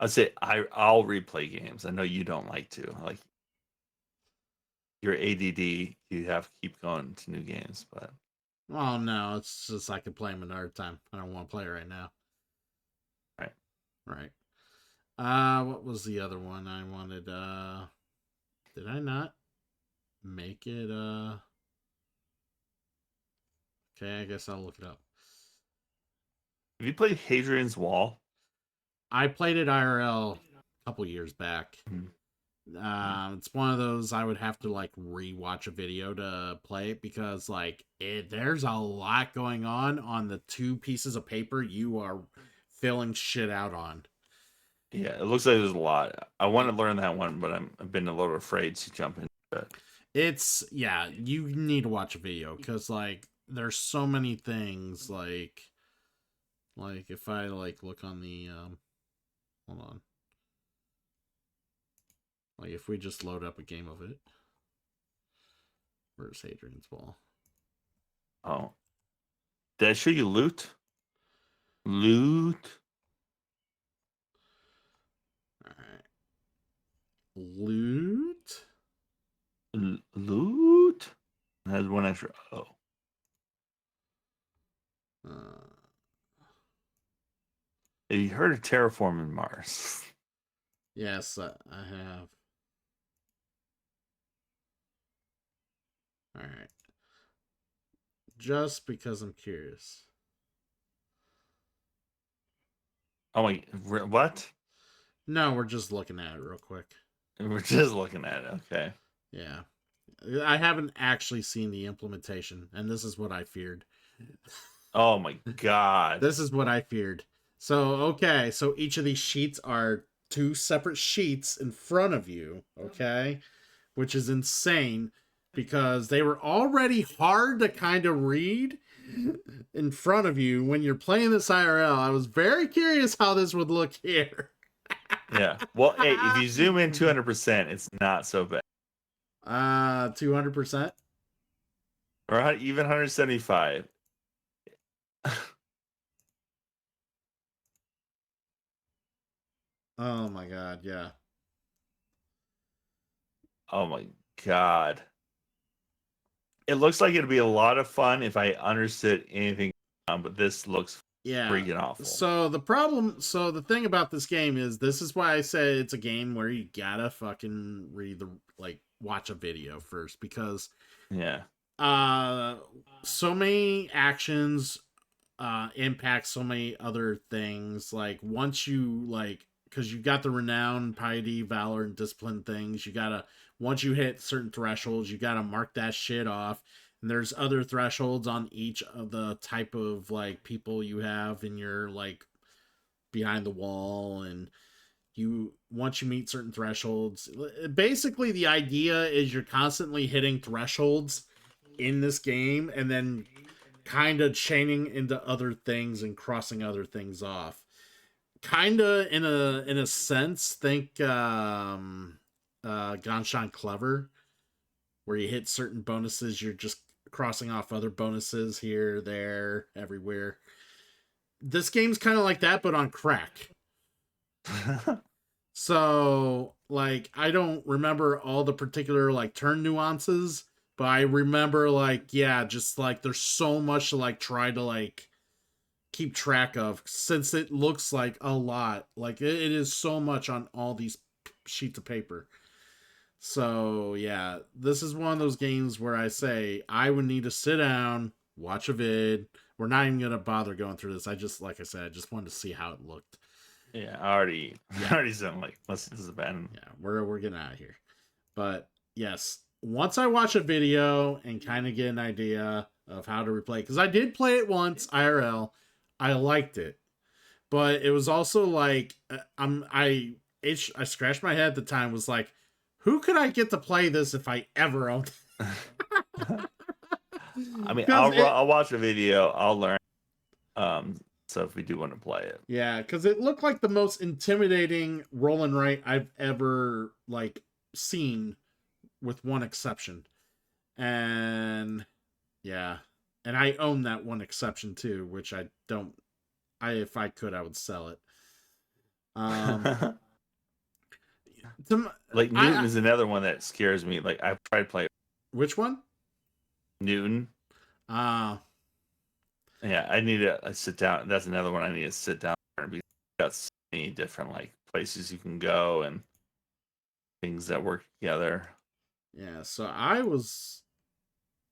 I'd say I'll replay games. I know you don't like to. Like your ADD, you have to keep going to new games. But Oh no, it's just I could play them another time. I don't want to play it right now. right. Right. What was the other one I wanted? Did I not make it? Okay, I guess I'll look it up. Have you played Hadrian's Wall? I played it IRL a couple years back. Mhm. It's one of those I would have to like rewatch a video to play it because like there's a lot going on the two pieces of paper you are filling shit out on. Yeah, it looks like there's a lot. I want to learn that one, but I've been a little afraid to jump into it. It's you need to watch a video because like there's so many things like if I like look on the hold on. Like if we just load up a game of it. Where's Hadrian's Wall? Oh, did I show you loot? Loot. Alright. Loot? Loot. It has one extra. Oh, Uh, have you heard of terraforming Mars? yes, I have. Alright. Just because I'm curious. Oh my, what? No, we're just looking at it real quick. We're just looking at it. Okay. Yeah. I haven't actually seen the implementation, and this is what I feared. Oh my god. This is what I feared. So, okay, so each of these sheets are 2 separate sheets in front of you, okay? Which is insane because they were already hard to kind of read in front of you when you're playing this IRL. I was very curious how this would look here. Yeah. Well, hey, if you zoom in 200%, it's not so bad. 200%? Or even 175. Oh my god, yeah. Oh my god. It looks like it'd be a lot of fun if I understood anything, but this looks Yeah. freaking awful. So the thing about this game is, this is why I say it's a game where you gotta fucking watch a video first, because Yeah. so many actions impact so many other things. Like, once you because you got the renown, piety, valor, and discipline things, you gotta, once you hit certain thresholds, you gotta mark that shit off. And there's other thresholds on each of the type of people you have in your behind the wall, and once you meet certain thresholds, basically the idea is you're constantly hitting thresholds in this game, and then kind of chaining into other things and crossing other things off. Kind of in a sense, think Ganshan Clever, where you hit certain bonuses, you're just crossing off other bonuses here, there, everywhere. This game's kind of like that, but on crack. So, I don't remember all the particular turn nuances, but I remember just there's so much to try to keep track of, since it looks like a lot. It is so much on all these sheets of paper. So yeah, this is one of those games where I say I would need to sit down, watch a vid. We're not even gonna bother going through this. I just, like I said, I just wanted to see how it looked. Yeah, I already sound like this is a bad. Yeah, we're getting out of here. But yes, once I watch a video and kind of get an idea of how to replay, because I did play it once IRL, I liked it, but it was also I scratched my head at the time, was like, who could I get to play this if I ever owned it? I mean, I'll watch a video, I'll learn. So if we do want to play it. Yeah, because it looked like the most intimidating roll and write I've ever seen, with one exception. And yeah, and I own that one exception too, which I don't. If I could, I would sell it. Newton is another one that scares me. I've tried to play. Which one? Newton. Yeah, I need to sit down. That's another one I need to sit down and because got so many different places you can go and things that work together. Yeah, so I was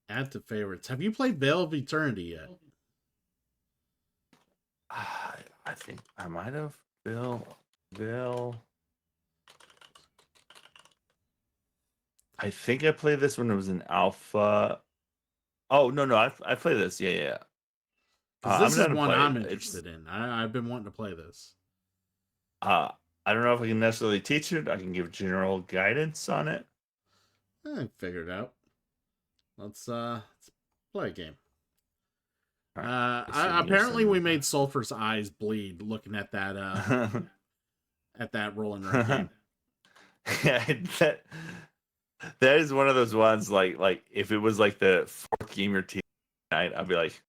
at the favorites. Have you played Vale of Eternity yet? I think I might have. Vale. I think I played this when it was in alpha. Oh no, I played this. Yeah. This is one I'm interested in. I've been wanting to play this. I don't know if I can necessarily teach it. I can give general guidance on it. I figured it out. Let's play a game. Right. Apparently we made Sulfur's eyes bleed looking at that at that roll and write game. Yeah, that is one of those ones if it was the fourth game or team night, I'd be like,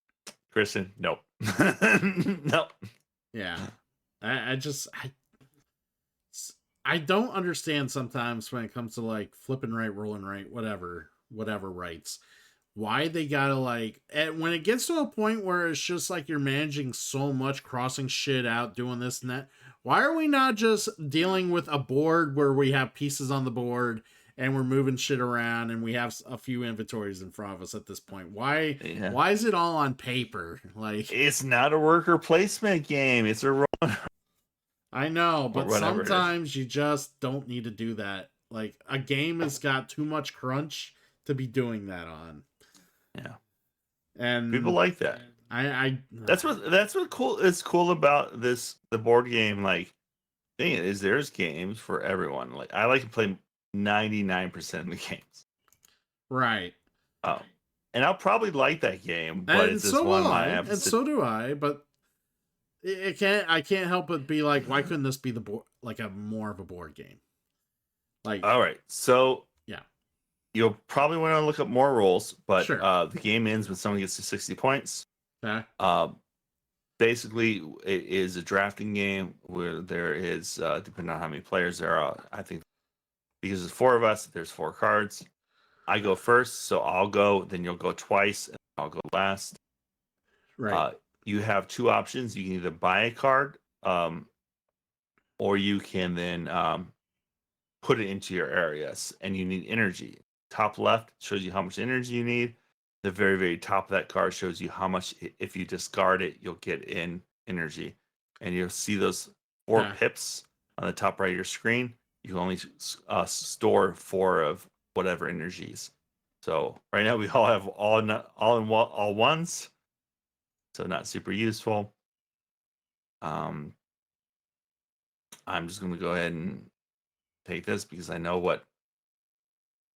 Kristen, nope. Nope. Yeah. I don't understand sometimes when it comes to flipping right, rolling right, whatever rights, why they gotta when it gets to a point where it's just you're managing so much, crossing shit out, doing this and that, why are we not just dealing with a board where we have pieces on the board and we're moving shit around and we have a few inventories in front of us at this point? Why is it all on paper? It's not a worker placement game, it's a roll. I know, Or but whatever it is. sometimes you just don't need to do that. Like a game has got too much crunch to be doing that on. Yeah. And People like that. That's what cool is cool about the board game. Like, thing is, there's games for everyone. Like, I like to play 99% of the games. right. And I'll probably like that game, but And it's just so one will my I, and emphasis. so do I. But I can't help but be like, why couldn't this be the board, like a more of a board game? Like, All right, so yeah, you'll probably want to look up more rules, but Sure. the game ends when someone gets to 60 points. okay, Basically, it is a drafting game where there is, depending on how many players there are, I think because there's 4 of us, there's 4 cards. I go first, so I'll go, then you'll go twice, and I'll go last. right, You have 2 options. You can either buy a card, or you can then put it into your areas, and you need energy. Top left shows you how much energy you need. The very, very top of that card shows you how much, if you discard it, you'll get in energy. And you'll see those 4 Yeah. pips on the top right of your screen. You can only store 4 of whatever energies. So right now we all have all ones, so not super useful. I'm just going to go ahead and take this because I know what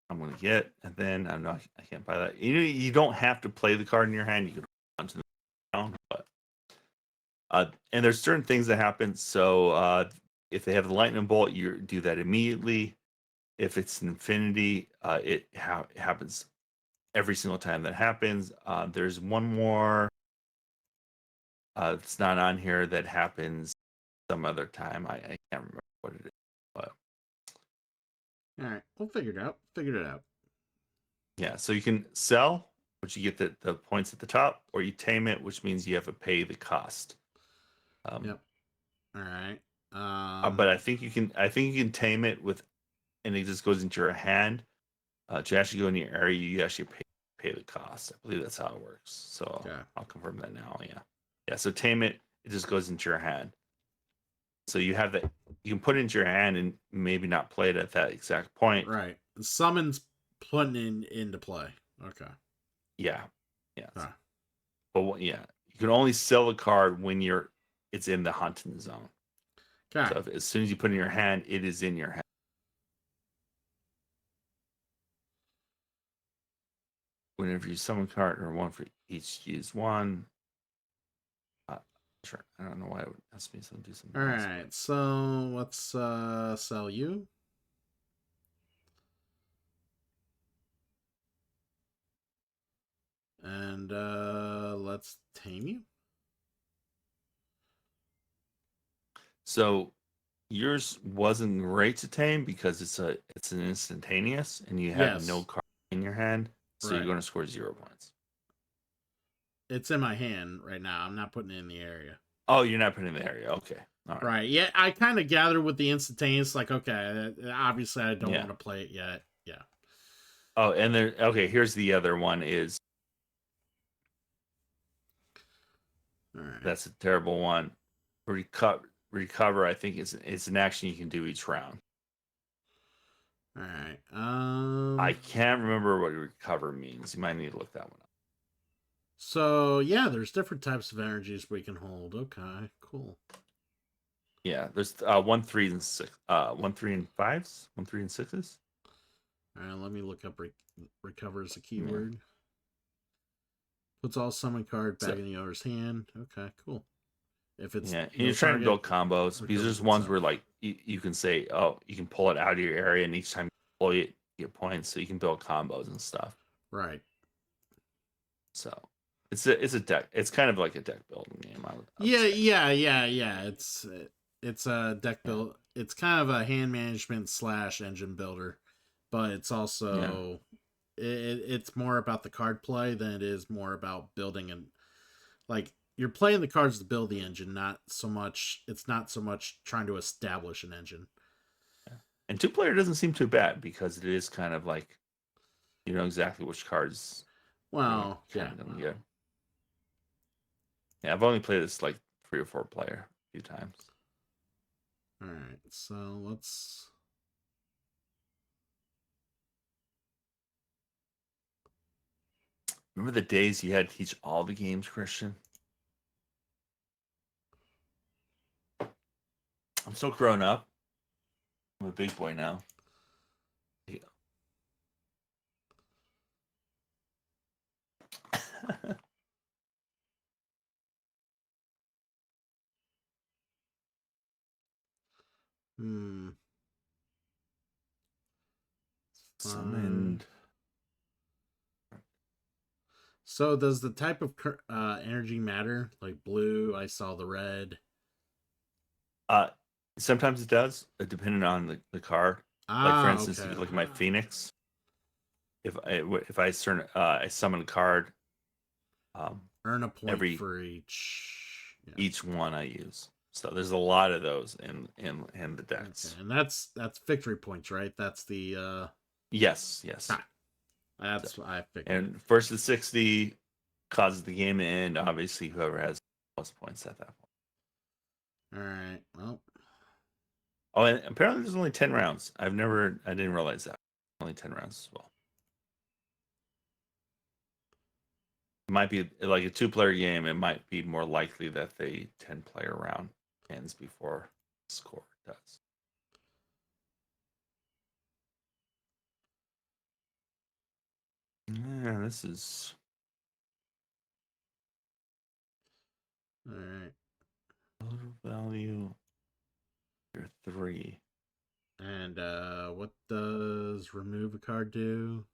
I'm going to get, and then I can't buy that. You don't have to play the card in your hand. You can hold on to the ground, but and there's certain things that happen. So if they have the lightning bolt, you do that immediately. If it's an infinity, it happens every single time that happens. There's one more. It's not on here that happens some other time. I can't remember what it is, but all right, we'll figure it out. Figured it out. yeah. So you can sell, which you get the points at the top, or you tame it, which means you have to pay the cost. Yep. All right. But I think you can tame it with, and it just goes into your hand. To actually go in your area, you actually pay the cost. I believe that's how it works. So Okay. I'll confirm that now. Yeah. So tame it, it just goes into your hand. So you have that. You can put it into your hand and maybe not play it at that exact point. right. Summons putting into play. Okay. Yeah. Huh. But you can only sell a card when it's in the hunting zone. Okay. So as soon as you put it in your hand, it is in your hand. Whenever you summon a card or one for each, use one. Sure. I don't know why it would ask me to do something All else. right. So let's sell you. And let's tame you. So yours wasn't great to tame because it's an instantaneous and you have no Yes. card in your hand, so Right. you're going to score 0 points. It's in my hand right now. I'm not putting it in the area. Oh, you're not putting it in the area. Okay. All right. Right. Yeah, I kind of gathered with the instantaneous, like, okay, obviously I don't want to play it yet. Yeah. Oh, and here's the other one is All right. that's a terrible one. Recover, I think it's an action you can do each round. All right. I can't remember what recover means. You might need to look that one up. So yeah, there's different types of energies we can hold. Okay, cool. Yeah, there's 1, 3, and 6. 1, 3, and 5s. 1, 3, and 6s. All right, let me look up recover as a keyword. Puts all summon card back in the owner's hand. Okay, cool. If it's and you're trying to build combos because there's ones where like you can say, oh, you can pull it out of your area, and each time you pull it, you get points, so you can build combos and stuff. Right. So it's a deck. It's kind of like a deck building game. I would say. Yeah. It's a deck build. It's kind of a hand management / engine builder, but it's also it's more about the card play than it is more about building and like you're playing the cards to build the engine, not so much. It's not so much trying to establish an engine. Yeah. And 2-player doesn't seem too bad because it is kind of like you know exactly which cards. Well, yeah. Yeah, I've only played this like 3 or 4 player a few times. so let's. Remember the days you had to teach all the games, Christian? I'm so grown up. I'm a big boy now. Yeah. Summoned. So does the type of energy matter? Like blue, I saw the red. Sometimes it does, depending on the card. Like for instance, if you look at my Phoenix, if I summon a card, earn a point every for each. Yeah. Each one I use. So there's a lot of those in the decks. Okay. And that's victory points, right? That's the Yes. That's what I figured. And first to 60 causes the game to end. Obviously, whoever has most points at that point. All right. Well. Oh, and apparently there's only 10 rounds. I didn't realize that. Only 10 rounds as well. It might be like a 2-player game. It might be more likely that the 10-player round ends before the score does. Yeah, this is All right. total value. You're 3. And what does remove a card do?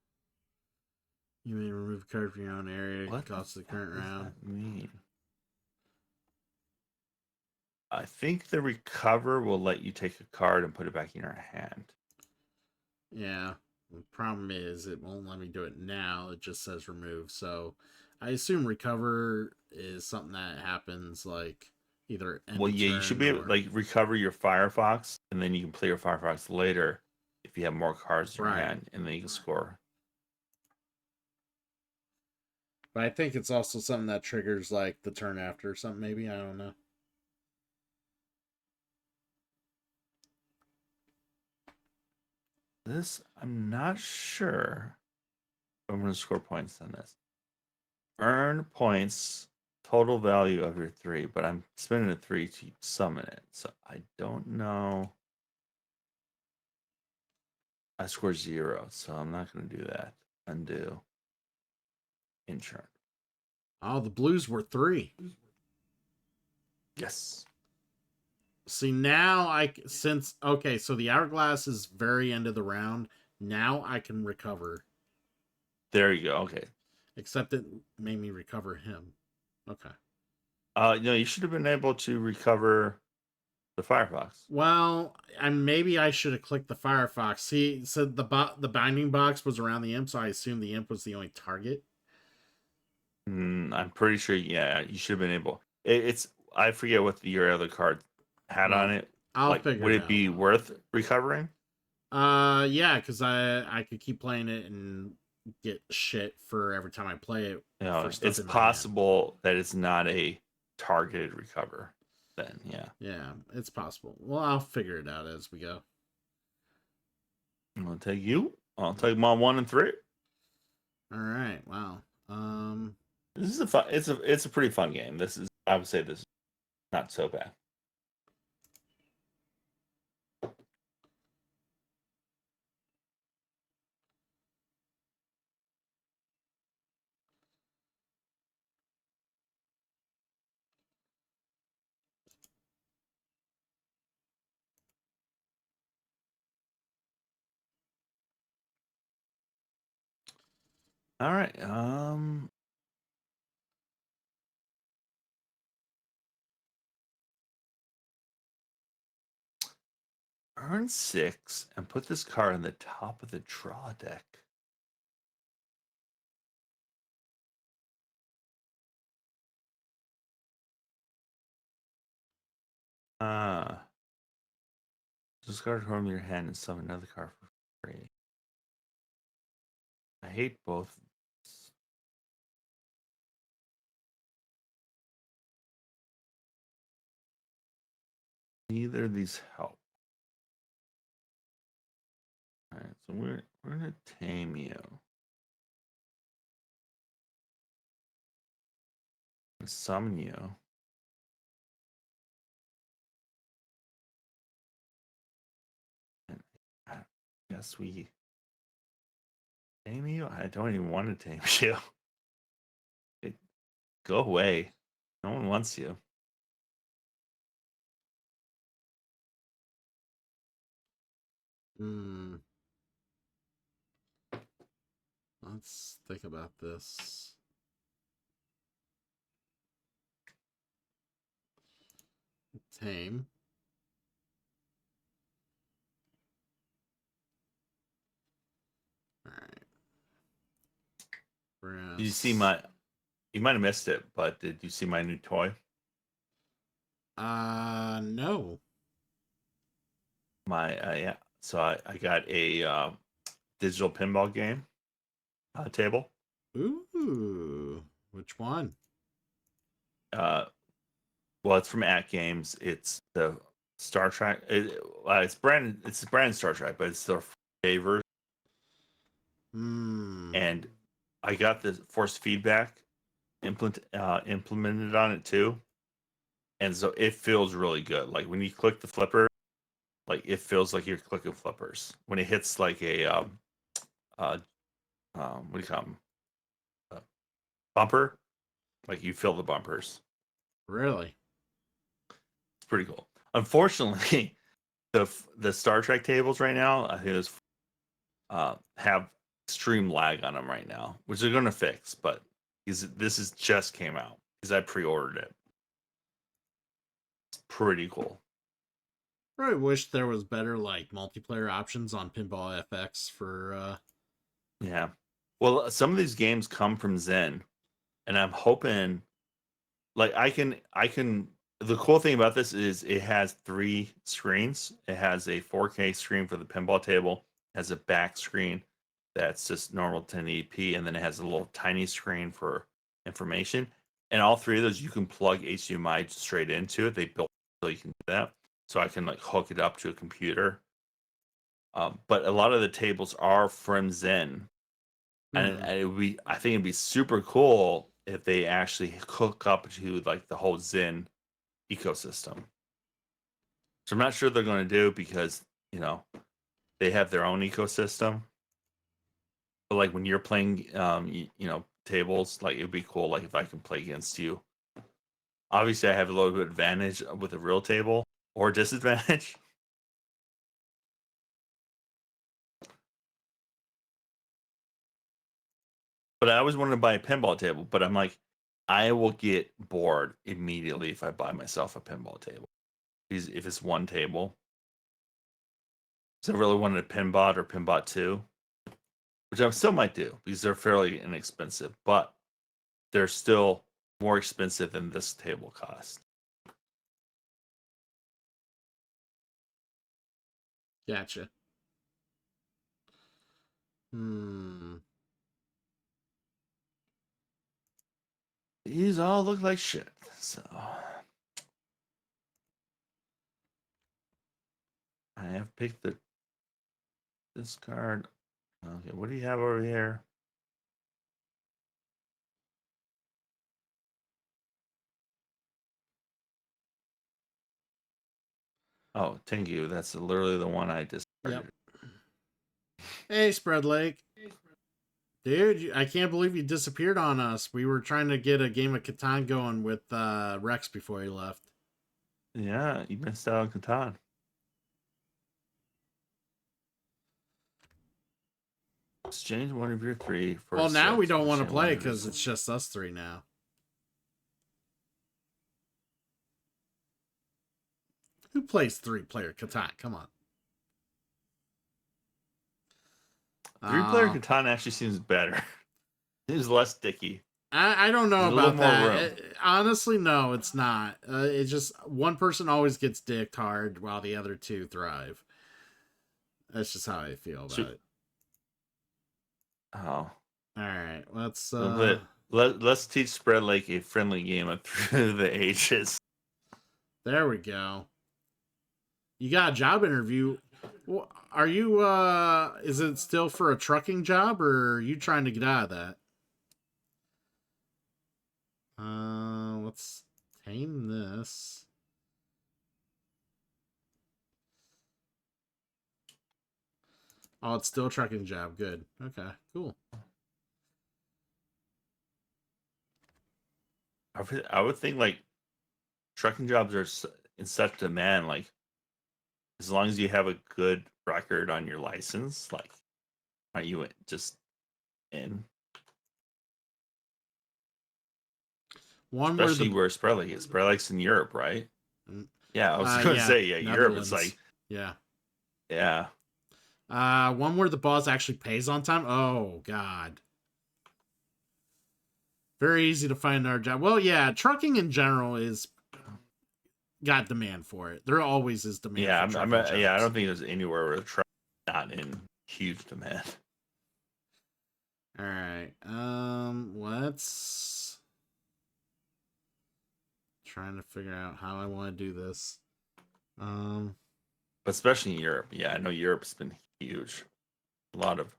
You may remove a card from your own area. What Costs the current round. That mean? I think the recover will let you take a card and put it back in your hand. Yeah. The problem is it won't let me do it now. It just says remove. So I assume recover is something that happens like either end Well, yeah, you should be able to like recover your Firefox, and then you can play your Firefox later if you have more cards in your hand, and then you can score. But I think it's also something that triggers like the turn after or something, maybe. I don't know. This, I'm not sure. I'm going to score points on this. Earn points, total value of your 3, but I'm spending a 3 to summon it, so I don't know. I score 0, so I'm not going to do that. Undo. Insurance. Oh, the blues were 3. Yes. See, now okay, so the hourglass is very end of the round. Now I can recover. There you go. Okay. Except it made me recover him. Okay. No, you should have been able to recover the Firefox. Well, maybe I should have clicked the Firefox. See, so the binding box was around the imp, so I assumed the imp was the only target. I'm pretty sure. Yeah, you should have been able. It's I forget what your other card had on it. I'll figure would it it out. be worth recovering? Yeah, because I could keep playing it and get shit for every time I play it. No, it's possible that it's not a targeted recover. Then yeah, it's possible. Well, I'll figure it out as we go. I'm gonna take you. I'll take my 1 and 3. All right. Wow. This is a fun. It's a pretty fun game. I would say this is not so bad. All right. Earn 6 and put this card on the top of the draw deck. Discard from your hand and summon another card for free. I hate both. Neither of these help. All right, so we're gonna tame you. Summon you. And I guess we tame you. I don't even want to tame you. Go away. No one wants you. Let's think about this. Tame. All right. Did you see my? You might have missed it, but did you see my new toy? No. Yeah. So I got a digital pinball game table. Ooh, which one? Well, it's from At Games. It's the Star Trek. It's brand. It's brand Star Trek, but it's their favorite. And I got the force feedback implemented on it too, and so it feels really good. Like when you click the flipper, like it feels like you're clicking flippers. When it hits like a what do you call them? Bumper, like you feel the bumpers. Really? It's pretty cool. Unfortunately, the Star Trek tables right now, I think it's have extreme lag on them right now, which they're going to fix. But this is just came out because I pre-ordered it. It's pretty cool. I wish there was better like multiplayer options on Pinball FX for. Yeah. Well, some of these games come from Zen, and I'm hoping, like, I can. The cool thing about this is it has 3 screens. It has a 4K screen for the pinball table, has a back screen that's just normal 1080p, and then it has a little tiny screen for information. And all 3 of those you can plug HDMI straight into it. They built so you can do that. So I can like hook it up to a computer. But a lot of the tables are from Zen, and I think it'd be super cool if they actually hook up to like the whole Zen ecosystem. So I'm not sure they're going to do because they have their own ecosystem. But like when you're playing, tables, like it'd be cool. Like if I can play against you. Obviously, I have a little bit of advantage with a real table, or disadvantage. But I always wanted to buy a pinball table, but I'm like, I will get bored immediately if I buy myself a pinball table. Because if it's one table. So I really wanted a Pinbot or Pinbot 2, which I still might do because they're fairly inexpensive, but they're still more expensive than this table cost. Gotcha. These all look like shit. So I have picked this card. Okay, what do you have over here? Oh, Tengu. That's literally the one I just. Yep. Hey, Spread Lake. Dude, I can't believe you disappeared on us. We were trying to get a game of Catan going with Rex before he left. Yeah, you missed out on Catan. Exchange one of your 3 for. Well, now 6. we don't want to Exchange play one it of your because it's just us 3 now. Who plays 3-player Catan? Come on. 3-player Catan actually seems better. Seems less sticky. I don't know There's a little about more that. Honestly, no, it's not. It's just one person always gets dicked hard while the other 2 thrive. That's just how I feel about it. Oh. All right, let's let's teach Spread Lake a friendly game of Through the Ages. There we go. You got a job interview. Are you, is it still for a trucking job, or are you trying to get out of that? Let's tame this. Oh, it's still a trucking job. Good. Okay, cool. I would think like trucking jobs are in such demand. Like as long as you have a good record on your license, like aren't you just in? One where Especially the where Spreadlike is. Spreadlike's in Europe, right? Mm, Yeah, I was gonna say Europe is Netherlands. like Yeah. yeah. One where the boss actually pays on time. Oh God. Very easy to find our job. Well, yeah, trucking in general is got demand for it. There always is demand Yeah, for trucking jobs. yeah, I don't think there's anywhere where the truck not in huge demand. All right. Let's trying to figure out how I want to do this. But especially in Europe. Yeah, I know Europe's been huge. A lot of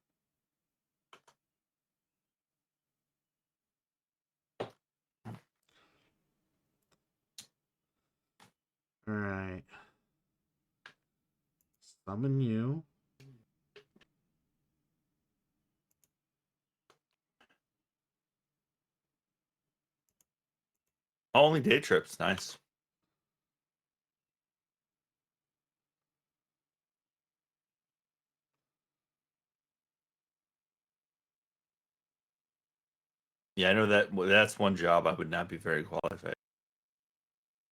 All right. Summon you. only day trips, nice. Yeah, I know that's one job I would not be very qualified.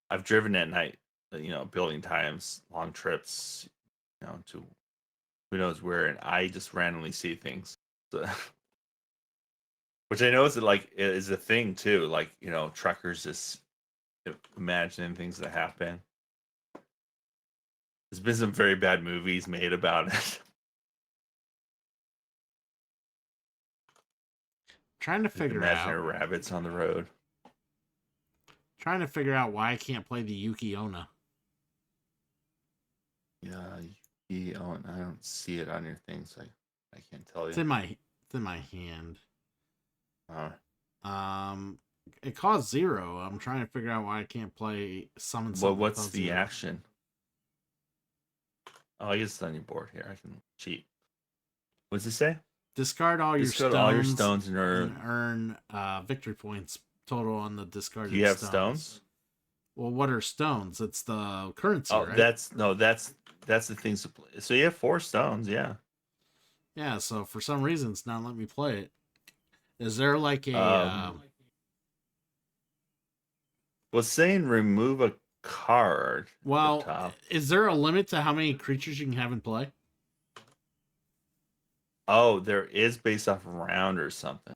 I've driven at night, building times, long trips, to who knows where, and I just randomly see things. So, which I know is a thing too. Like, truckers just imagining things that happen. There's been some very bad movies made about it. Trying to figure Imaginary out. rabbits on the road. Trying to figure out why I can't play the Yuki Onna. Yeah, I don't see it on your thing, so I can't tell you. It's in my hand. Uh, It costs 0. I'm trying to figure out why I can't play summon well, something. what's the 0. action? Oh, I guess it's on your board here. I can cheat. What's it say? Discard all Discard your all your stones stones and and earn victory points total on the discarded Do you have stones. stones? Well, what are stones? It's the currency, Oh, right? that's the thing. So you have 4 stones, yeah. Yeah, so for some reason it's not letting me play it. Is there like a well, saying remove a card. well, At the top. is there a limit to how many creatures you can have in play? Oh, there is based off round or something.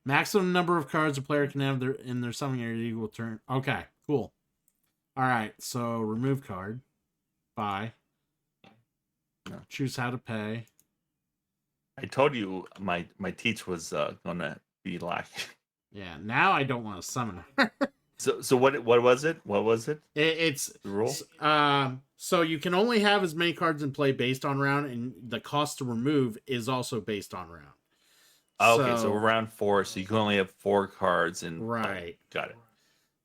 Maximum number of cards a player can have in their summoning area equal turn. Okay, cool. All right, so remove card. Buy. No. Choose how to pay. I told you my teach was gonna be lacking. Yeah, now I don't want to summon her. So what was it? What was it? It's The rule? so you can only have as many cards in play based on round, and the cost to remove is also based on round. Oh, okay, so we're round 4, so you can only have 4 cards in right. Got it.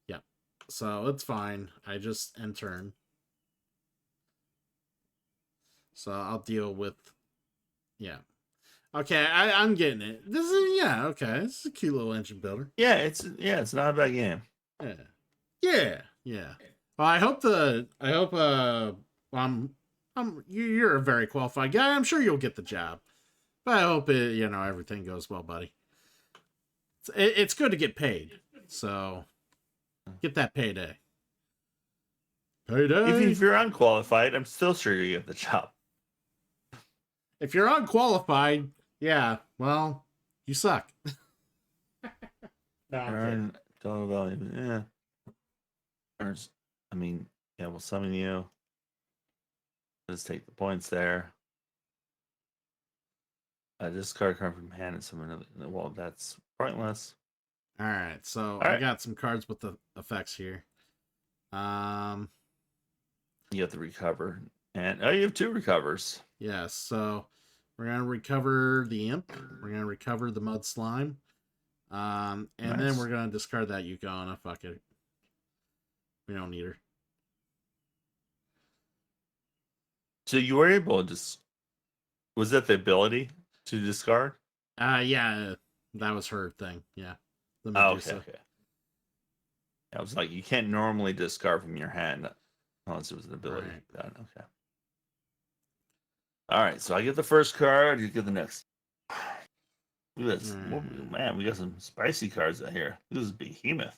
Yep. So it's fine. I just end turn. So I'll deal with. Yeah. Okay, I'm getting it. This is okay. This is a cute little engine builder. Yeah, it's not a bad game. Yeah. Well, I hope you're a very qualified guy. I'm sure you'll get the job. But I hope everything goes well, buddy. It's good to get paid. So get that payday. If you're unqualified, I'm still sure you get the job. If you're unqualified, yeah, well, you suck. Earn total value. Yeah. We'll summon you. Let's take the points there. Discard a card from hand and summon another. Well, that's pointless. All right, so All right. I got some cards with the effects here. You have to recover. And oh, you have 2 recovers. Yeah, so we're gonna recover the imp. We're gonna recover the mud slime. And then Nice. we're gonna discard that Yukona. Fuck it. We don't need her. So you were able to just, was that the ability to discard? Yeah, that was her thing. Yeah. The Oh, Medusa. okay. I was like, you can't normally discard from your hand unless it was an ability. Right. Got it, okay. All right, so I get the first card. You get the next. Look at this. Man, we got some spicy cards out here. This is Behemoth.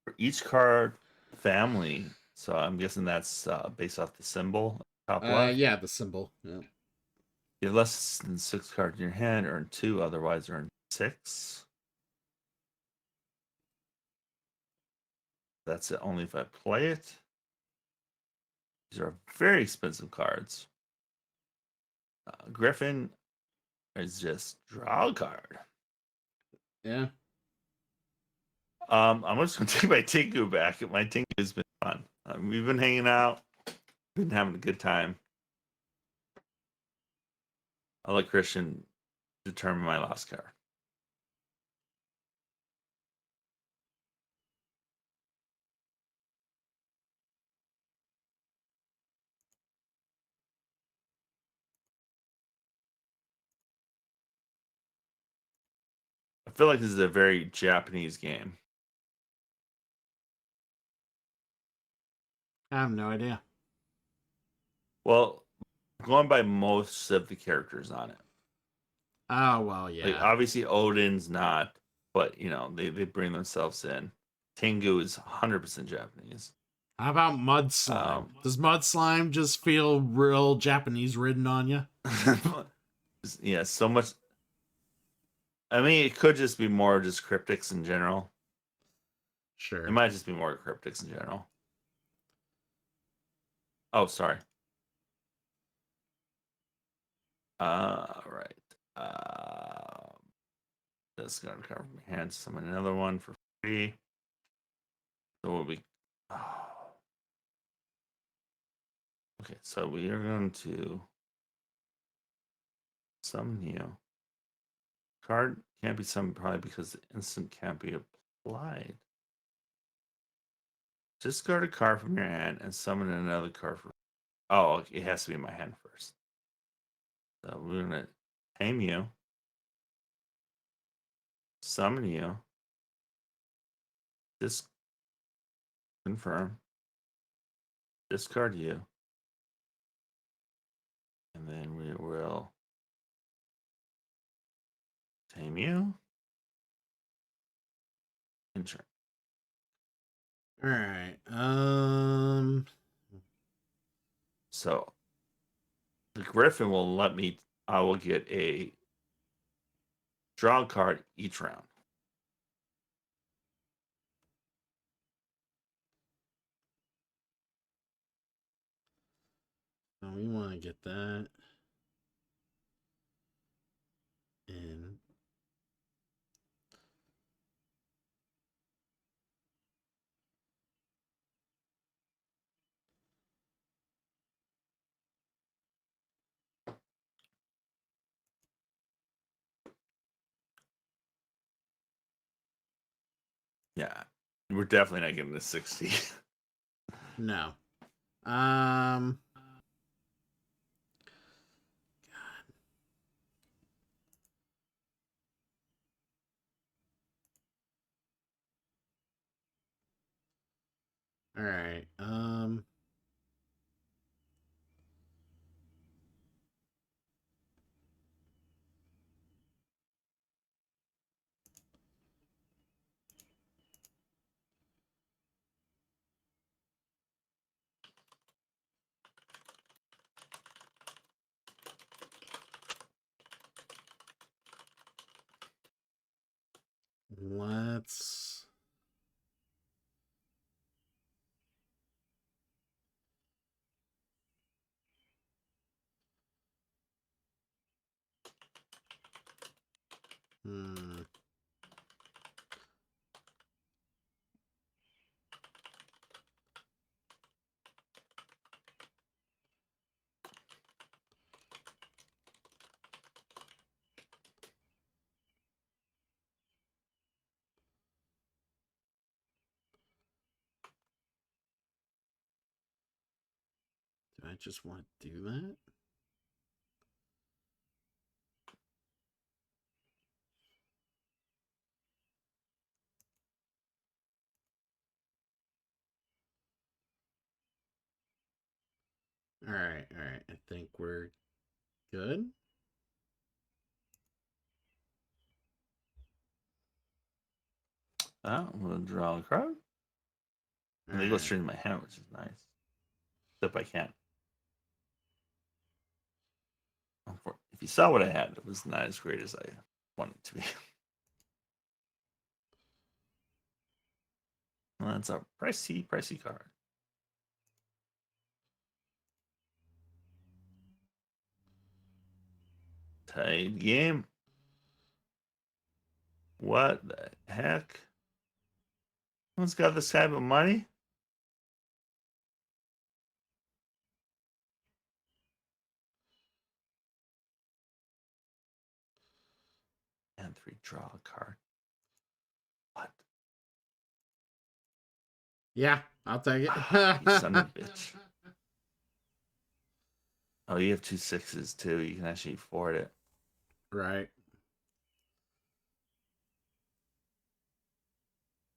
For each card family, so I'm guessing that's based off the symbol top left. Yeah, the symbol. Yeah. You have less than 6 cards in your hand, earn 2, otherwise earn 6. That's it only if I play it. These are very expensive cards. Griffin is just draw a card. Yeah. I'm just gonna take my Tinku back. My Tinku has been fun. We've been hanging out, been having a good time. I'll let Christian determine my last card. I feel like this is a very Japanese game. I have no idea. Well, going by most of the characters on it. Oh, well, yeah. Like obviously Odin's not, but you know, they bring themselves in. Tengu is 100% Japanese. How about Mud Slime? Does Mud Slime just feel real Japanese written on you? Yeah, so much. I mean, it could just be more just cryptics in general. Sure. It might just be more cryptics in general. Oh, sorry. Right. That's gonna cover my hand. Summon another one for free. So we'll be. Oh. Okay, so we are going to summon you. Card can't be summoned probably because the instant can't be applied. Discard a card from your hand and summon another card for. Oh, it has to be in my hand first. So we're gonna tame you, summon you, just confirm, discard you, and then we will tame you. Enter. All right. So the Griffin will let me. I will get a draw card each round. We want to get that in. Yeah, we're definitely not getting the 60. No. All right. Let's. Hmm. just want to do that. All right. I think we're good. I'm gonna draw a card. And they go straight in my hand, which is nice. Except I can't. If you saw what I had, it was not as great as I wanted it to be. Well, that's a pricey card. Tight game. What the heck? Who's got this type of money? And 3 draw a card. What? Yeah, I'll take it. You son of a bitch. Oh, you have 2 6s too. You can actually afford it. Right.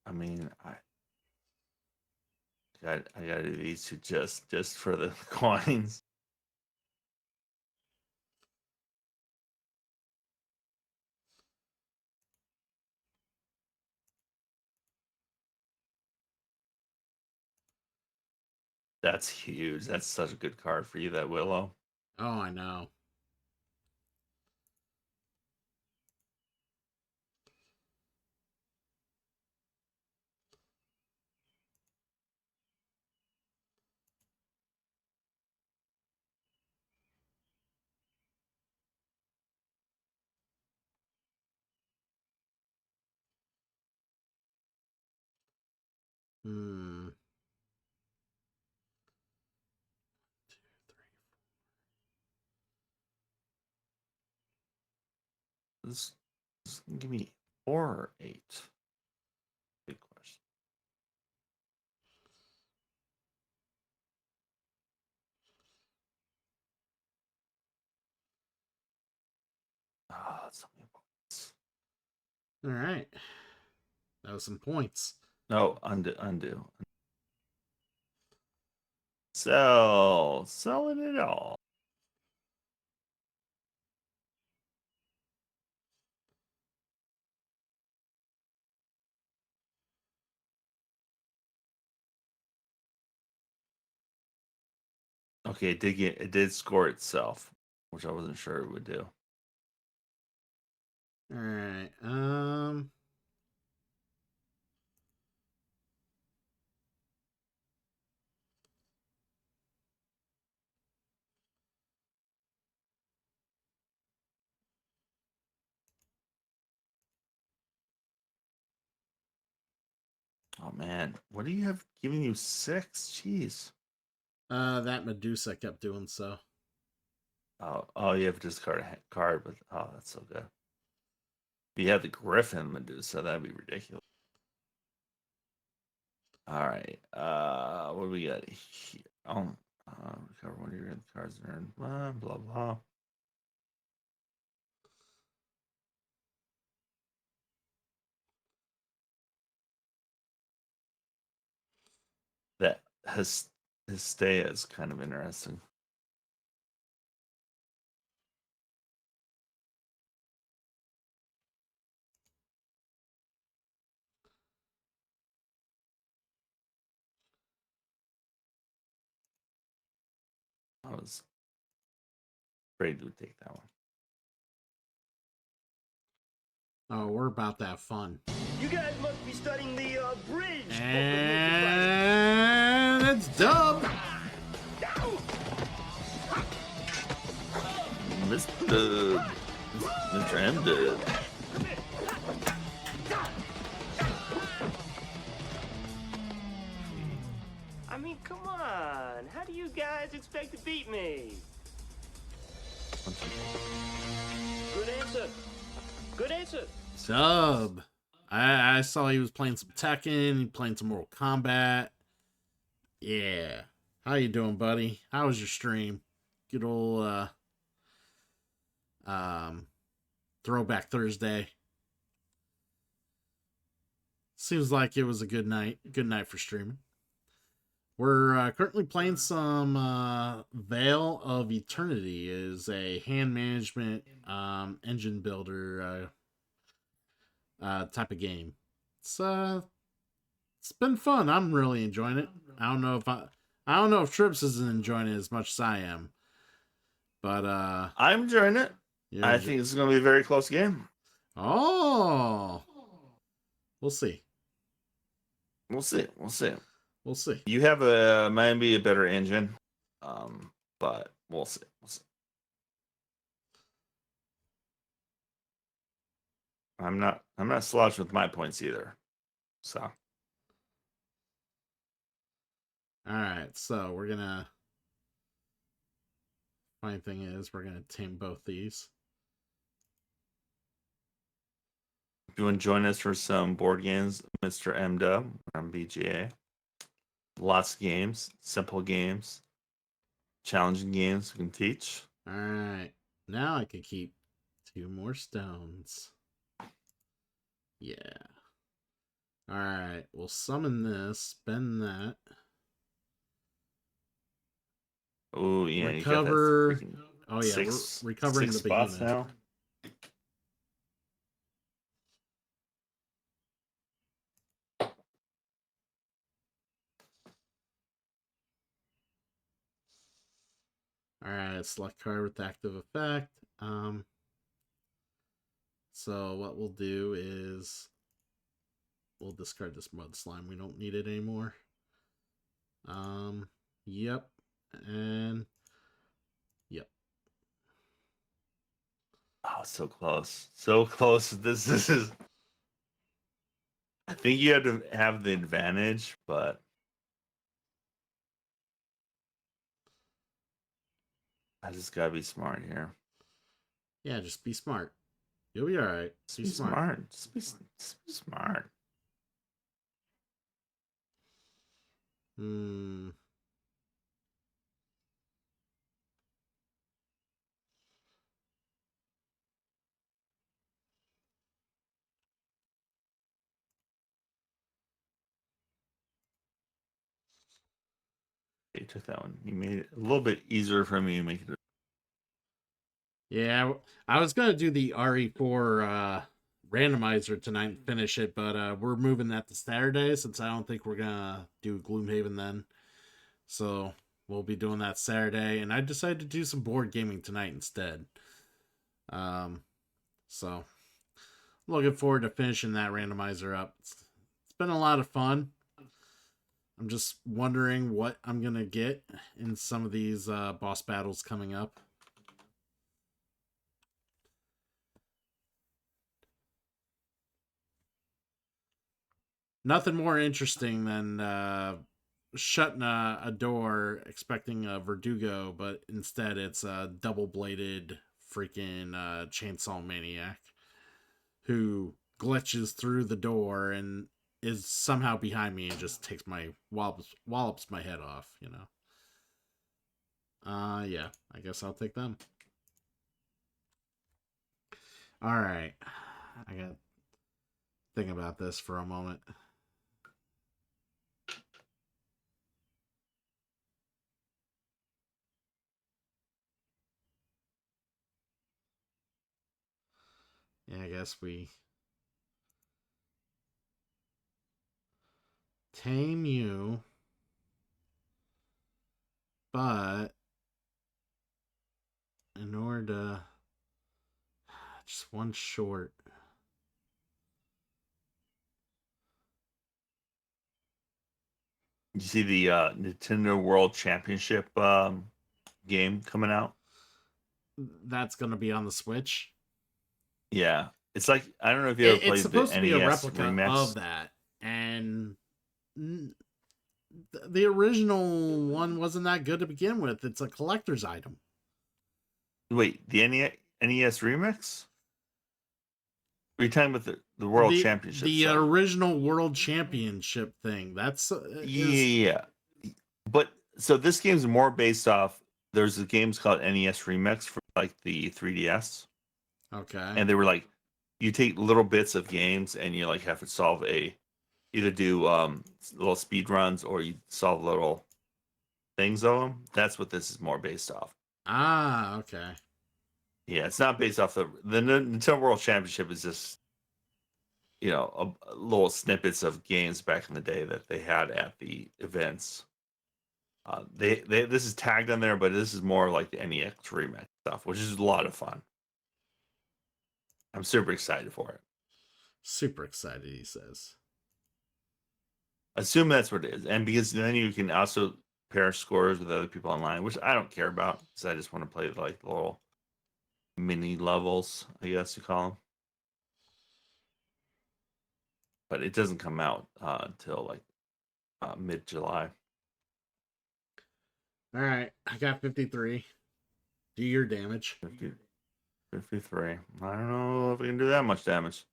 I mean, I gotta do these two just for the coins. That's huge. That's such a good card for you, that Willow. Oh, I know. Hmm. 1, 2, 3, 4. This give me 4 or 8. Big question. That's so many points. All right. That was some points. No, undo. Selling it all. Okay, it did score itself, which I wasn't sure it would do. All right. Oh man, what do you have giving you 6? Jeez. That Medusa kept doing so. Oh, you have to discard a card, but oh, that's so good. If you had the Griffin Medusa, that'd be ridiculous. All right. What do we got here? Recover one of your cards earned. Blah blah blah. That Hestea is kind of interesting. I was afraid to take that one. Oh, we're about to have fun. You guys must be studying the bridge. And it's Dub. Mr. M. Dub. I mean, come on. How do you guys expect to beat me? Good answer. Good answer. Dub. I saw he was playing some Tekken, playing some Mortal Kombat. Yeah. How you doing, buddy? How was your stream? Good old Throwback Thursday. Seems like it was a good night. Good night for streaming. We're currently playing some Vale of Eternity. Is a hand management engine builder type of game. It's been fun. I'm really enjoying it. I don't know if Trips isn't enjoying it as much as I am. But I'm enjoying it. I think this is going to be a very close game. Oh, we'll see. We'll see. We'll see. We'll see. You have maybe a better engine, but we'll see. We'll see. I'm not slouched with my points either. So. All right, so we're gonna. Funny thing is, we're gonna tame both these. If you want to join us for some board games, Mr. M Dub on BGA. Lots of games, simple games, challenging games we can teach. All right, now I can keep 2 more stones. Yeah. All right, we'll summon this, spend that. Oh yeah, Recover. You got that Oh yeah, we're recovering the spots behemoth. now. All right, select card with active effect. So what we'll do is we'll discard this mud slime. We don't need it anymore. Yep, and yep. Oh, so close, so close. This is. I think you have to have the advantage, but I just gotta be smart here. Yeah, just be smart. You'll be all right. Just be smart. Just be smart. Hmm. You took that one. You made it a little bit easier for me to make it. Yeah, I was gonna do the RE4 randomizer tonight and finish it, but we're moving that to Saturday since I don't think we're gonna do Gloomhaven then. So we'll be doing that Saturday, and I decided to do some board gaming tonight instead. So looking forward to finishing that randomizer up. It's been a lot of fun. I'm just wondering what I'm gonna get in some of these boss battles coming up. Nothing more interesting than shutting a door expecting a Verdugo, but instead it's a double-bladed freaking chainsaw maniac who glitches through the door and is somehow behind me and just takes my wallops my head off, you know. Yeah, I guess I'll take them. All right, I got to think about this for a moment. Yeah, I guess we tame you, but in order to just one short. You see the Nintendo World Championship game coming out? That's gonna be on the Switch. Yeah, it's like I don't know if you ever played It's supposed the to be a NES replica remix of that, and the original one wasn't that good to begin with. It's a collector's item. Wait, the NES remix? Are you talking about the World Championship? The original World Championship thing. That's yeah, but So this game's more based off. There's a games called NES Remix for like the 3DS, Okay. and they were like, you take little bits of games and you like have to solve either do little speed runs or you solve little things of them. That's what this is more based off. Ah, okay. Yeah, it's not based off the Nintendo World Championship is just little snippets of games back in the day that they had at the events. They this is tagged on there, but this is more like the NEX remix stuff, which is a lot of fun. I'm super excited for it. Super excited, he says. Assume that's what it is, and because then you can also pair scores with other people online, which I don't care about because I just want to play like little mini levels, I guess you call them. But it doesn't come out until like mid-July. All right, I got 53. Do your damage. 53. I don't know if we can do that much damage.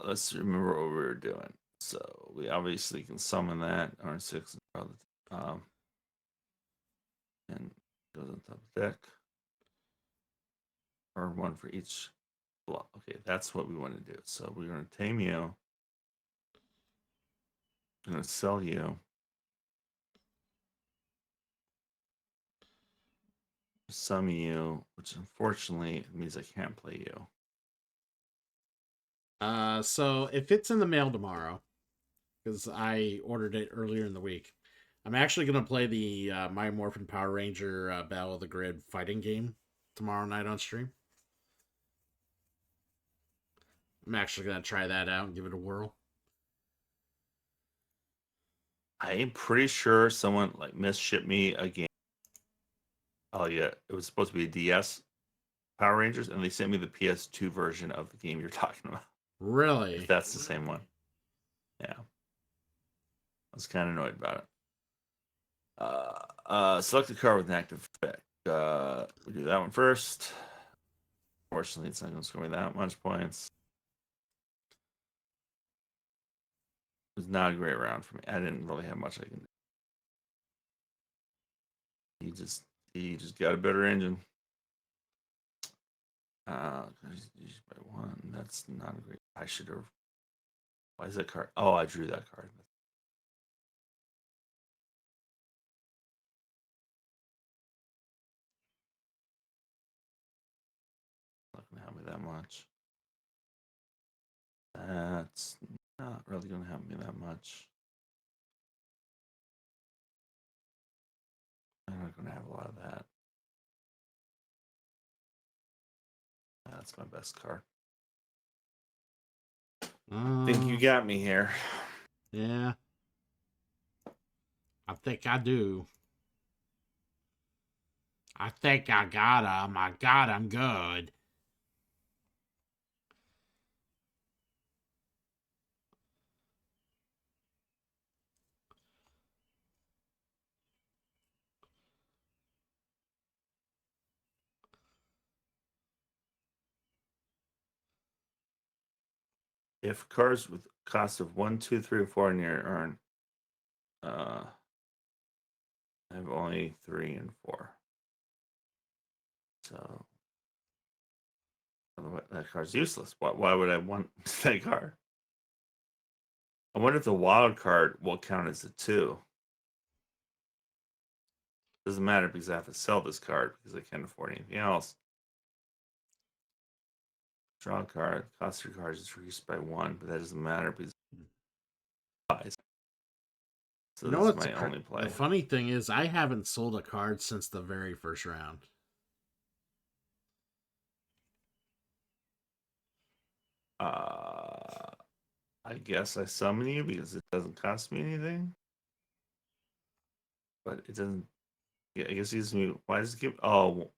Let's remember what we were doing. So we obviously can summon that R6 and goes on top of the deck. Or one for each block. Okay, that's what we want to do. So we're going to tame you. I'm going to sell you. Summon you, which unfortunately means I can't play you. So if it's in the mail tomorrow, because I ordered it earlier in the week, I'm actually gonna play the Mighty Morphin Power Ranger Battle of the Grid fighting game tomorrow night on stream. I'm actually gonna try that out and give it a whirl. I'm pretty sure someone like misshipped me a game. Oh yeah, it was supposed to be a DS Power Rangers, and they sent me the PS2 version of the game you're talking about. Really? If that's the same one. Yeah. I was kind of annoyed about it. Select a card with an active effect. We do that one first. Fortunately, it's not going to score me that much points. It was not a great round for me. I didn't really have much I can do. He just got a better engine. Used by one. That's not a great. I should have. Why is that card? Oh, I drew that card. Not gonna help me that much. That's not really gonna help me that much. I'm not gonna have a lot of that. That's my best card. I think you got me here. Yeah. I think I do. I think I got him. I got him good. If cards with cost of 1, 2, 3, or 4 in your urn, I have only 3 and 4. So that card's useless. Why would I want that card? I wonder if the wild card will count as a 2. Doesn't matter because I have to sell this card because I can't afford anything else. Draw a card. Cost of your cards is reduced by 1, but that doesn't matter because so You this know is what's my only play. The funny thing is, I haven't sold a card since the very first round. I guess I summon you because it doesn't cost me anything. But it doesn't. Yeah, I guess he gives me. Why does it give? Oh,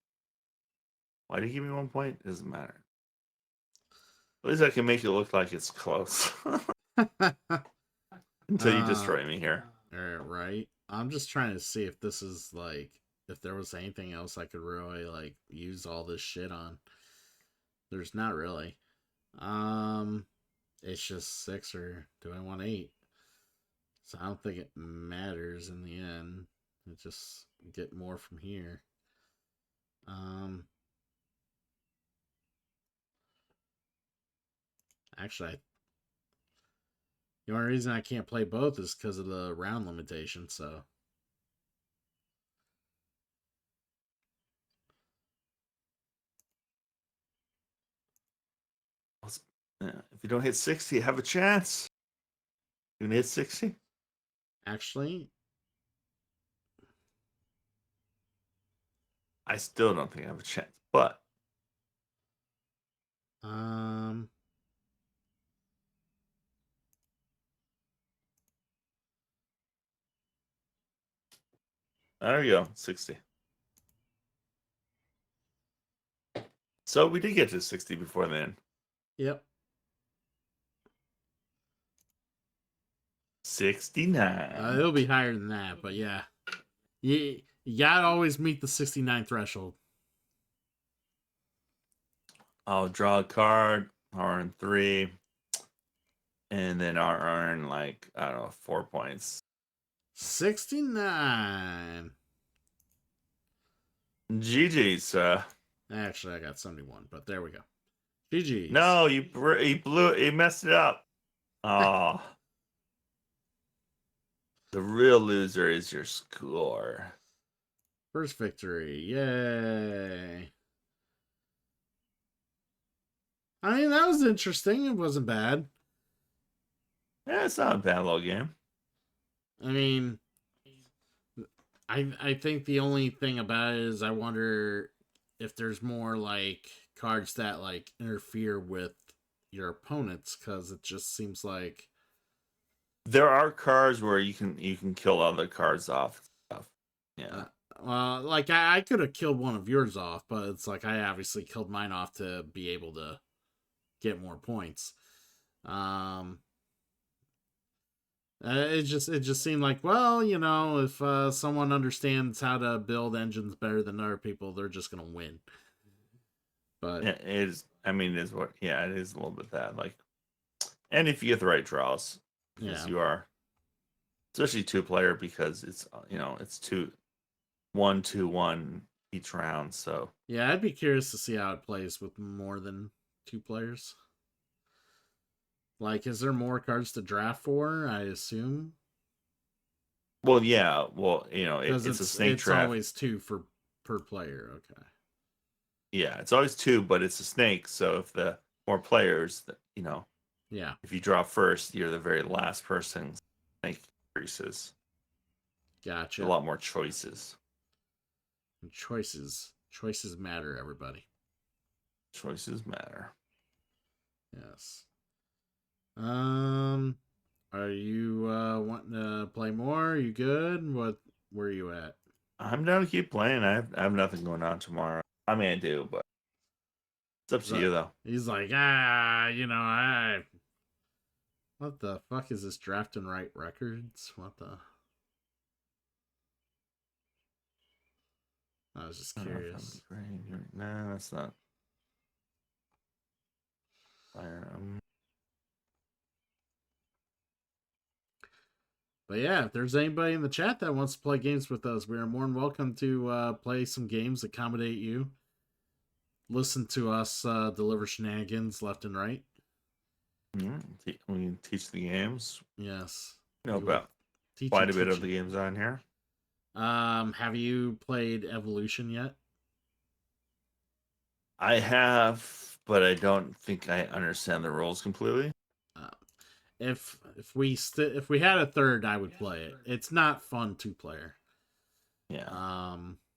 why did he give me 1 point? It doesn't matter. At least I can make it look like it's close. Until you destroy me here. Right. I'm just trying to see if this is like, if there was anything else I could really like use all this shit on. There's not really. It's just 6 or do I want 8? So I don't think it matters in the end. It just get more from here. Actually, the only reason I can't play both is because of the round limitation, so. If you don't hit 60, you have a chance. You can hit 60? Actually, I still don't think I have a chance, but there you go, 60. So we did get to 60 before then. yep. 69. It'll be higher than that, but yeah. You gotta always meet the 69 threshold. I'll draw a card, I'll earn 3, and then I'll earn, like, I don't know, 4 points. 69. GG's. Actually, I got 71, but there we go. GG's. No, you messed it up. Oh. The real loser is your score. First victory. Yay. I mean, that was interesting. It wasn't bad. Yeah, it's not a bad little game. I mean, I think the only thing about it is I wonder if there's more like cards that like interfere with your opponents, because it just seems like There are cards where you can kill other cards off and stuff. Yeah. like I could have killed one of yours off, but it's like I obviously killed mine off to be able to get more points. It just seemed like, well, you know, if someone understands how to build engines better than other people, they're just gonna win. But Yeah, it is. I mean, it is what. Yeah, it is a little bit that like, and if you get the right draws, because yeah, you are, especially 2-player, because it's it's 1-2-1 each round. So yeah, I'd be curious to see how it plays with more than 2 players. Like, is there more cards to draft for? I assume. well, yeah, well, Because it's a snake it's trap. always 2 per player. Okay. Yeah, it's always 2, but it's a snake. So if the more players, Yeah. if you draw first, you're the very last person. Snake increases. Gotcha. A lot more choices. Choices matter, everybody. Choices matter. Yes. Are you wanting to play more? Are you good? Where are you at? I'm down to keep playing. I have nothing going on tomorrow. I mean, I do, but it's up to you, though. He's like, what the fuck is this draft and write records? What the? I was just curious. No, that's not. But yeah, if there's anybody in the chat that wants to play games with us, we are more than welcome to play some games, accommodate you. Listen to us deliver shenanigans left and right. We can teach the games. Yes. About quite a bit of the games on here. Have you played Evolution yet? I have, but I don't think I understand the rules completely. If we had a third, I would play it. It's not fun 2-player. Yeah.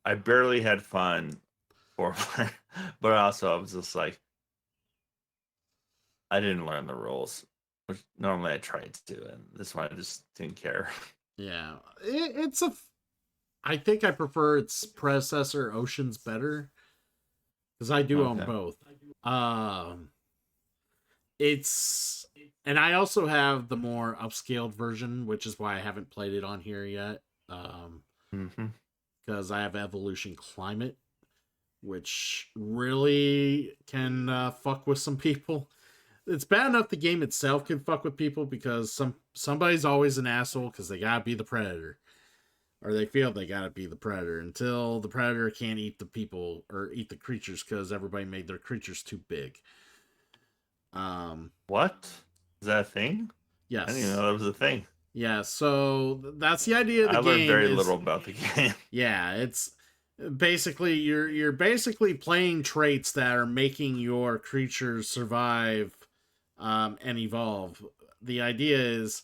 I barely had fun 4-player, but also I was just like, I didn't learn the rules, which normally I tried to, and this one I just didn't care. Yeah, I think I prefer its predecessor, Oceans, better, because I do own both. And I also have the more upscaled version, which is why I haven't played it on here yet. Because I have Evolution Climate, which really can fuck with some people. it's bad enough the game itself can fuck with people because somebody's always an asshole because they gotta be the predator. Or they feel they gotta be the predator until the predator can't eat the people or eat the creatures because everybody made their creatures too big. What? Is that a thing? Yes. I didn't even know that was a thing. Yeah, so that's the idea of the I game. learned very little about the game. Yeah, it's basically you're basically playing traits that are making your creatures survive and evolve. The idea is,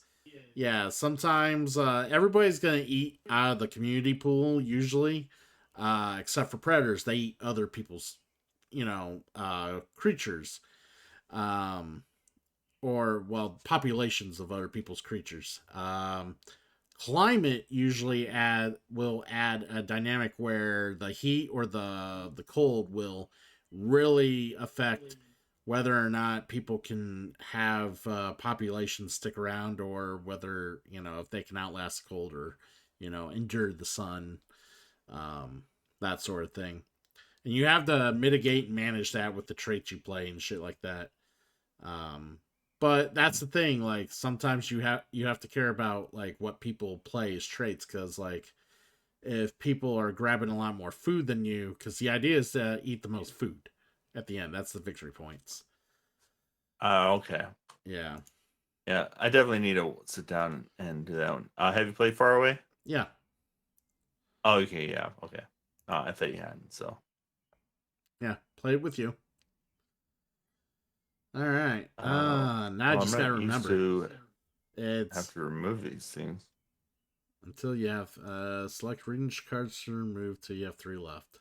yeah, sometimes everybody's gonna eat out of the community pool usually, except for predators. They eat other people's, creatures, or well, populations of other people's creatures. Climate usually will add a dynamic where the heat or the cold will really affect whether or not people can have populations stick around, or whether if they can outlast the cold, or endure the sun, that sort of thing. And you have to mitigate and manage that with the traits you play and shit like that. But that's the thing, like sometimes you have to care about like what people play as traits, because like if people are grabbing a lot more food than you, because the idea is to eat the most food at the end. That's the victory points. Okay. Yeah. Yeah, I definitely need to sit down and do that one. Have you played Far Away? Yeah. Oh, okay, yeah, okay. I thought you hadn't, so. Yeah. Play it with you. All right. Now I well, just I'm gotta not used remember. to It's have to remove these things. until you have select range cards to remove till you have 3 left.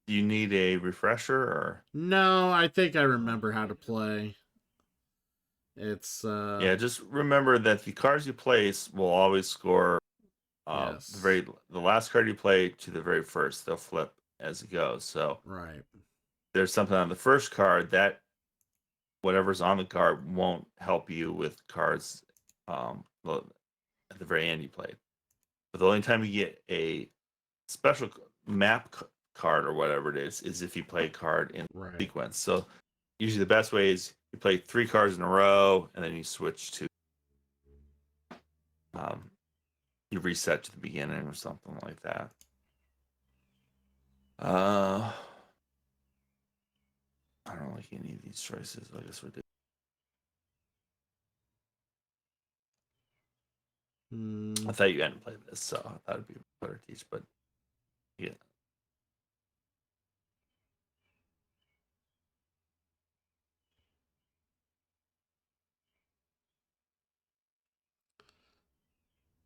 Do you need a refresher or? No, I think I remember how to play. It's Yeah, just remember that the cards you place will always score yes. the last card you play to the very first. They'll flip as it goes. So Right. there's something on the first card that whatever's on the card won't help you with cards at the very end you played. But the only time you get a special map card or whatever it is if you play a card in Right. sequence. So usually the best way is you play 3 cards in a row and then you switch to you reset to the beginning or something like that. I don't like any of these choices. I guess we did. I thought you hadn't played this, so I thought it'd be better to teach, but yeah.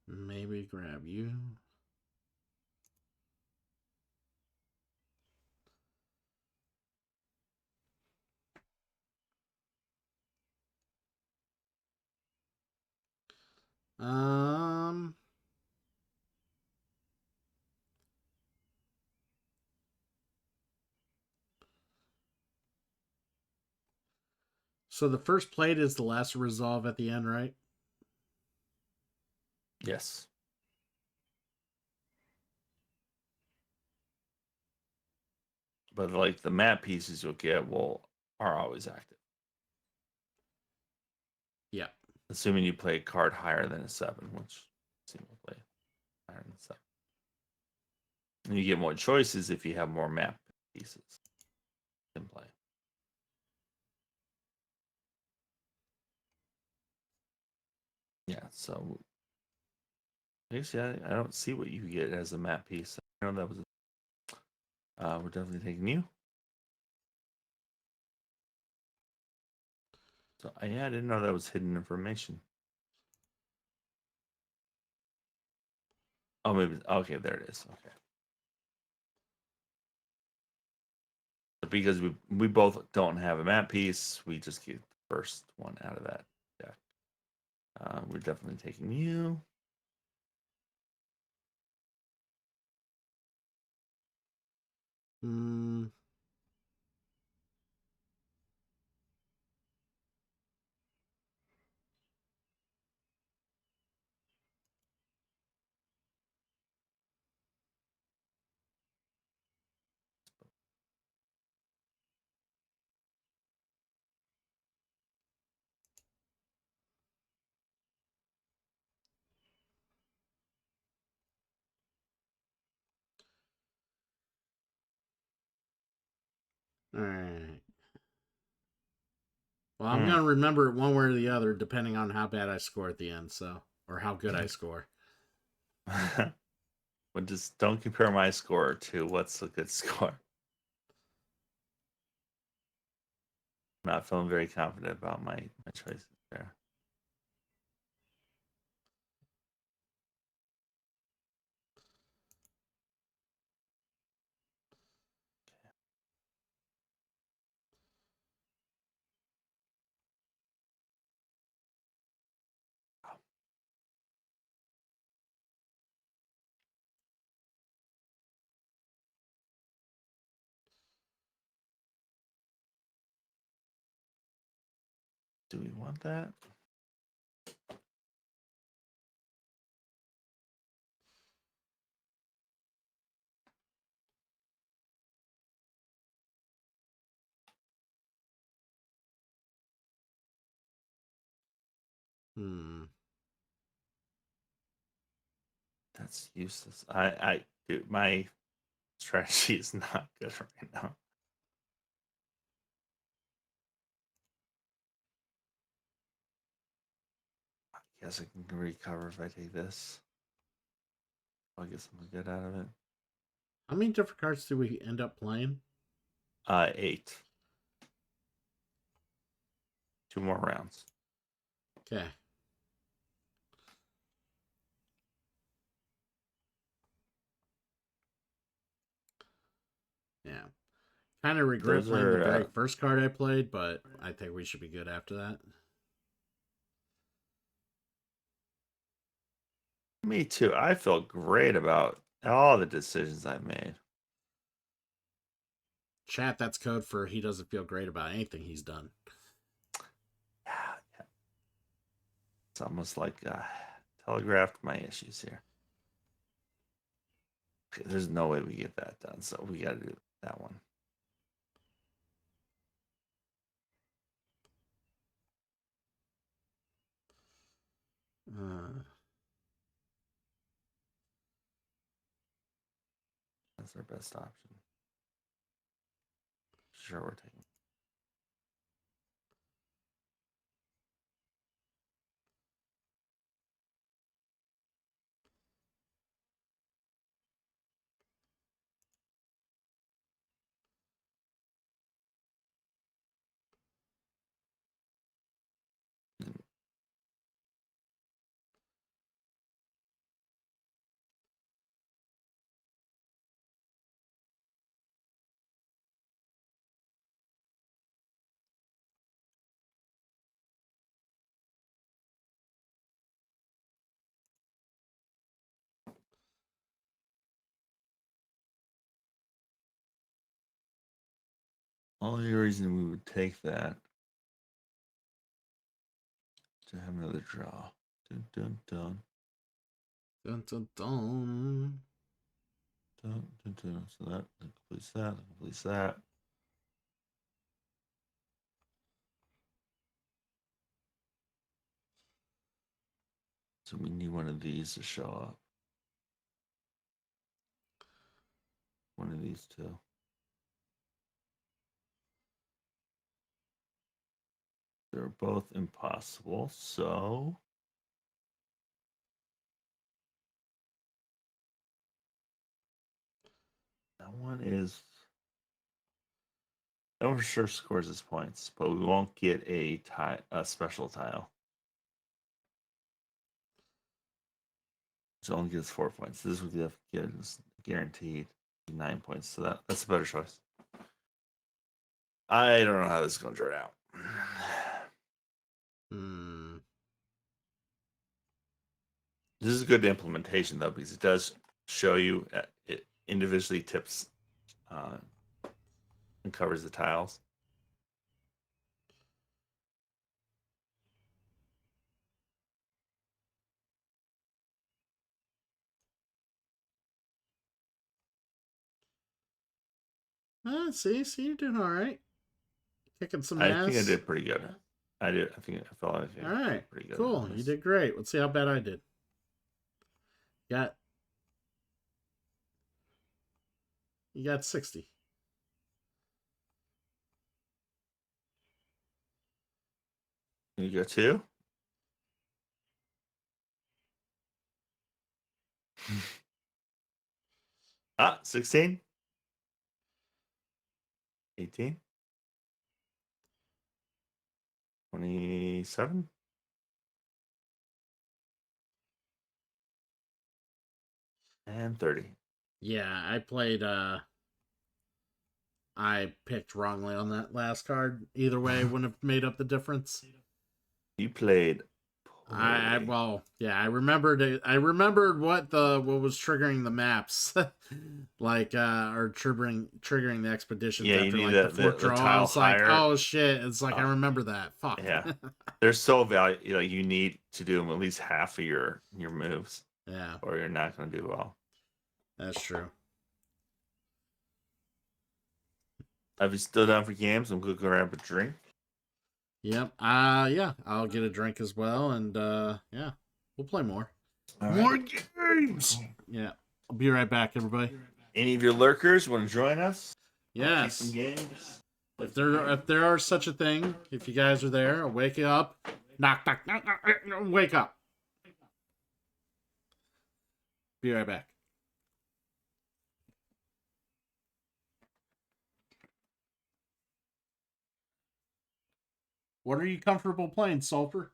Maybe grab you. So the first plate is the last resolve at the end, right? Yes. But like the map pieces you'll get are always active. Yeah. Assuming you play a card higher than a 7, which seem to play higher than 7. And you get more choices if you have more map pieces in play. Yeah, so I guess I don't see what you get as a map piece. I know that was we're definitely taking you. So yeah, I didn't know that was hidden information. Oh, maybe okay, there it is. Okay. But because we both don't have a map piece, we just get the first one out of that deck. We're definitely taking you. All right. Well, I'm gonna remember it one way or the other, depending on how bad I score at the end. So, or how good I score. But just don't compare my score to what's a good score. Not feeling very confident about my choices there. Do we want that? That's useless. Dude, my strategy is not good right now. I guess I can recover if I take this. I'll get something good out of it. How many different cards do we end up playing? 8. 2 more rounds. Okay. Yeah. Kind of regret Those playing the are, very first card I played, but I think we should be good after that. Me too. I feel great about all the decisions I've made. Chat, that's code for he doesn't feel great about anything he's done. Yeah. It's almost like telegraphed my issues here. Okay, there's no way we get that done, so we got to do that one. That's our best option. Sure, we're taking. Only reason we would take that to have another draw. Dun dun dun. Dun, dun, dun. Dun, dun, dun. So that completes that. That completes that. So we need one of these to show up. One of these two. They're both impossible, so that one is that one for sure scores us points, but we won't get a special tile. So it only gives 4 points. This would get us guaranteed 9 points. So that's a better choice. I don't know how this is going to turn out. This is a good implementation though, because it does show you it individually tips and covers the tiles. See, you're doing all right. Kicking some I ass. think I did pretty good. I did. I felt like I all right, did pretty good. Cool. You did great. Let's see how bad I did. You got 60. You got 2? Ah, 16. 18. 27. And 30. Yeah, I picked wrongly on that last card. Either way, wouldn't have made up the difference. You played poorly. Well, yeah, I remembered it. I remembered what was triggering the maps, like or triggering the expeditions Yeah, you after need like the fourth draw. I tile was like, higher. oh shit! It's like I remember that. Fuck. Yeah. They're so valuable. You know, you need to do them at least half of your moves, Yeah, or you're not going to do well. that's true. Have you still down for games? I'm going to grab a drink. Yep. Yeah, I'll get a drink as well, and yeah, we'll play more. All More right. games. Yeah, I'll be right back, everybody. Any of your lurkers want to join us? Play Yes. some games. If there are such a thing, if you guys are there, I'll wake you up. Knock, knock, knock, knock, knock, wake up. Be right back. What are you comfortable playing, Sulfur?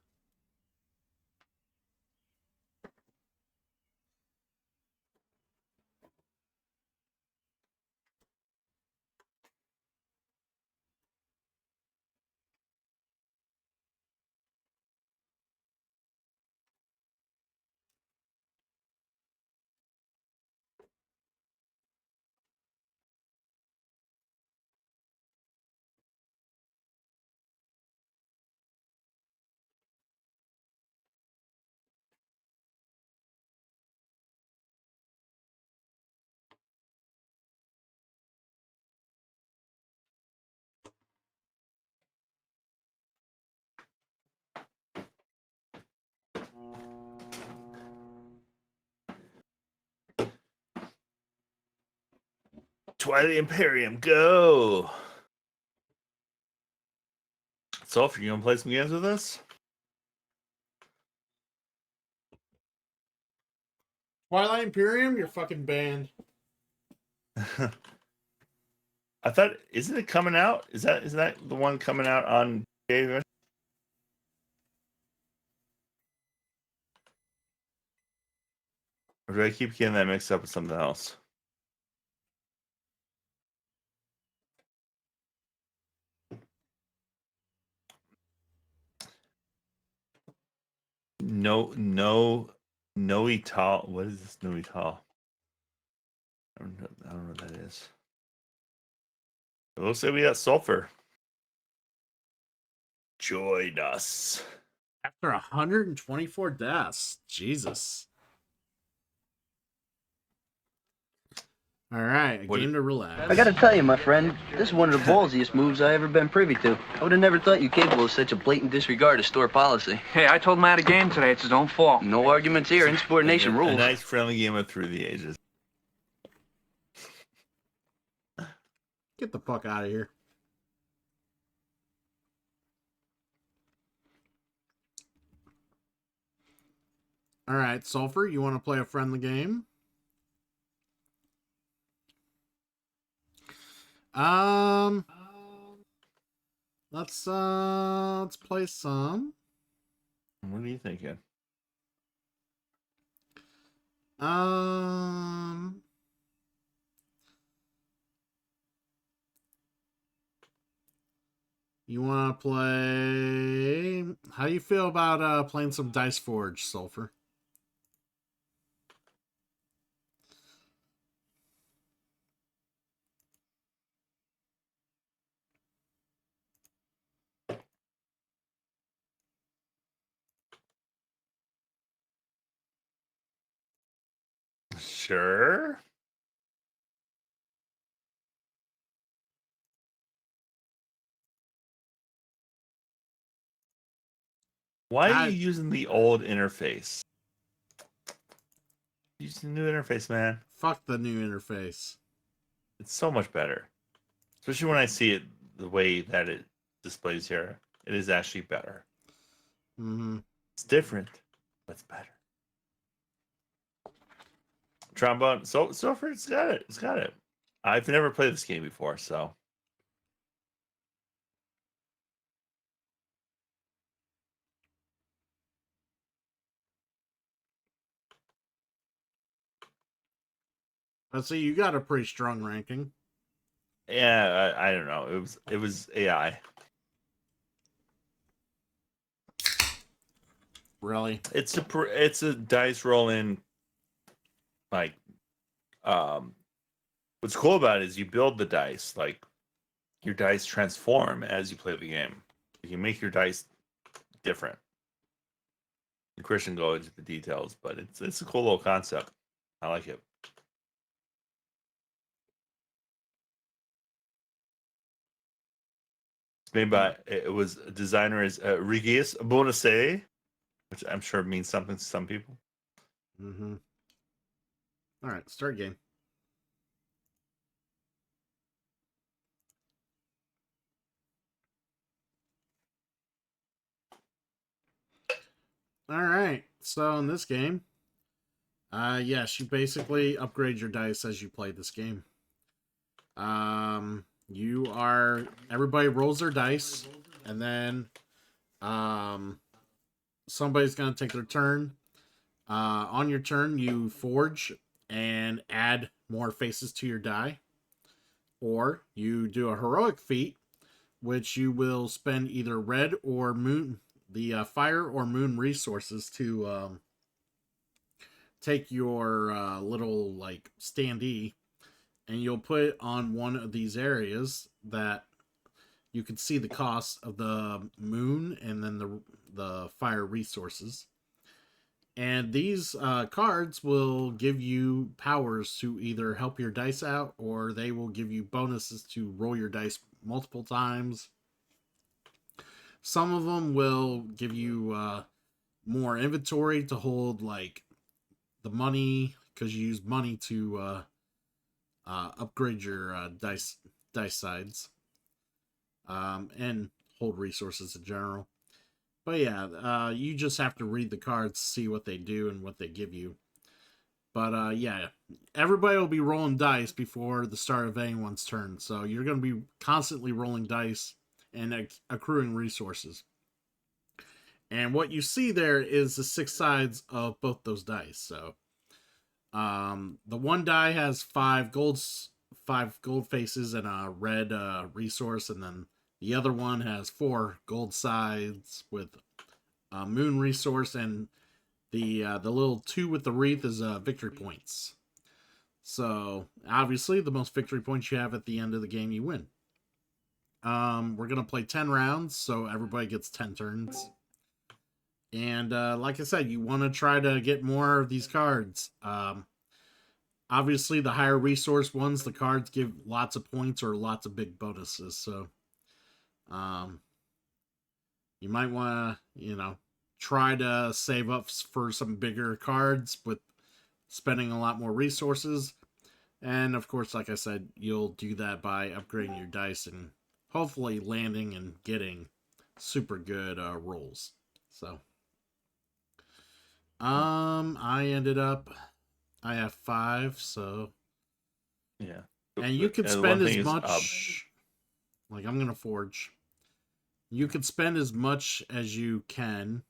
Twilight Imperium, go! So, if you're going to play some games with us? Twilight Imperium, you're fucking banned. I thought, isn't it coming out? Is that the one coming out on Game? Or do I keep getting that mixed up with something else? No, Ital. What is this No Ital? I don't know what that is. It looks like we got Sulfur. Join us. After 124 deaths. Jesus. All right, a game to relax. I gotta tell you, my friend, this is one of the ballsiest moves I ever been privy to. I would have never thought you capable of such a blatant disregard of store policy. Hey, I told him I had a game today. It's his own fault. No arguments here. Insubordination A rules. nice friendly game of Through the Ages. Get the fuck out of here. All right, Sulfur, you want to play a friendly game? Let's play some. What are you thinking? You want to play? How do you feel about playing some Dice Forge, Sulfur? Sure. Why are you using the old interface? Use the new interface, man. Fuck the new interface. It's so much better. Especially when I see it the way that it displays here. It is actually better. Mm-hmm. It's different, but it's better. Trombone, so far it's got it. It's got it. I've never played this game before, so Let's see, you got a pretty strong ranking. yeah, I don't know. It was AI. Really? It's a dice rolling like what's cool about it is you build the dice, like your dice transform as you play the game. You can make your dice different. And Christian go into the details, but it's a cool little concept. I like it. It's made by it was designer is Regis Bonasse, which I'm sure means something to some people. Mm-hmm. All right, start game. All right, so in this game, yes, you basically upgrade your dice as you play this game. Everybody rolls their dice, and then somebody's gonna take their turn. On your turn, you forge and add more faces to your die, or you do a heroic feat, which you will spend either red or moon, the fire or moon resources to take your little like standee, and you'll put it on one of these areas that you can see the cost of the moon and then the fire resources. And these cards will give you powers to either help your dice out, or they will give you bonuses to roll your dice multiple times. Some of them will give you more inventory to hold, like the money, because you use money to upgrade your dice sides, and hold resources in general. But yeah, you just have to read the cards, see what they do and what they give you. But yeah, everybody will be rolling dice before the start of anyone's turn, so you're going to be constantly rolling dice and accruing resources. And what you see there is the 6 sides of both those dice. So the one die has 5 gold faces and a red resource, and then the other one has 4 gold sides with a moon resource, and the little 2 with the wreath is victory points. So obviously, the most victory points you have at the end of the game, you win. We're gonna play 10 rounds, so everybody gets 10 turns. And like I said, you want to try to get more of these cards. Obviously, the higher resource ones, the cards give lots of points or lots of big bonuses. So you might want to, try to save up for some bigger cards with spending a lot more resources. And of course, like I said, you'll do that by upgrading your dice and hopefully landing and getting super good rolls. So I have 5, so Yeah. and you could And spend one as thing is, much like I'm gonna forge. You could spend as much as you can.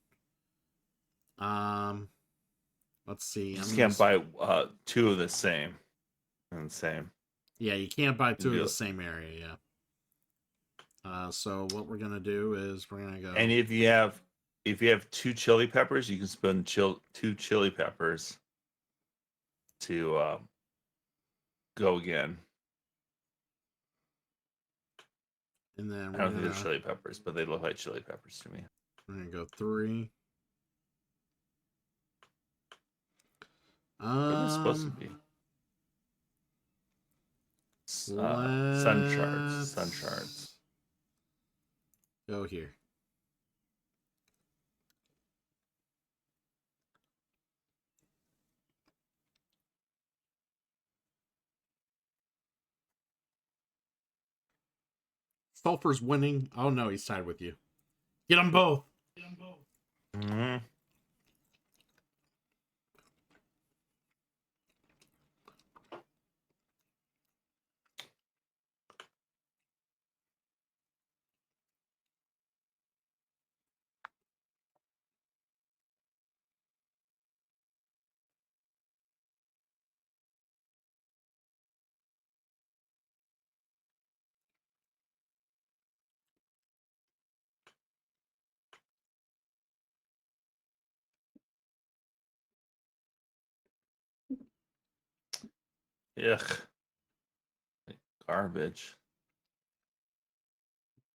Let's see. you just can't buy 2 of the same. And same. Yeah, you can't buy 2 of do the it. same area, yeah. So what we're gonna do is we're gonna go. And if you have 2 chili peppers, you can spend 2 chili peppers to go again. And then I don't think they're chili peppers, but they look like chili peppers to me. we're gonna go 3. What are they supposed to be? Sun shards. Sun shards. Go here. Sulfur's winning. Oh no, he's tied with you. Get them both. Mhm. Ugh. Garbage.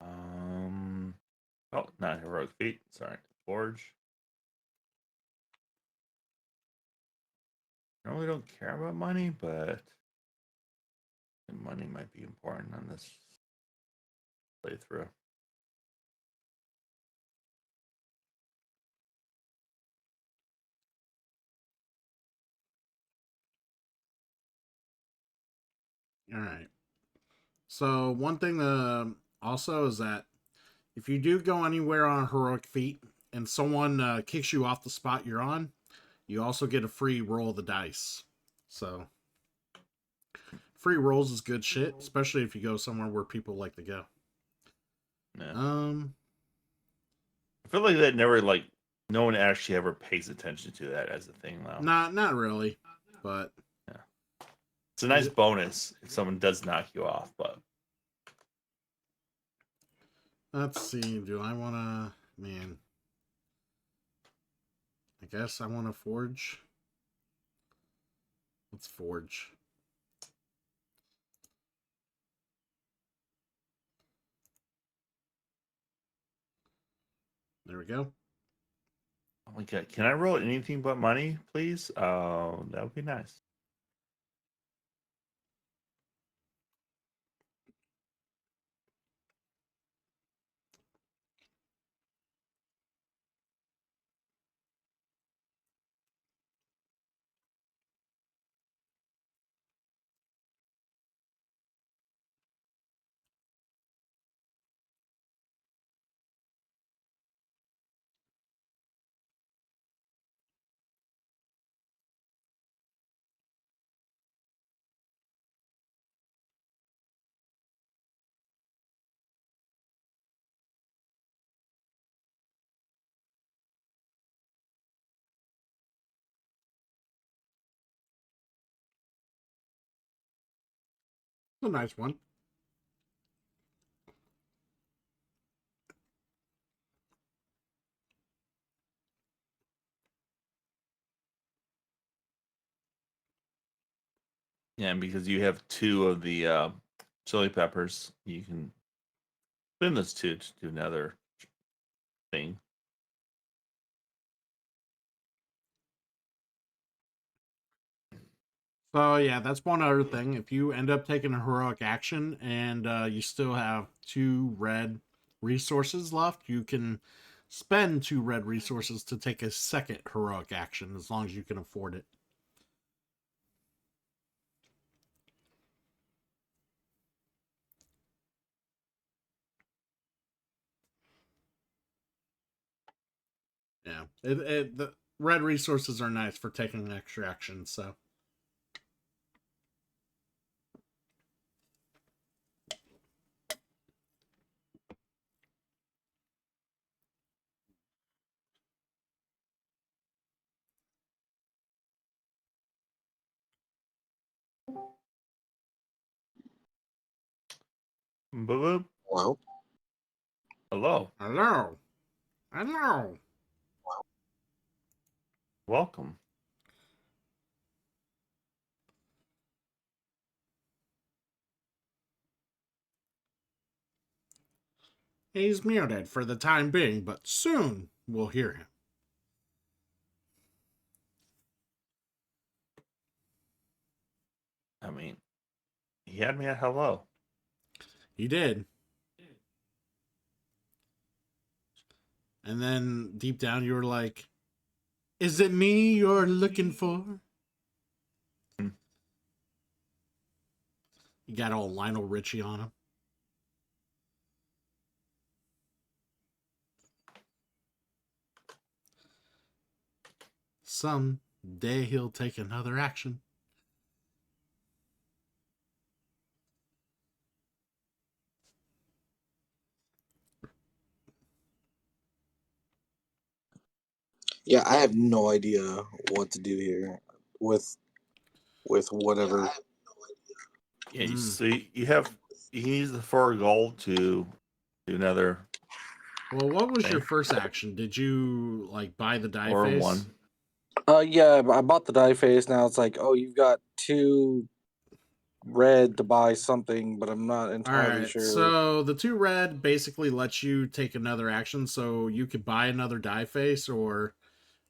Oh, not heroic feat. Sorry. Forge. I really don't care about money, but money might be important on this playthrough. All right. So one thing also is that if you do go anywhere on a heroic feat and someone kicks you off the spot you're on, you also get a free roll of the dice. So free rolls is good shit, especially if you go somewhere where people like to go. Yeah. Um, I feel like that never no one actually ever pays attention to that as a thing though. not really, but yeah. It's a nice bonus if someone does knock you off, but let's see. Do I want to? Man, I guess I want to forge. Let's forge. There we go. oh my god, can I roll anything but money, please? Oh, that would be nice. A nice one. Yeah, and because you have two of the chili peppers, you can spend those two to do another thing. So yeah, that's one other thing. If you end up taking a heroic action and you still have 2 red resources left, you can spend 2 red resources to take a second heroic action as long as you can afford it. Yeah, the red resources are nice for taking extra actions. So Boop. Well, Hello. hello, hello. Welcome. He's muted for the time being, but soon we'll hear him. I mean, he had me at hello. He did. And then deep down you were like, is it me you're looking for? Hmm. You got all Lionel Richie on him. some day he'll take another action. Yeah, I have no idea what to do here with whatever. Yeah, you see, you use the 4 gold to do another Well, what was your thing. first action? Did you like buy the die Or face? 1. Yeah, I bought the die face. Now it's like, oh, you've got 2 red to buy something, but I'm not All entirely right, sure. so the 2 red basically lets you take another action, so you could buy another die face, or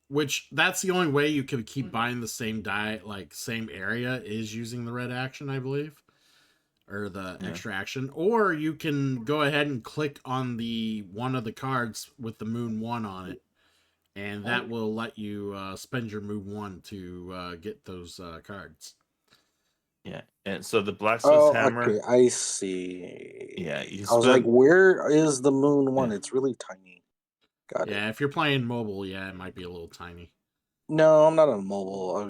which that's the only way you could keep buying the same die, like same area, is using the red action, I believe, or the extra action. Or you can go ahead and click on the one of the cards with the moon 1 on it, and that will let you spend your move 1 to get those cards. Yeah, and so the blacksmith's hammer. Okay, I see. Yeah, you I was like, spend. where is the moon one? Yeah. It's really tiny. Got it. Yeah, if you're playing mobile, yeah, it might be a little tiny. No, I'm not on mobile.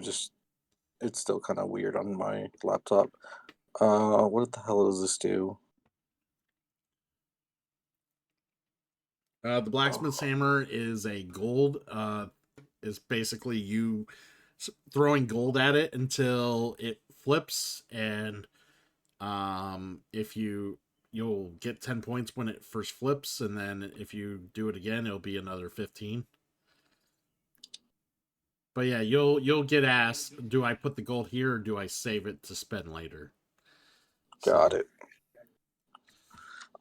It's still kind of weird on my laptop. What the hell does this do? The blacksmith's hammer is a gold. Is basically you throwing gold at it until it flips, and if you'll get 10 points when it first flips, and then if you do it again, it'll be another 15. But yeah, you'll get asked, do I put the gold here or do I save it to spend later? Got it.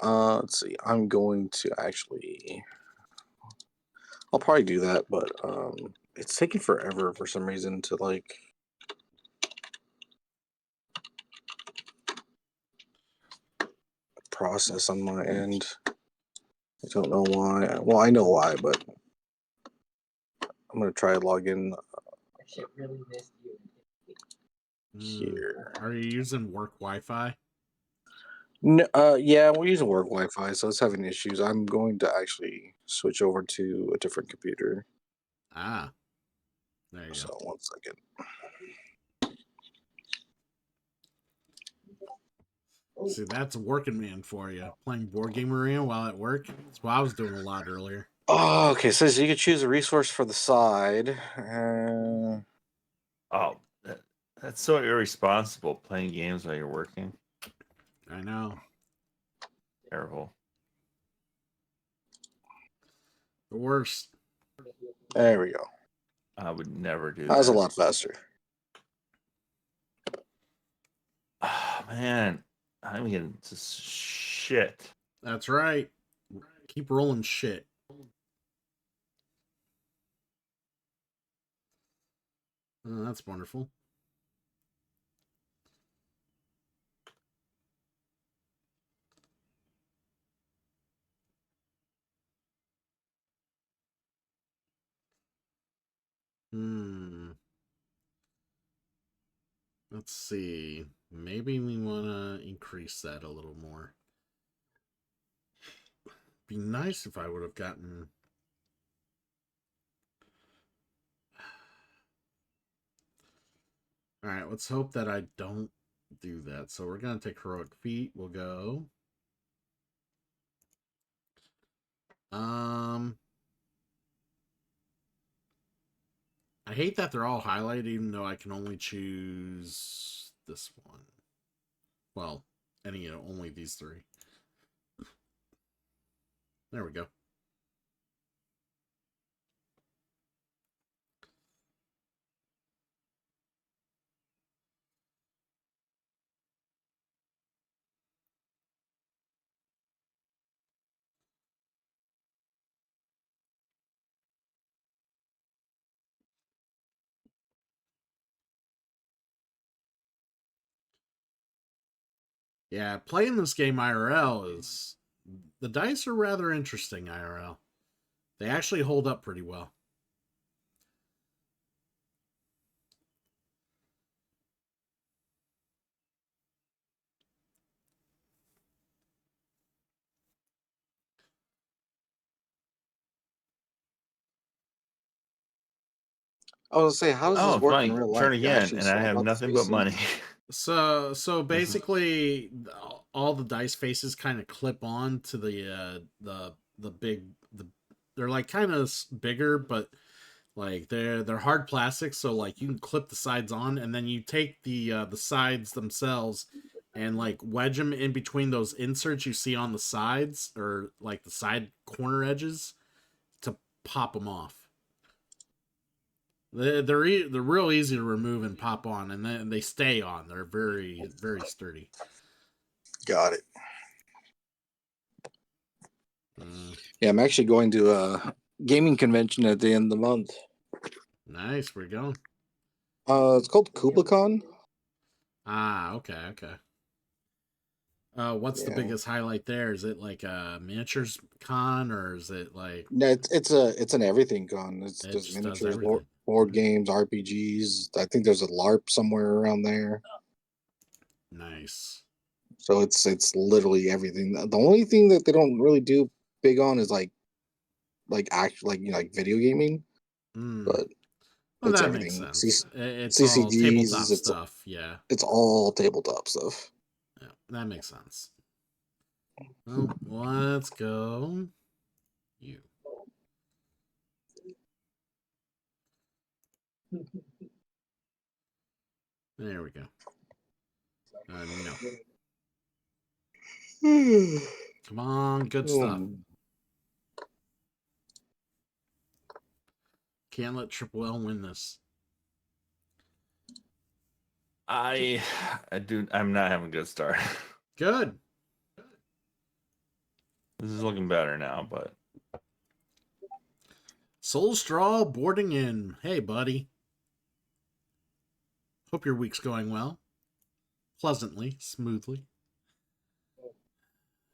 Let's see. I'm going to actually. I'll probably do that, but it's taking forever for some reason to like. Process on my end. I don't know why. Well, I know why, but I'm gonna try to log in here. Are you using work Wi-Fi? No, yeah, we're using work Wi-Fi, so it's having issues. I'm going to actually switch over to a different computer. Ah, there you So go. 1 second. See, that's a working man for you. Playing Board Game Arena while at work. That's what I was doing a lot earlier. Oh, okay. So you can choose a resource for the side. Oh, that's so irresponsible, playing games while you're working. I know. Terrible. The worst. There we go. I would never do That was a that. lot faster. Oh, man, I'm getting just shit. That's right. Keep rolling shit. Oh, that's wonderful. Let's see. Maybe we want to increase that a little more. Be nice if I would have gotten... Alright, let's hope that I don't do that. So we're going to take Heroic Feat. We'll go... I hate that they're all highlighted, even though I can only choose this one. Well, only these 3. There we go. Yeah, playing this game IRL is... The dice are rather interesting IRL. They actually hold up pretty well. I was gonna say, how does Oh, this work fine. in real life? Turn You again, actually and I swap have out the nothing but spaces? money. So basically, all the dice faces kind of clip on to the big the. They're like kind of bigger, but like they're hard plastic, so like you can clip the sides on, and then you take the sides themselves and like wedge them in between those inserts you see on the sides or like the side corner edges to pop them off. They're real easy to remove and pop on, and then they stay on. They're very sturdy. Got it. Mm, Yeah, I'm actually going to a gaming convention at the end of the month. nice, we're going. It's called KubaCon. Ah, okay. What's the Yeah. biggest highlight there? Is it like a miniatures con, or is it like No, it's an everything con. It's it just just does miniatures, everything? board games, RPGs. I think there's a LARP somewhere around there. Nice. So it's literally everything. The only thing that they don't really do big on is like like video gaming, Mm. but Well, it's that makes everything. sense. It's all tabletop CCGs, stuff. Yeah, it's all tabletop stuff. yeah, that makes sense. Well, let's go. You. There we go. No. Come on, good stuff. Can't let Triple L win this. I'm not having a good start. Good. This is looking better now, but Soul Straw boarding in. Hey, buddy. Hope your week's going well. Pleasantly, smoothly.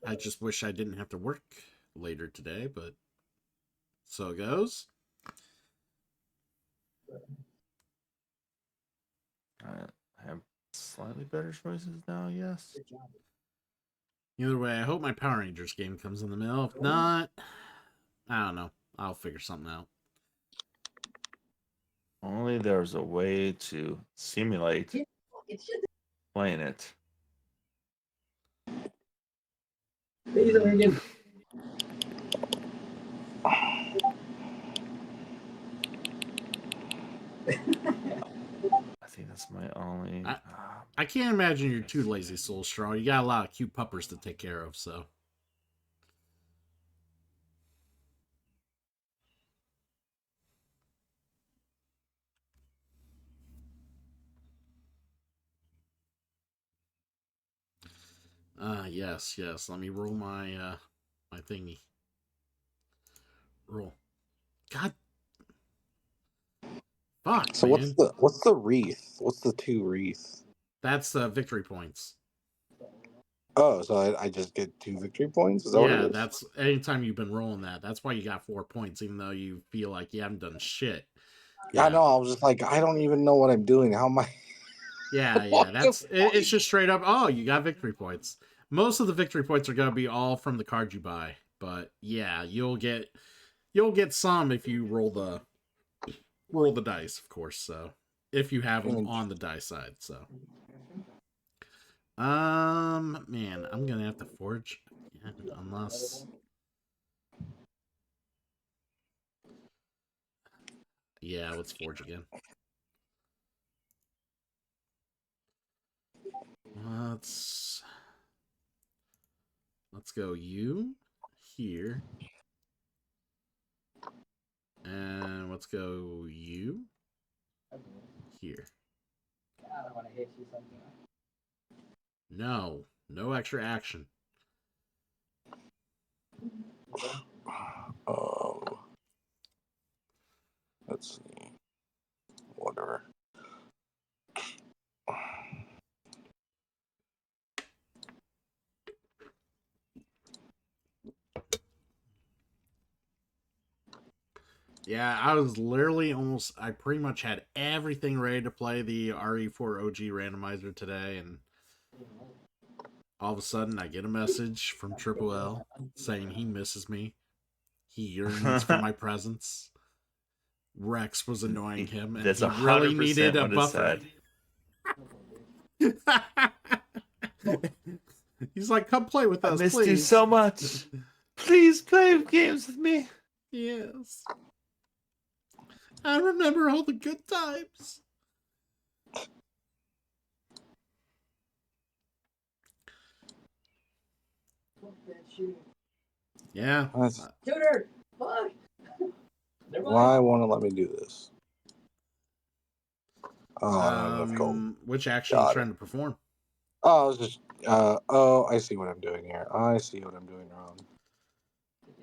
I just wish I didn't have to work later today, but so it goes. I have slightly better choices now, yes. Either way, I hope my Power Rangers game comes in the middle. If not, I don't know. I'll figure something out. Only there's a way to simulate playing it. I think that's my only. I can't imagine you're too lazy, Soul Straw. You got a lot of cute puppers to take care of, so. Yes. Let me roll my my thingy. Roll. God. Fuck, So man. what's the wreath? What's the 2 wreath? That's victory points. Oh, so I just get 2 victory points? Is that what it Yeah, is? that's anytime you've been rolling that. That's why you got 4 points, even though you feel like you haven't done shit. Yeah, I know. I was just like, I don't even know what I'm doing. How am I? Yeah. It's just straight up. Oh, you got victory points. Most of the victory points are gonna be all from the card you buy, but yeah, you'll get some if you roll the dice, of course. So if you have them on the die side, so. Man, I'm gonna have to forge again, unless. Yeah, let's forge again. Let's go you here. And let's go you here. No extra action. Let's see. Whatever. Yeah, I was literally I pretty much had everything ready to play the RE4 OG randomizer today, and all of a sudden I get a message from Triple L saying he misses me. He yearns for my presence. Rex was annoying him, and That's he really 100% needed a what it buffer. He's like, come play with I us, missed please. you so much. Please play games with me. Yes. I remember all the good times. Yeah. Tutor! Fuck! Why won't it let me do this? Oh, I don't have enough gold. Which action are you Got trying to perform? Oh, I was just. Oh, I see what I'm doing here. I see what I'm doing wrong.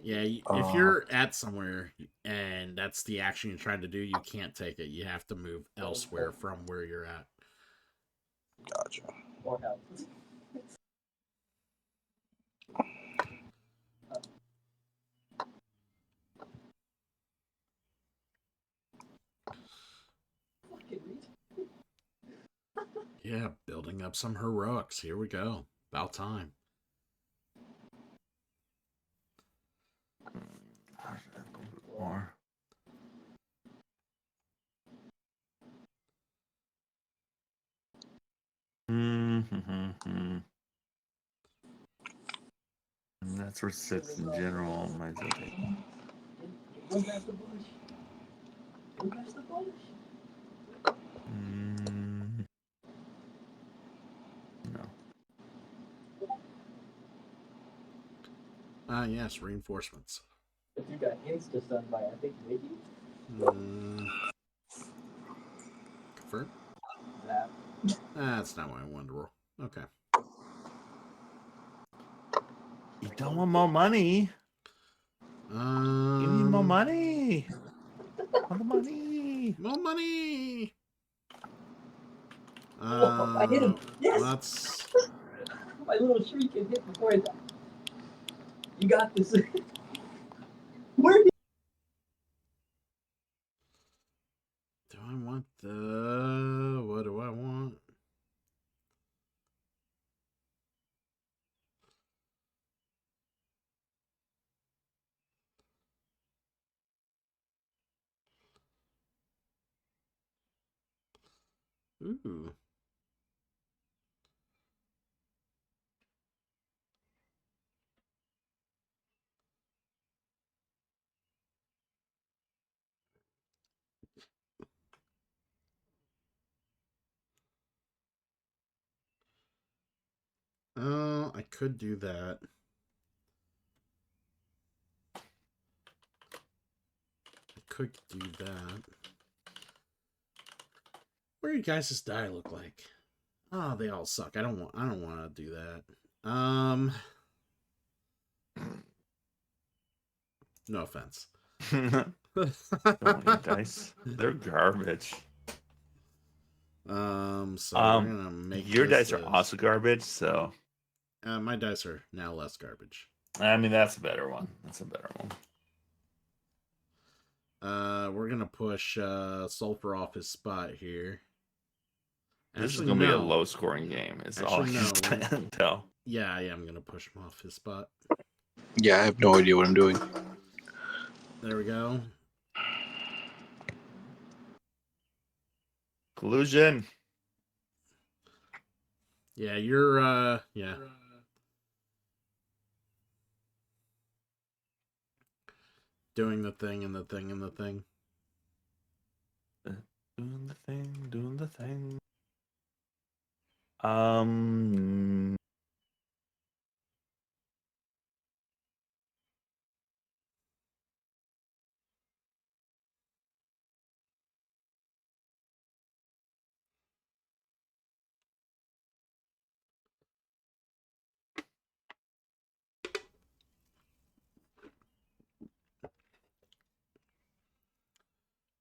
Yeah, if you're at somewhere and that's the action you're trying to do, you can't take it. You have to move elsewhere from where you're at. Gotcha. More help. Yeah, building up some heroics. Here we go. About time. More. And that's where 6 in general might as well take. Go past the bush. Go past the bush. No. Yes, reinforcements. But you got insta-stunned by, I think, Mickey? Confirm? That. That's not what I wanted to roll. Okay. You don't want more money. You need more money. All the money. More money. I hit him. Yes. Let's. My little shriek can hit before I die. You got this. Where did Do I want the? What do I want? Ooh. I could do that. I could do that. What do you guys' die look like? Oh, they all suck. I don't want to do that. No offense. Don't want your dice. They're garbage. So we're gonna make your this dice are also garbage, so my dice are now less garbage. I mean that's a better one. That's a better one. We're gonna push Sulfur off his spot here. This is gonna be a low scoring game. It's all I can tell. Yeah, I am gonna push him off his spot. Yeah, I have no idea what I'm doing. There we go. Collusion. Yeah, you're yeah. Doing the thing and the thing and the thing. Doing the thing, doing the thing.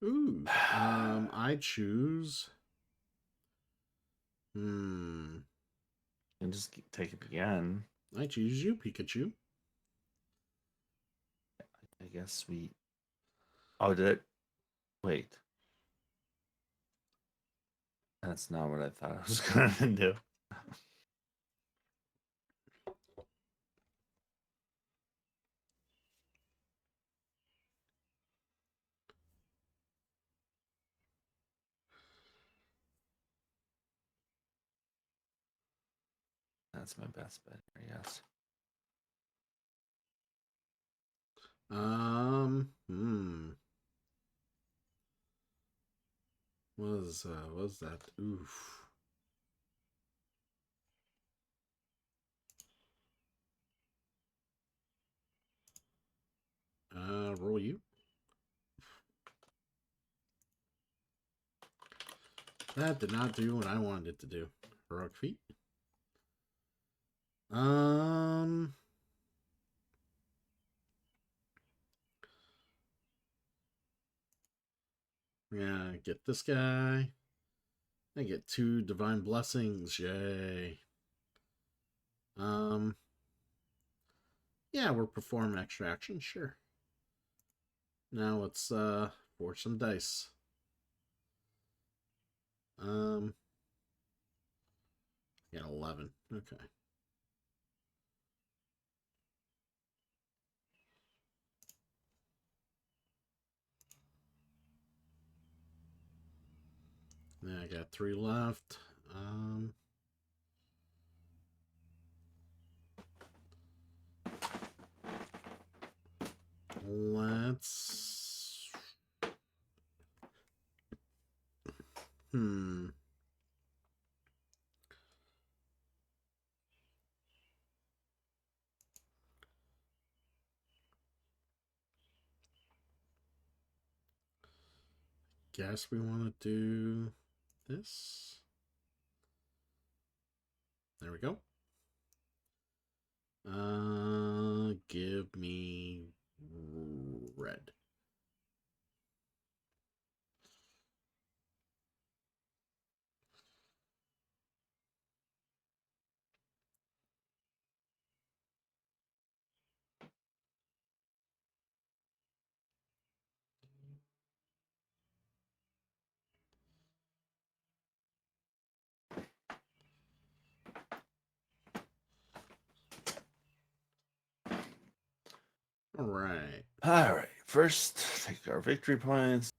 Ooh. I choose. And just take it again. I choose you, Pikachu. I guess we. Oh, did it? Wait. That's not what I thought I was gonna do. That's my best bet. Yes. What was that? Oof. Roll you. That did not do what I wanted it to do. Heroic feat. Yeah, get this guy. I get 2 divine blessings. Yay. Yeah, we're performing extra action, sure. Now let's forge some dice. Got 11. Okay. Now I got 3 left. Let's guess we want to do this. There we go. Give me red. All right. All right. First, take our victory points.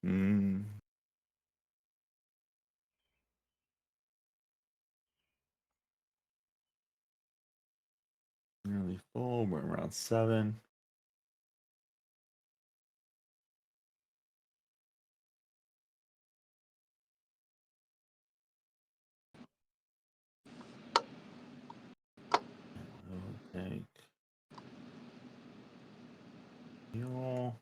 Mm. Nearly full. We're around 7. We'll take fuel.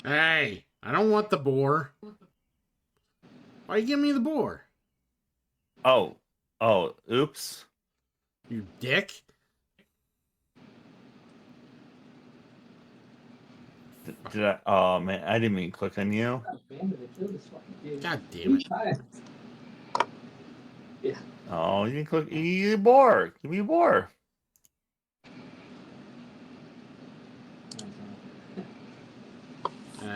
Hey, I don't want the boar. Why you give me the boar? Oh, oops. You dick. Did I? Oh man, I didn't mean to click on you. God damn it. Yeah. Oh, you didn't click. You boar. Give me a boar.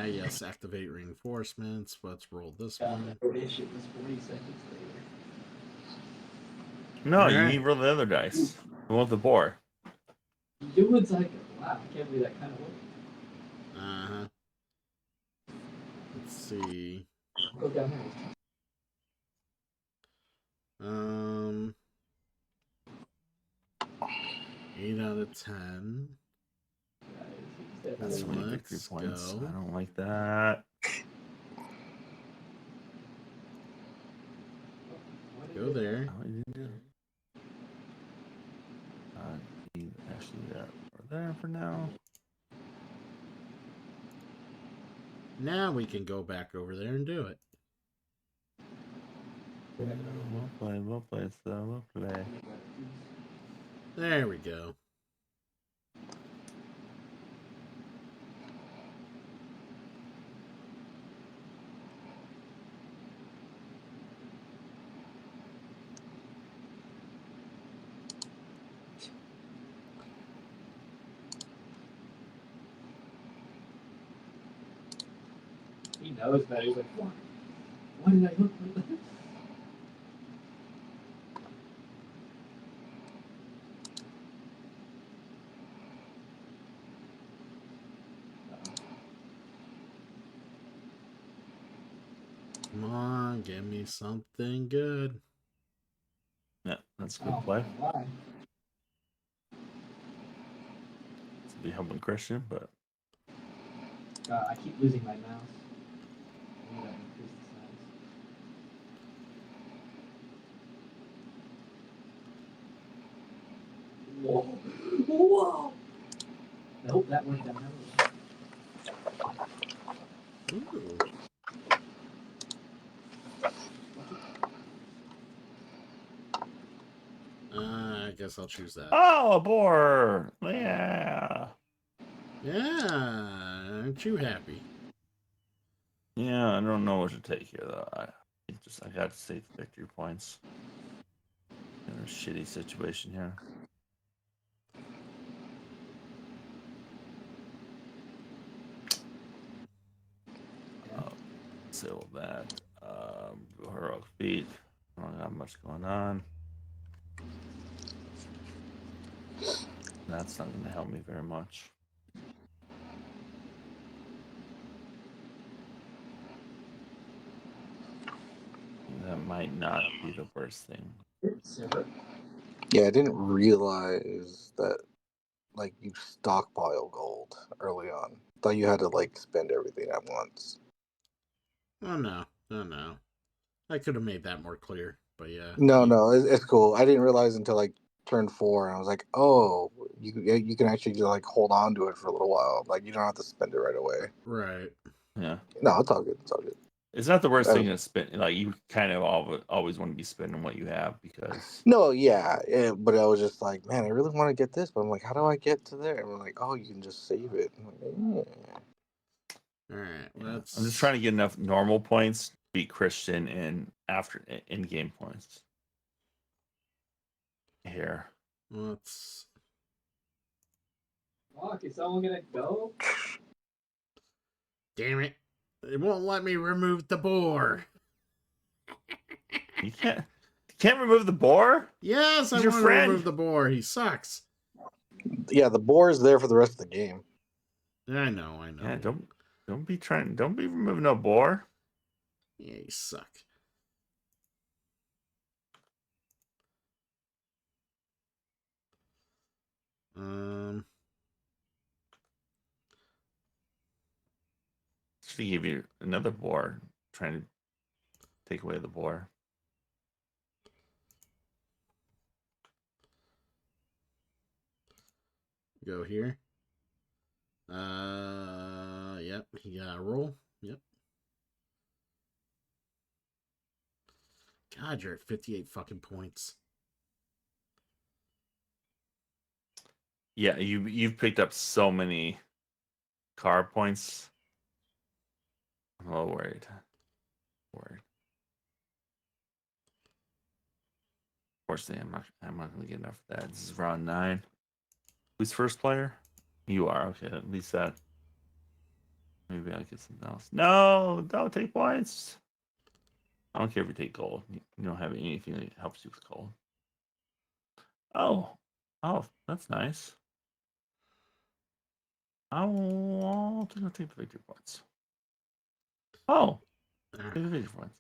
Yes, activate reinforcements. Let's roll this one. Issue was 40 seconds later. No, All you right. need to roll the other dice. We want the boar. Doing like, wow, I can't believe that kind of work. Uh-huh. Let's see. Go down there. 8 out of 10. That's my victory Let's points. go. I don't like that. Go there. Oh, you didn't do. Leave actually that over there for now. Now we can go back over there and do it. We'll play, so we'll play. There we go. He knows that. He's like, why did I look like that? Come on, give me something good. Yeah, that's a good play. Why? To be helping Christian, but I keep losing my mouse. I need to increase the size. Whoa! Whoa! Nope, that went down. Ooh. I guess I'll choose that. oh, a boar! Yeah, Yeah, aren't you happy? yeah. I don't know what to take here though. I got to save the victory points. In a shitty situation here. So that heroic feat. I don't have much going on. That's not going to help me very much. That might not be the worst thing. Yeah, I didn't realize that like you stockpile gold early on. Thought you had to like spend everything at once. Oh no, no. I could have made that more clear, but yeah. No, it's cool. I didn't realize until like turn 4, and I was like, oh, you can actually just like hold on to it for a little while. Like you don't have to spend it right away. Right. Yeah. No, it's all good. It's all good. It's not the worst thing to spend. Like you kind of always want to be spending what you have because. No, yeah, but I was just like, man, I really want to get this, but I'm like, how do I get to there? And I'm like, oh, you can just save it. I'm like, All right. Yeah. I'm just trying to get enough normal points to beat Christian in game points. Here. Let's. Fuck, is someone gonna go? Damn it! It won't let me remove the boar. You can't remove the boar? Yes, He's I your want to friend. remove the boar. He sucks. yeah, the boar is there for the rest of the game. I know. Yeah, don't be removing no boar. Yeah, you suck. Should give you another boar, trying to take away the boar. Go here. Yep. He got a roll. Yep. God, you're at 58 fucking points. Yeah, you've picked up so many car points. I'm a little worried. Unfortunately, I'm not gonna get enough of that. This is round 9. Who's first player? You are, okay. At least that. Maybe I'll get something else. No, don't take points. I don't care if you take gold. You don't have anything that helps you with gold. Oh, that's nice. I'll take the victory points. Oh, take the victory points.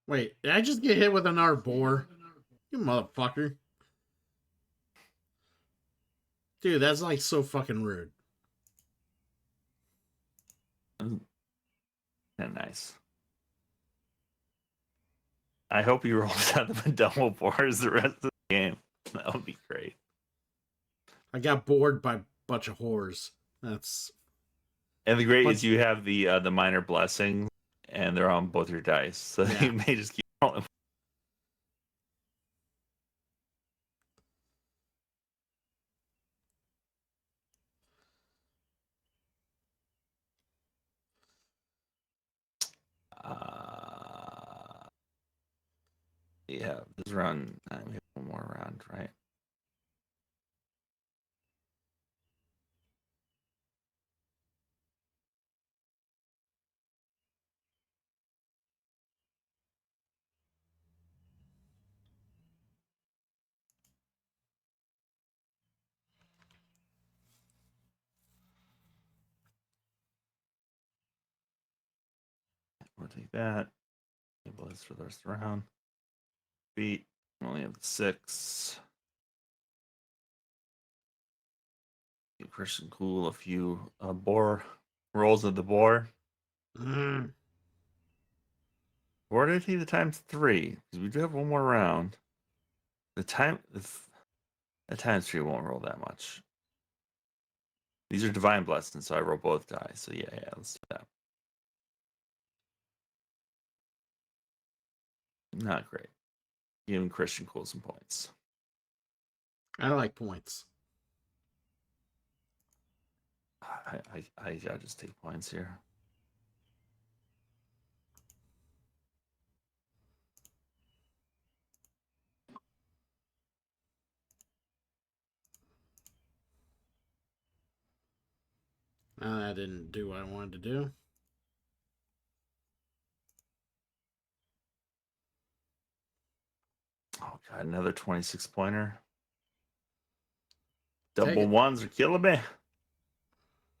Wait, did I just get hit with another boar? You motherfucker. Dude, that's like so fucking rude. Nice. I hope you roll out the double boars the rest of the game. That would be great. I got bored by a bunch of whores. That's. And the great is you have the minor blessings, and they're on both your dice, so you may just keep rolling. Yeah, this round. We have one more round, right? take that. Table is for the rest of the round. Feet. We only have 6. Give Christian Cool a few boar rolls of the boar. Or did he the times 3? Because we do have one more round. The times 3 won't roll that much. These are divine blessings, so I roll both dice. So yeah, let's do that. Not great. Giving Christian Cool some points. I like points. I gotta just take points here. I didn't do what I wanted to do. Oh god, another 26 pointer. Take Double it. ones are killing me. At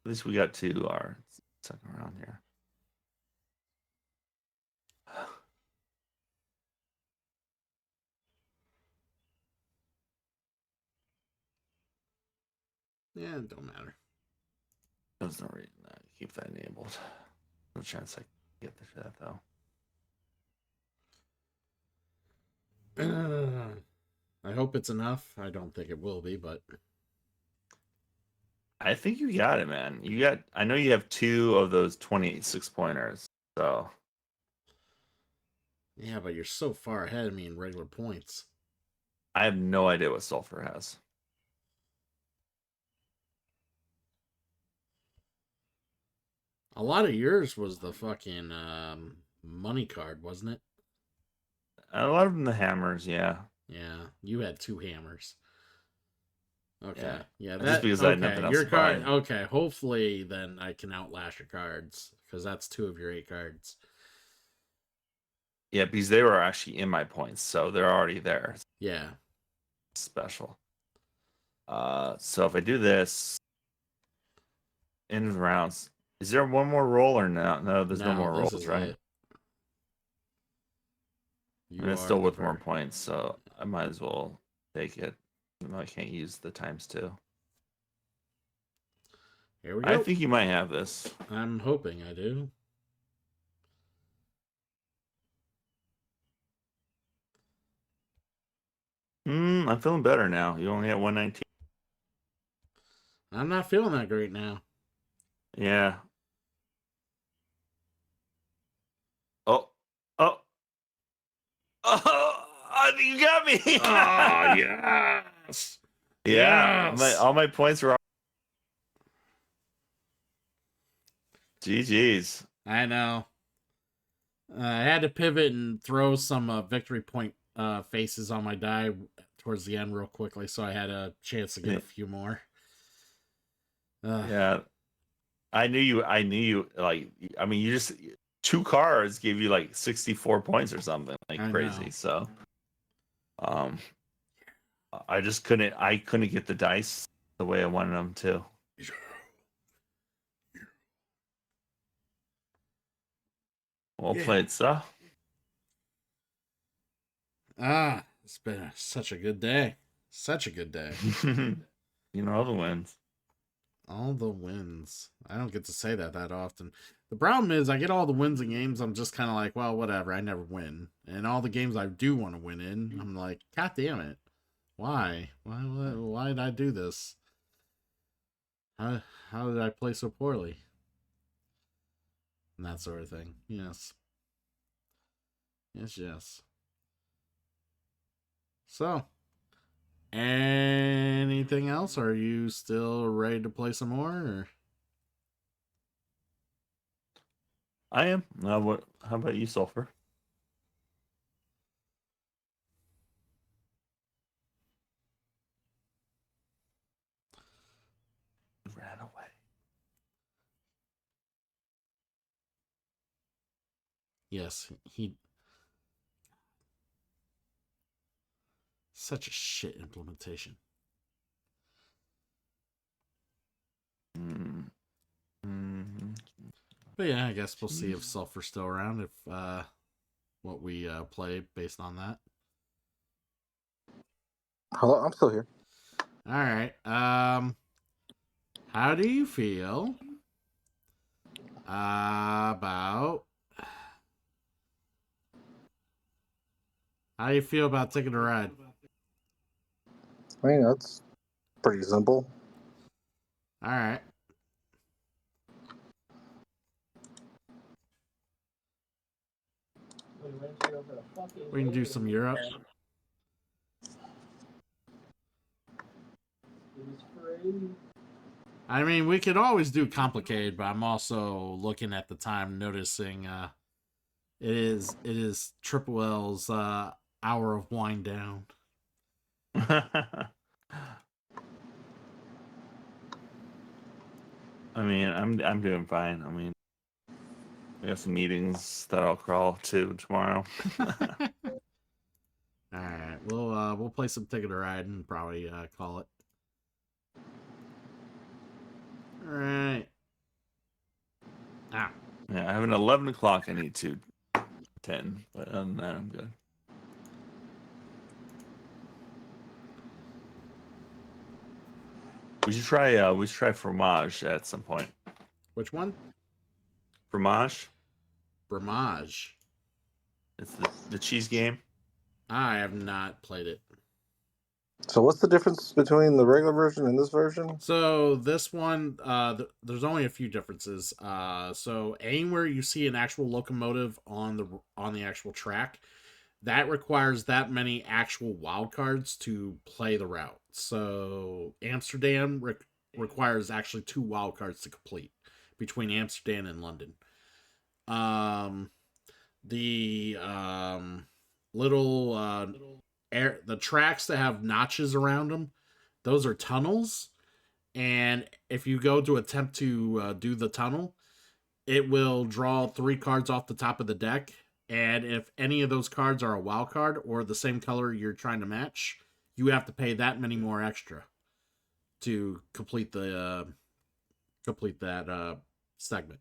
least we got 2 our second round here. Yeah, it don't matter. There's no reason to keep that enabled. No chance I can get to that though. I hope it's enough. I don't think it will be, but I think you got it, man. I know you have 2 of those 26 pointers. So yeah, but you're so far ahead of me in regular points. I have no idea what Sulfur has. A lot of yours was the fucking money card, wasn't it? A lot of them the hammers, yeah. Yeah, you had 2 hammers. Okay, yeah, Just because I had nothing else your to card. buy. Okay, hopefully then I can outlast your cards because that's 2 of your 8 cards. Yeah, because they were actually in my points, so they're already there. Yeah, Special. So if I do this, end of the rounds, is there one more roll or no? No, there's no more this rolls, is right? it. And it's still with more points, so I might as well take it. Even though I can't use the times 2. Here we go. I think you might have this. I'm hoping I do. I'm feeling better now. You only have 119. I'm not feeling that great now. Yeah. Oh. Oh. Oh, you got me. Oh, yes. Yeah. Yes. All my points were. GG's. I know. I had to pivot and throw some victory point faces on my die towards the end real quickly, so I had a chance to get a few more. Yeah. I knew you like, I mean, you just 2 cards gave you like 64 points or something like crazy. Know. So I couldn't get the dice the way I wanted them to. Well played, sir. It's been such a good day. Such a good day. You know, all the wins. All the wins. I don't get to say that often. The problem is I get all the wins in games. I'm just kind of like, well, whatever. I never win. And all the games I do want to win in, I'm like, God damn it. Why? Why did I do this? How did I play so poorly? And that sort of thing. Yes. Yes. So, anything else? Are you still ready to play some more? Or? I am. How about you, Sulfur? Ran away. Yes, he. Such a shit implementation. But yeah, I guess we'll see if Sulfur's still around, if what we play based on that. Hello, I'm still here. All right. How do you feel about taking a ride? I mean, that's pretty simple. All right. We can do some Europe. I mean, we could always do complicated, but I'm also looking at the time, noticing it is Triple L's hour of wind down. I mean, I'm doing fine. I mean, we have some meetings that I'll crawl to tomorrow. All right, we'll play some Ticket to Ride and probably call it. All right. Ah. Yeah, I have an 11 o'clock I need to attend, but other than that, I'm good. We should try fromage at some point. Which one? Fromage? Bramage. It's the cheese game. I have not played it. So what's the difference between the regular version and this version? So this one, there's only a few differences. So anywhere you see an actual locomotive on the actual track, that requires that many actual wild cards to play the route. So Amsterdam requires actually 2 wild cards to complete between Amsterdam and London. The little the tracks that have notches around them, those are tunnels. And if you go to attempt to do the tunnel, it will draw 3 cards off the top of the deck. And if any of those cards are a wild card or the same color you're trying to match, you have to pay that many more extra to complete that segment.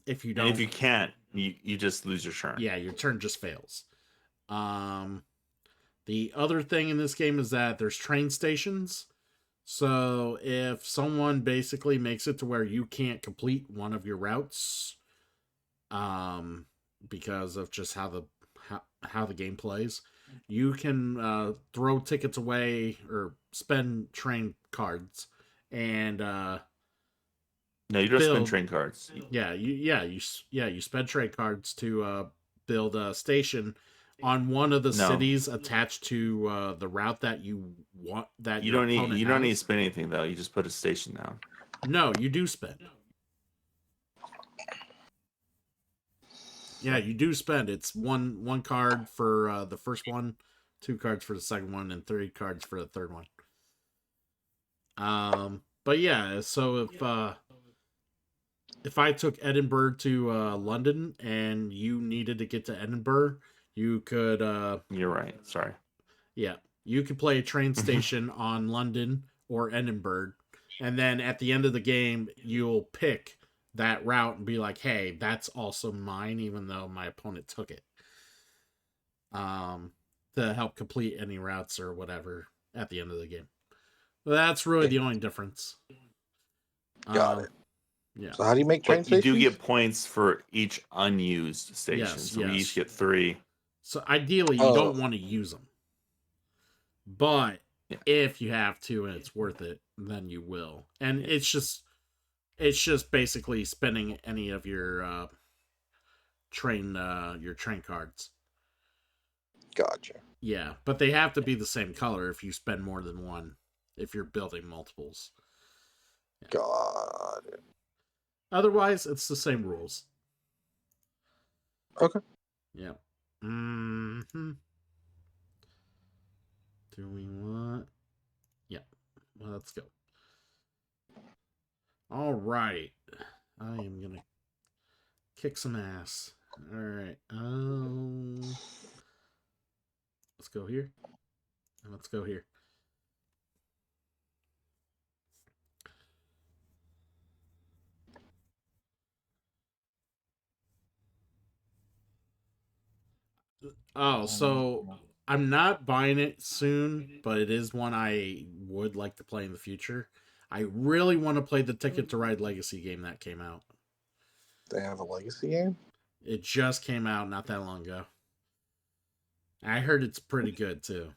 If you don't, and if you can't, you just lose your turn. Yeah, your turn just fails. The other thing in this game is that there's train stations. So if someone basically makes it to where you can't complete one of your routes, because of just how the game plays, you can throw tickets away or spend train cards and no, you don't spend train cards. You spend train cards to build a station on one of the cities attached to the route that you want. That you don't need to spend anything though. You just put a station down. No, you do spend. Yeah, you do spend. It's one card for the first one, 2 cards for the second one, and 3 cards for the third one. But yeah, so if I took Edinburgh to London and you needed to get to Edinburgh, you could. You're right. Sorry. Yeah, you could play a train station on London or Edinburgh, and then at the end of the game, you'll pick that route and be like, "Hey, that's also mine," even though my opponent took it. To help complete any routes or whatever at the end of the game. But that's really the only difference. Got it. Yeah. So how do you make train stations? You do get points for each unused station. Yes, so we each get 3. So ideally, you don't want to use them. But if you have to and it's worth it, then you will. And it's just basically spending any of your train cards. Gotcha. Yeah, but they have to be the same color if you spend more than one. If you're building multiples. Yeah. Got it. Otherwise, it's the same rules. Okay. Yeah. Mm-hmm. Do we want? Yeah. Well, let's go. All right. I am gonna kick some ass. All right. Let's go here. And let's go here. Oh, so I'm not buying it soon, but it is one I would like to play in the future. I really want to play the Ticket to Ride Legacy game that came out. They have a legacy game? It just came out not that long ago. I heard it's pretty good too.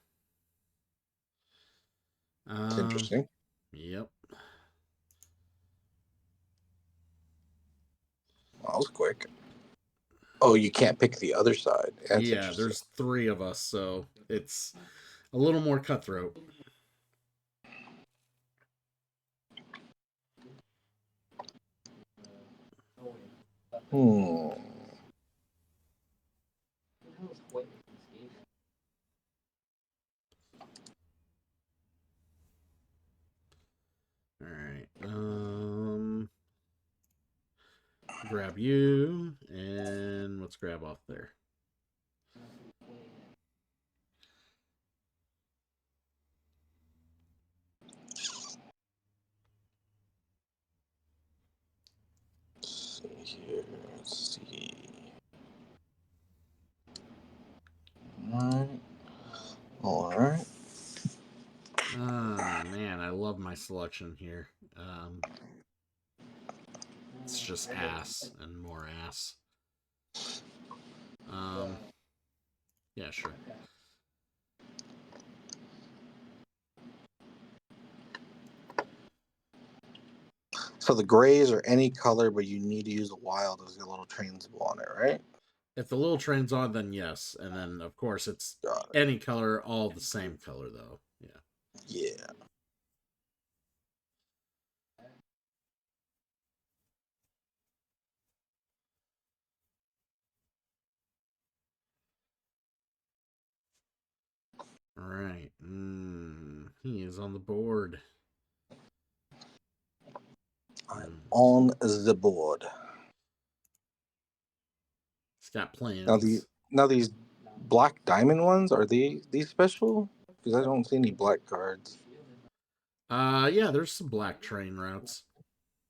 It's interesting. Yep. Well, that was quick. Oh, you can't pick the other side. That's Yeah, interesting. there's 3 of us, so it's a little more cutthroat. Hmm. All right. Grab you, and let's grab off there. Let's see here. Let's see. All right. Ah, man, I love my selection here. It's just ass and more ass. Yeah, sure. So the grays are any color, but you need to use a wild as a little transable on it, right? If the little train's on, then yes. And then, of course, it's Got it. any color, all the same color, though. Yeah. Yeah. All right. He is on the board. I'm on the board. He's got plans. Now these black diamond ones, are these special? Because I don't see any black cards. Yeah, there's some black train routes.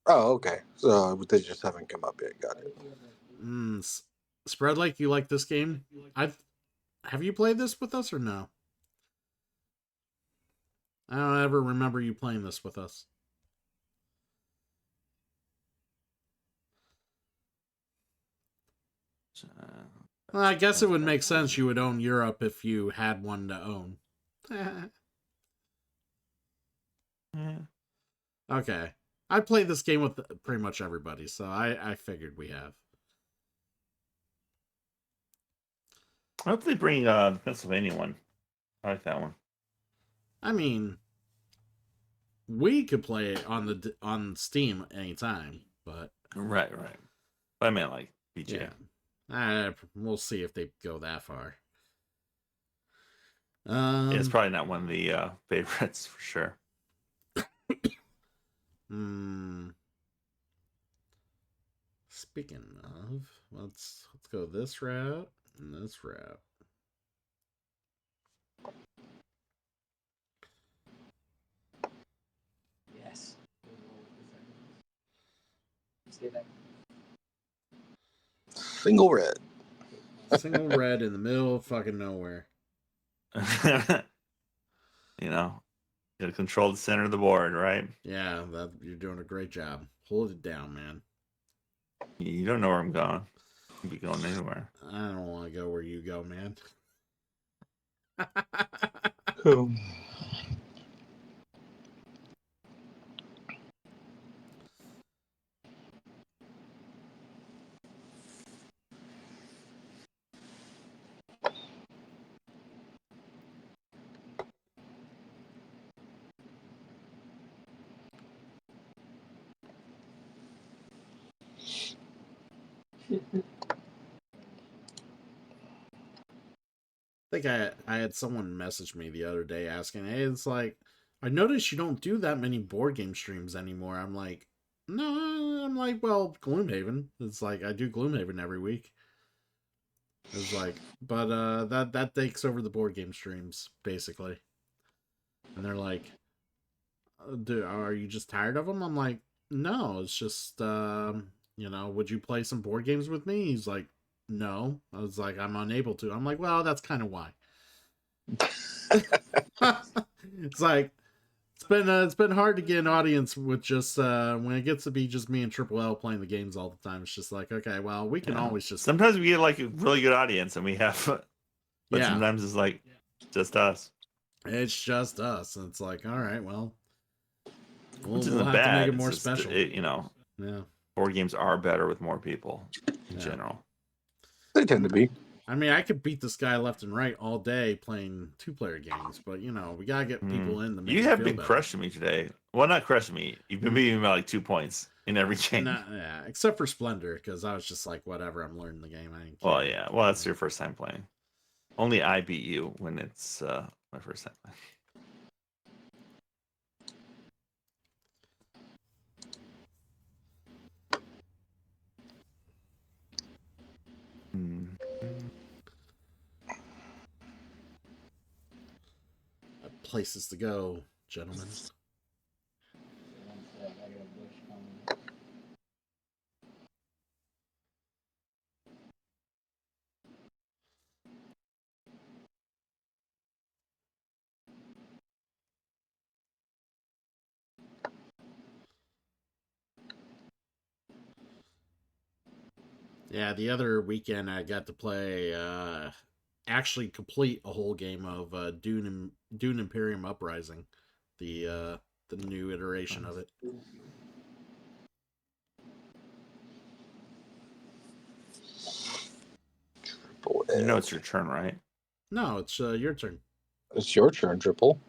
Oh, okay. So they just haven't come up yet. Got it. Spread like you like this game? Have you played this with us or no? I don't ever remember you playing this with us. Well, I guess it would make sense you would own Europe if you had one to own. Yeah. Okay. I played this game with pretty much everybody, so I figured we have. I hope they bring the Pennsylvania one. I like that one. I mean, we could play it on Steam anytime, but Right. But I meant like BJ. yeah, we'll see if they go that far. It's probably not one of the favorites for sure. Speaking of, let's go this route and this route. Yes. Stay back. Single red. Single red in the middle of fucking nowhere. You know, you gotta control the center of the board, right? Yeah, you're doing a great job. Hold it down, man. You don't know where I'm going. You could be going anywhere. I don't want to go where you go, man. I think I had someone message me the other day asking, hey, it's like, I noticed you don't do that many board game streams anymore. I'm like, no, I'm like, well, Gloomhaven. It's like, I do Gloomhaven every week. It's like, but that takes over the board game streams, basically. And they're like, dude, are you just tired of them? I'm like, no, it's just, would you play some board games with me? He's like, no. I was like, I'm unable to. I'm like, well, that's kind of why. It's like it's been hard to get an audience with just when it gets to be just me and Triple L playing the games all the time. It's just like, okay, well, we can always just sometimes we get like a really good audience, and we have, but sometimes it's like just us. It's just us, and it's like, all right, well, Which we'll isn't have bad. to make it It's more just, special. Yeah. Board games are better with more people in general. They tend to be. I mean, I could beat this guy left and right all day playing 2-player games, but we gotta get people in to make You it have feel been better. crushing me today. Well, not crushing me. You've been beating me by like 2 points in every game. Yeah, except for Splendor, because I was just like, whatever, I'm learning the game. I didn't care. Well, yeah. Well, that's your first time playing. Only I beat you when it's my first time playing. Places to go, gentlemen. Yeah, the other weekend I got to play, actually complete a whole game of Dune Imperium Uprising, the new iteration of it. You know it's your turn, right? No, it's your turn. It's your turn, Triple.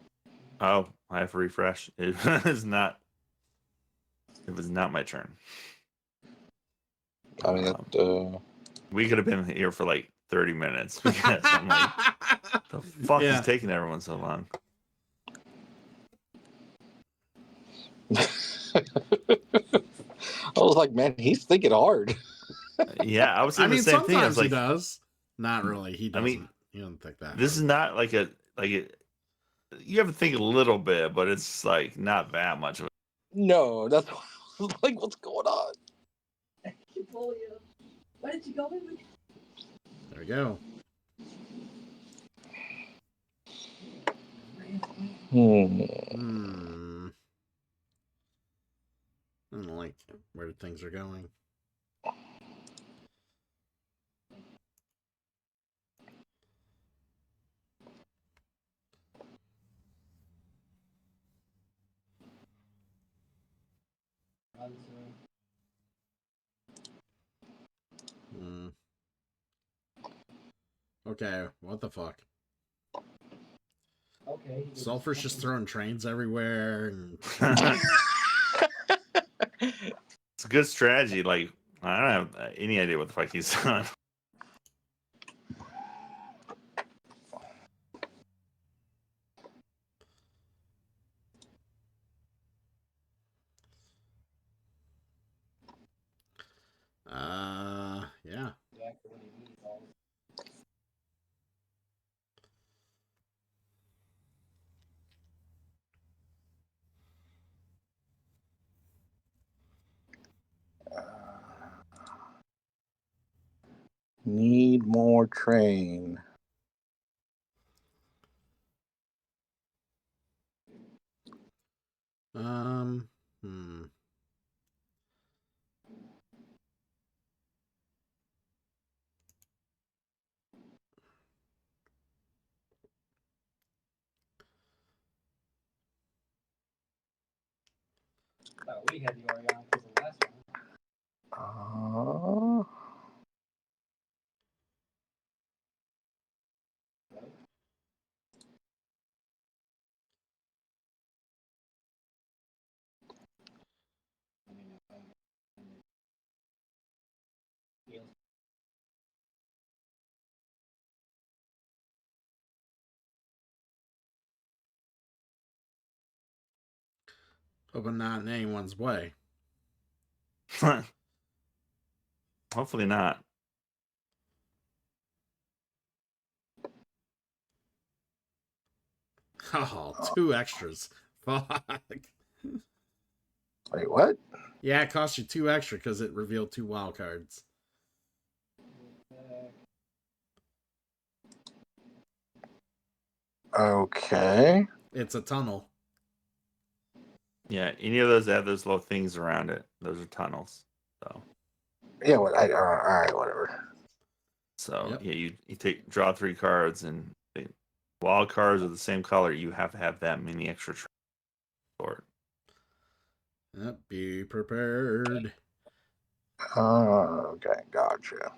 Oh, I have to refresh. It was not my turn. I mean, we could have been here for like 30 minutes because I'm like, the fuck is taking everyone so long? I was like, man, he's thinking hard. Yeah, I was saying the same thing. I was like, he does. Not really. He doesn't. I mean, he doesn't think that. This is not like you have to think a little bit, but it's like not that much of it. No, that's why I was like, what's going on? Why did you go in with? There we go. I don't like where things are going. Okay, what the fuck? Okay. Sulfur's just throwing trains everywhere. And... It's a good strategy. Like, I don't have any idea what the fuck he's done. Yeah. Need more train. We had the Oregon for the last one. Hoping not in anyone's way. Hopefully not. Oh, 2 extras. Fuck. Wait, what? Yeah, it cost you 2 extra because it revealed 2 wild cards. Okay. It's a tunnel. Yeah, any of those that have those little things around it, those are tunnels. So, Yeah. What? All right. Whatever. Yep. yeah, you draw 3 cards, and while all cards are the same color, you have to have that many extra sort. Yep. Be prepared. Okay. Gotcha.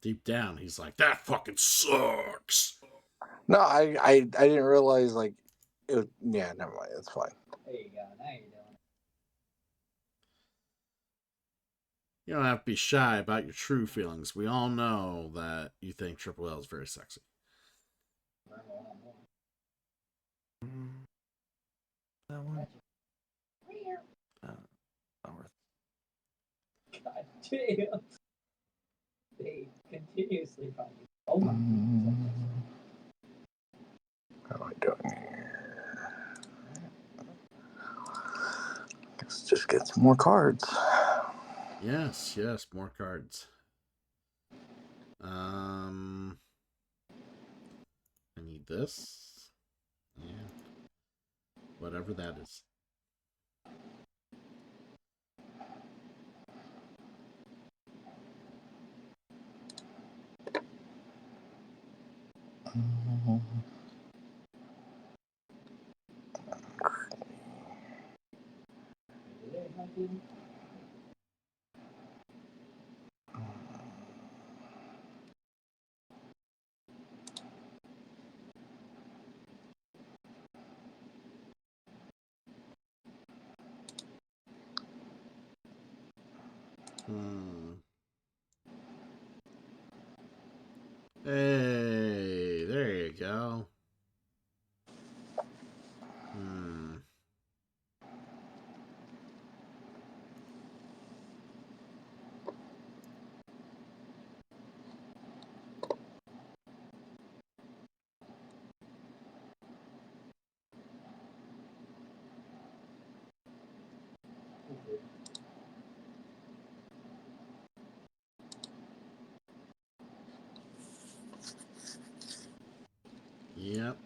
Deep down, he's like, that fucking sucks. No, I didn't realize like it. Yeah. Never mind. It's fine. There you go. Now you're doing it. You don't have to be shy about your true feelings. We all know that you think Triple L is very sexy. That one? Not worth it. God damn. They continuously find you. Oh my How am I doing here? Let's just get some more cards. Yes, more cards. I need this. And whatever that is. Hey, there you go. Yep.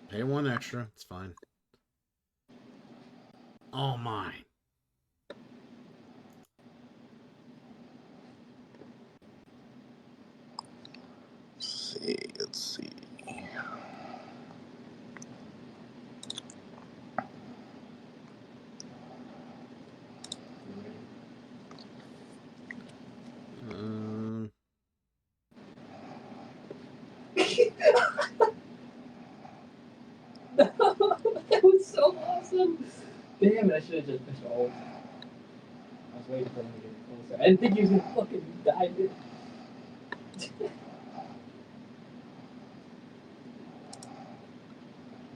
Pay 1 extra. It's fine. All mine. Let's see. That was so awesome. Damn it, I should have just pushed all. I was waiting for him to get closer. I didn't think he was gonna fucking dive in.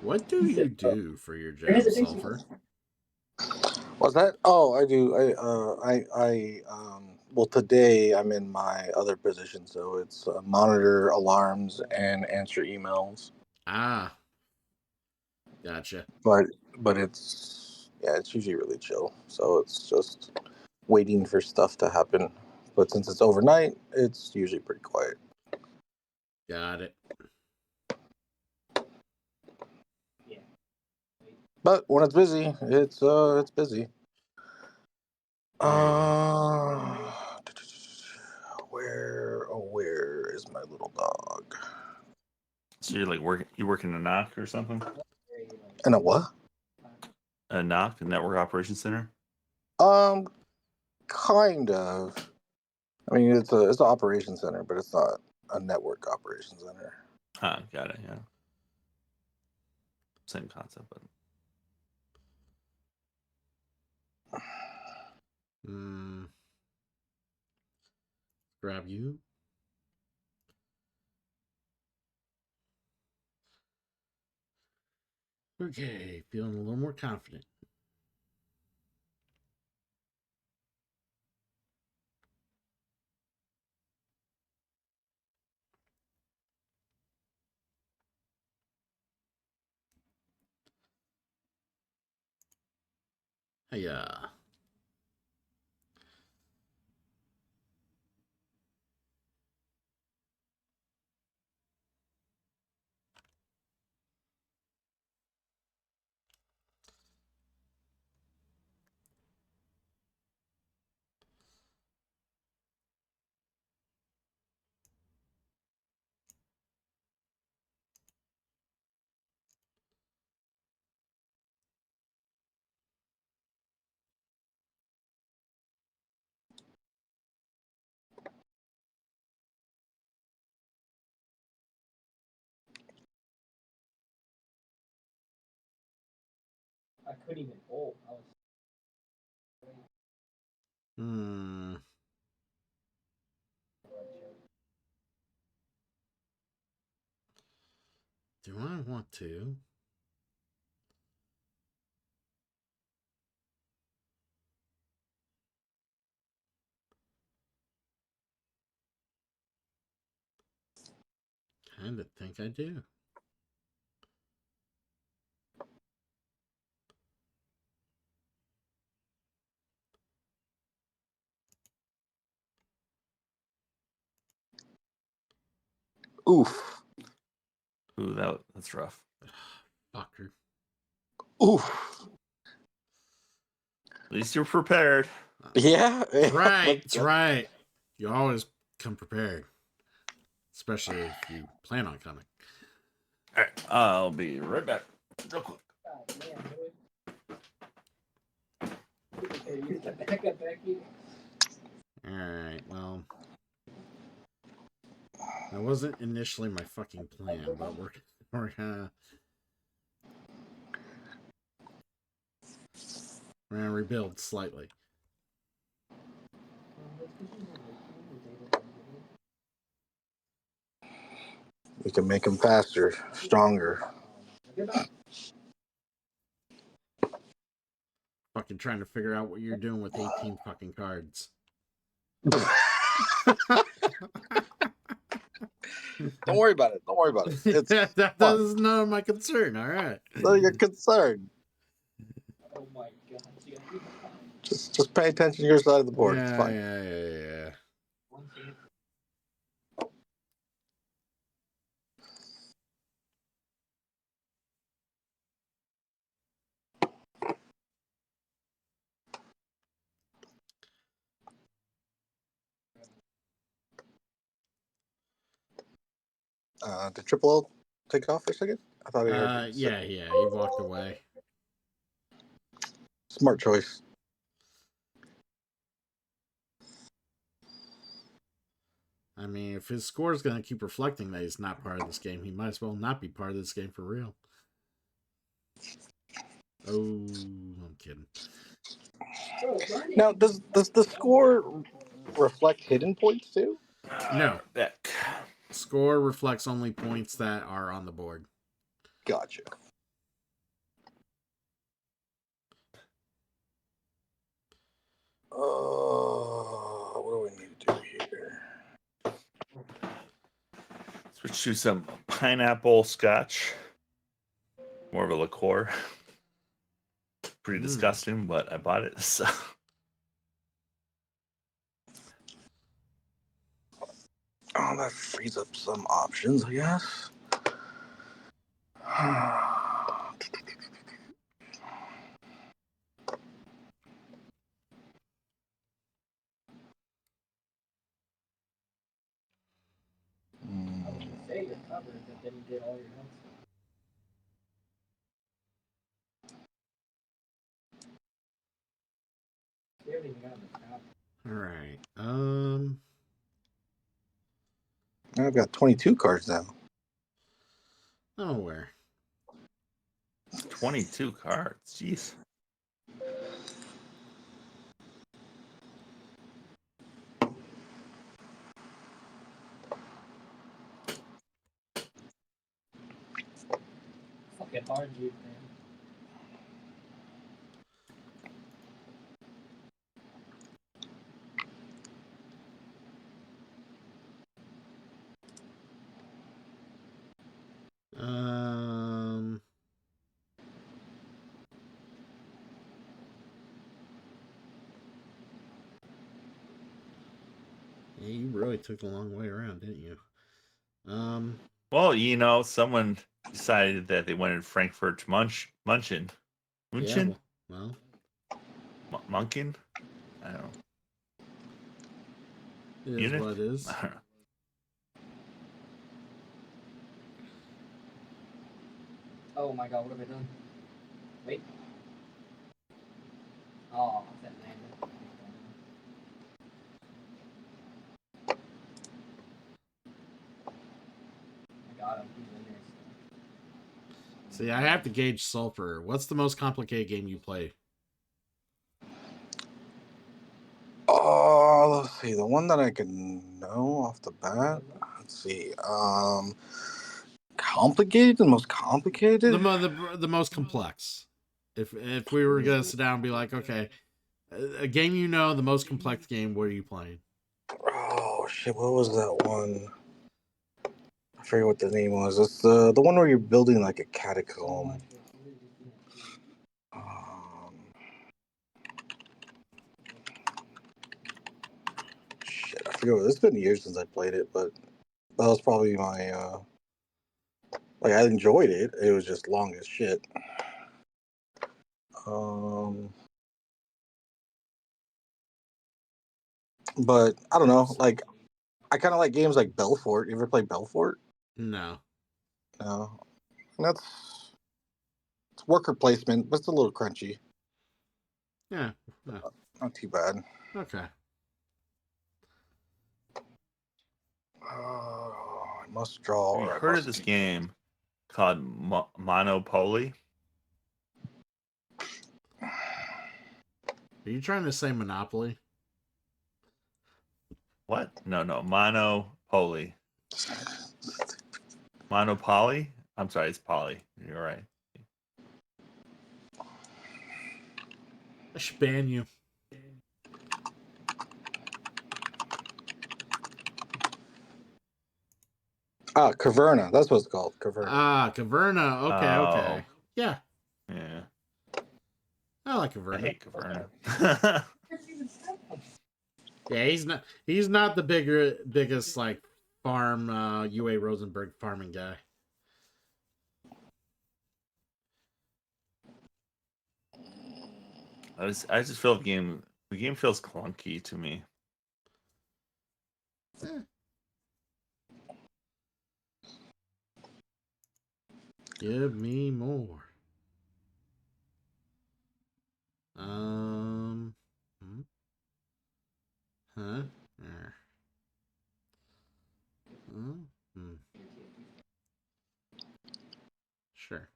What do He you said, do for your your job, hesitation Sulfur? What's that? Oh, I do. Well, today I'm in my other position, so it's monitor alarms and answer emails. Ah, gotcha. But it's usually really chill. So it's just waiting for stuff to happen. But since it's overnight, it's usually pretty quiet. Got it. Yeah. But when it's busy, it's busy. Where is my little dog? So you're like you work in a knock or something? In a what? A knock, a network operations center? Kind of. I mean, it's an operations center, but it's not a network operations center. Ah, got it, yeah. Same concept, but Grab you. Okay, feeling a little more confident. Hiya. couldn't even hold. I was. Do I want to? Kinda think I do. Oof. Ooh, that's rough. Fucker. Oof. At least you're prepared. Yeah. That's right. That's right. You always come prepared. Especially if you plan on coming. All right, I'll be right back. Real quick. Alright, well. That wasn't initially my fucking plan, but we're gonna rebuild slightly. We can make them faster, stronger. Fucking trying to figure out what you're doing with 18 fucking cards. Don't worry about it. Don't worry about it. It's that is none of my concern. All right. none of your concern. Oh my god. Just pay attention to your side of the board. It's fine. Yeah. Did Triple L take off for a second? I thought he heard you. Yeah, he walked away. Smart choice. I mean, if his score is going to keep reflecting that he's not part of this game, he might as well not be part of this game for real. Oh, I'm kidding. Now, does the score reflect hidden points too? No. Back. Score reflects only points that are on the board. Gotcha. What do we need to do here? Switch to some pineapple scotch. More of a liqueur. Pretty disgusting, but I bought it. So. Oh, that frees up some options, I guess. Say you're covered, but then you get all your health. We haven't even gotten the top. All right. I've got 22 cards now. Oh, where? 22 cards. Jeez. Fucking hard, dude, man. Yeah, you really took the long way around, didn't you? Well, someone decided that they wanted Frankfurt Munchin. Yeah, well. Munkin? I don't know. It is Unit? what it is. I don't know. Oh my god, what have I done? Wait. Oh, that landed. I got him. He's in there. See, I have to gauge sulfur. What's the most complicated game you play? Oh, let's see. The one that I can know off the bat. Let's see. Complicated. The most complicated. The most complex. If we were gonna sit down and be like, okay, a game you know, the most complex game. What are you playing? Oh shit! What was that one? I forget what the name was. It's the one where you're building like a catacomb. Shit, I forget. It's been years since I played it, but that was probably my. Like I enjoyed it. It was just long as shit. But I don't know. Like I kind of like games like Belfort. You ever play Belfort? No. No. It's worker placement, but it's a little crunchy. Yeah. Not too bad. Okay. I must draw. Have you or I heard of must this do- game called Monopoly? Are you trying to say Monopoly? What? No, Monopoly. Monopoly? I'm sorry, it's Poly. You're right. I should ban you. Caverna. That's what it's called. Caverna. Caverna. Okay, okay. Yeah, Yeah. I like I Caverna. hate Caverna. Yeah, he's not the biggest like farm UA Rosenberg farming guy. I just feel the game feels clunky to me. Give me more. Huh? Sure.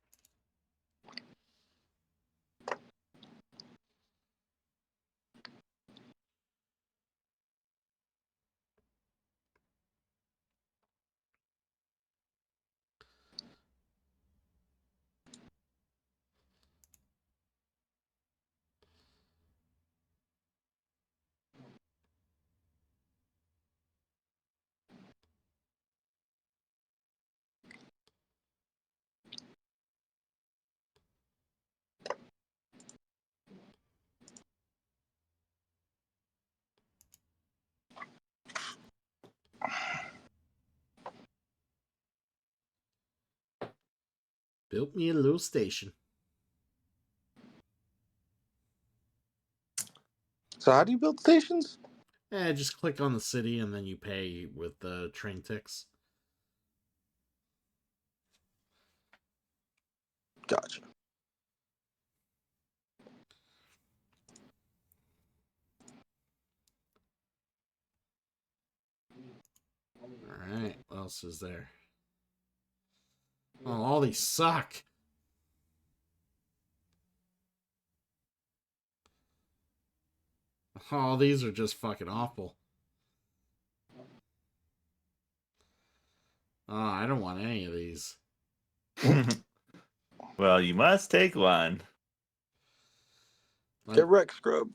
Built me a little station. So how do you build stations? Just click on the city and then you pay with the train ticks. Gotcha. Alright, what else is there? Oh, all these suck. Oh, these are just fucking awful. Oh, I don't want any of these. Well, you must take one. Get wrecked, scrub.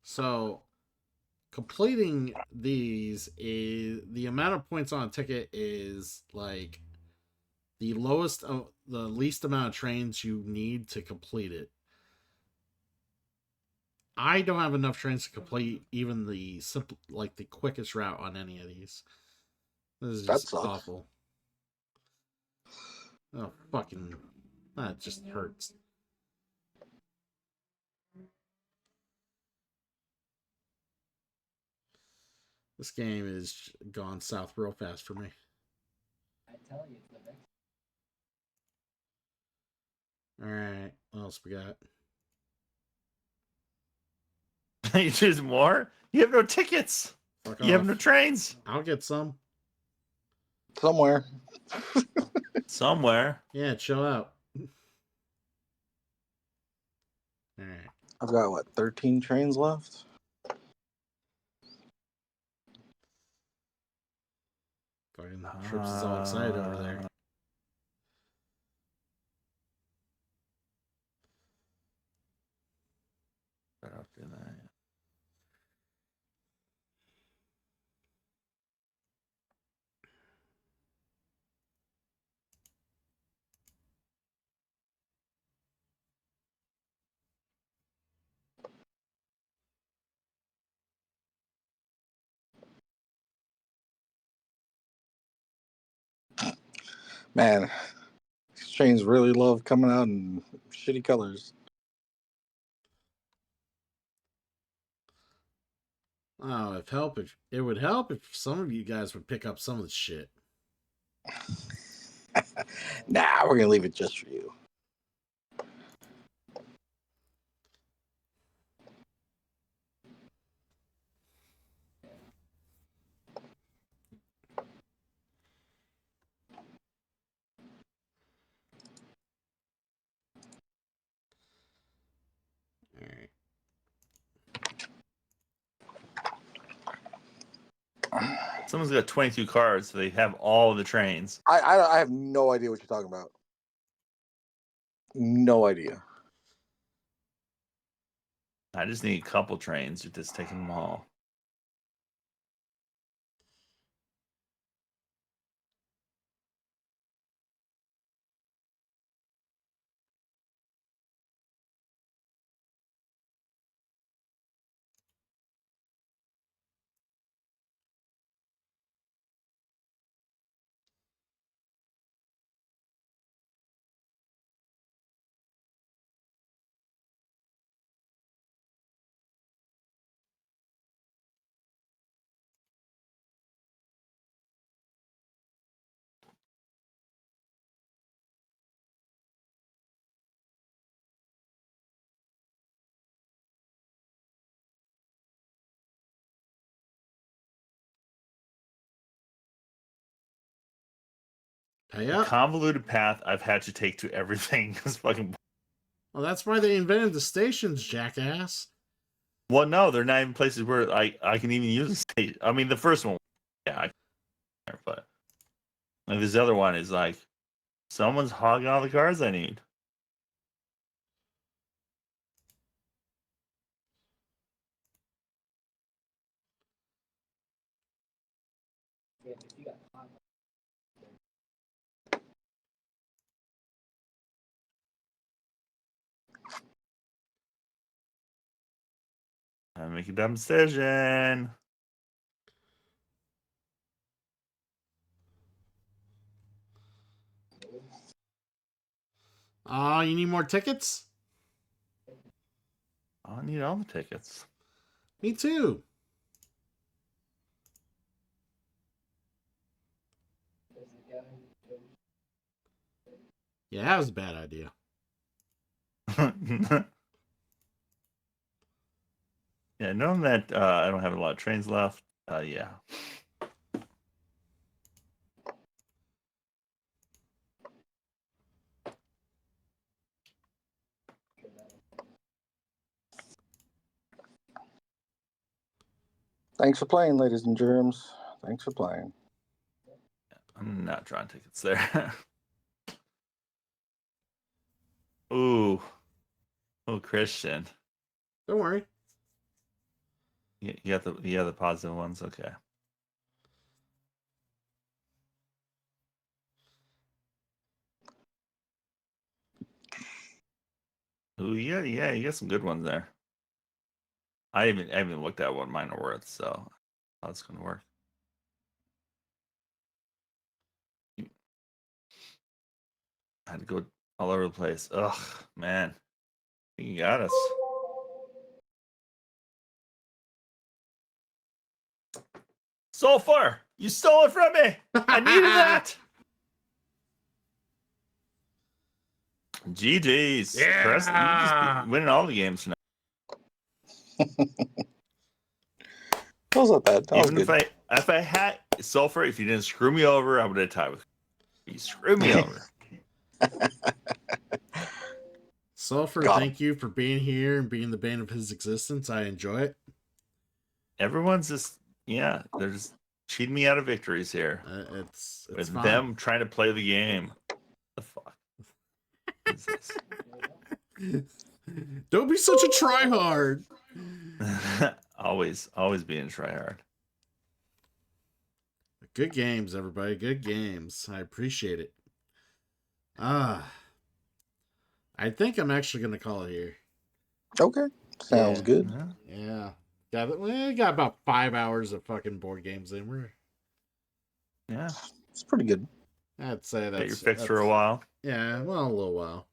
So, completing these is the amount of points on a ticket is like the least amount of trains you need to complete it. I don't have enough trains to complete even the simple, like the quickest route on any of these. This is just awful. Oh, fucking, that just hurts. This game is gone south real fast for me. I tell you, it's the next. Alright, what else we got? You choose more? You have no tickets. Fuck you off. have no trains. I'll get some. Somewhere. Somewhere. Yeah, chill out. All right. I've got what, 13 trains left? Fucking Trips is all excited over there. Better off doing that. Man, these trains really love coming out in shitty colors. Oh, if it would help if some of you guys would pick up some of the shit. Nah, we're gonna leave it just for you. All right. Someone's got 22 cars, so they have all the trains. I have no idea what you're talking about. No idea. I just need a couple trains. You're just taking them all. Pay The up. convoluted path I've had to take to everything is fucking. Well, that's why they invented the stations, jackass. Well, no, they're not even places where I can even use the station. I mean, the first one, yeah, I can, but like this other one is like someone's hogging all the cars I need. I make a dumb decision. Oh, you need more tickets? I need all the tickets. Me too. Yeah, that was a bad idea. Yeah, knowing that I don't have a lot of trains left, yeah. Thanks for playing, ladies and germs. Thanks for playing. I'm not drawing tickets there. Ooh. Oh, Christian. Don't worry. You got the positive ones? Okay. Ooh, yeah, you got some good ones there. I haven't looked at what mine are worth, so how it's gonna work. I had to go all over the place. Ugh, man. You got us. Sulfur! You stole it from me! I needed that! GG's. Yeah! Chris, you just be winning all the games tonight. That was not bad. That was Even good. if I had Sulfur, if you didn't screw me over, I would have tied with you. You screwed me over. Sulfur, Got thank you for being here and being the bane of his existence. I enjoy it. Everyone's just, yeah, they're just cheating me out of victories here. It's With fine. them trying to play the game. The fuck is this? Don't be such a tryhard. always being a tryhard. Good games, everybody. Good games. I appreciate it. I think I'm actually gonna call it here. Okay, sounds good. Yeah. Yeah. We got about 5 hours of fucking board games in. Yeah. It's pretty good. I'd say that's Get your fix for a while. Yeah, well, a little while.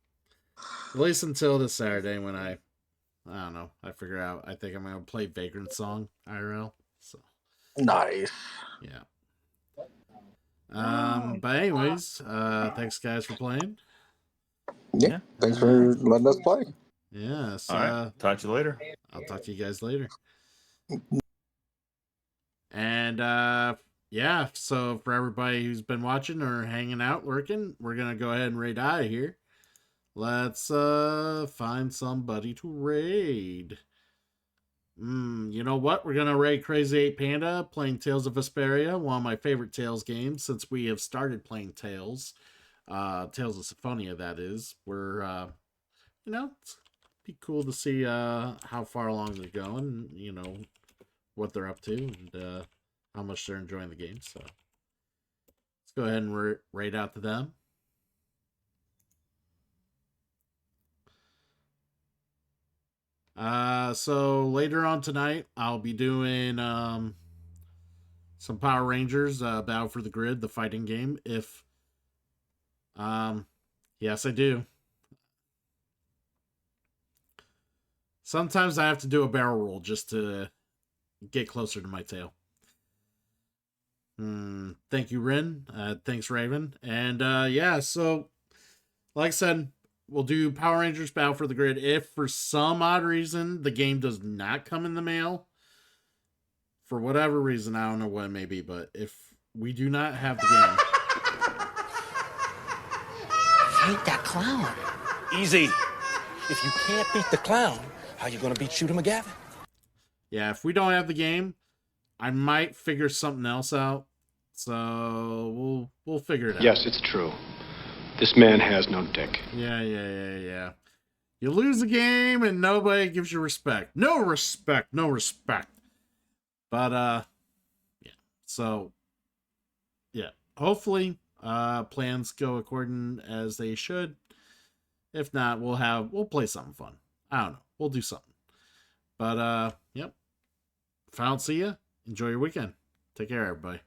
At least until this Saturday when I don't know. I figure out. I think I'm gonna play Vagrant Song IRL. So Nice. yeah. But anyways, thanks guys for playing. Yeah. Thanks for letting us play. Yes. All right. Talk to you later. I'll talk to you guys later. And yeah, so for everybody who's been watching or hanging out, lurking, we're gonna go ahead and raid out of here. Let's find somebody to raid. You know what? We're gonna raid Crazy 8 Panda playing Tales of Vesperia, one of my favorite Tales games since we have started playing Tales. Tales of Symphonia, that is. We're you know, it's be cool to see how far along they're going, you know, what they're up to, and how much they're enjoying the game. So let's go ahead and raid out to them. So later on tonight, I'll be doing some Power Rangers Battle for the Grid, the fighting game. If yes, I do. Sometimes I have to do a barrel roll just to get closer to my tail. Thank you, Rin. Thanks, Raven. And yeah, so like I said, we'll do Power Rangers Battle for the Grid. If for some odd reason the game does not come in the mail, for whatever reason, I don't know what it may be, but if we do not have the game... Fight that clown. Easy. If you can't beat the clown, how you gonna beat Shooter McGavin? Yeah, if we don't have the game, I might figure something else out. So we'll figure it out. Yes, it's true. This man has no dick. Yeah. You lose the game and nobody gives you respect. No respect. But yeah. So yeah, hopefully plans go according as they should. If not, we'll play something fun. I don't know. We'll do something. But yep. If I don't see you, enjoy your weekend. Take care, everybody.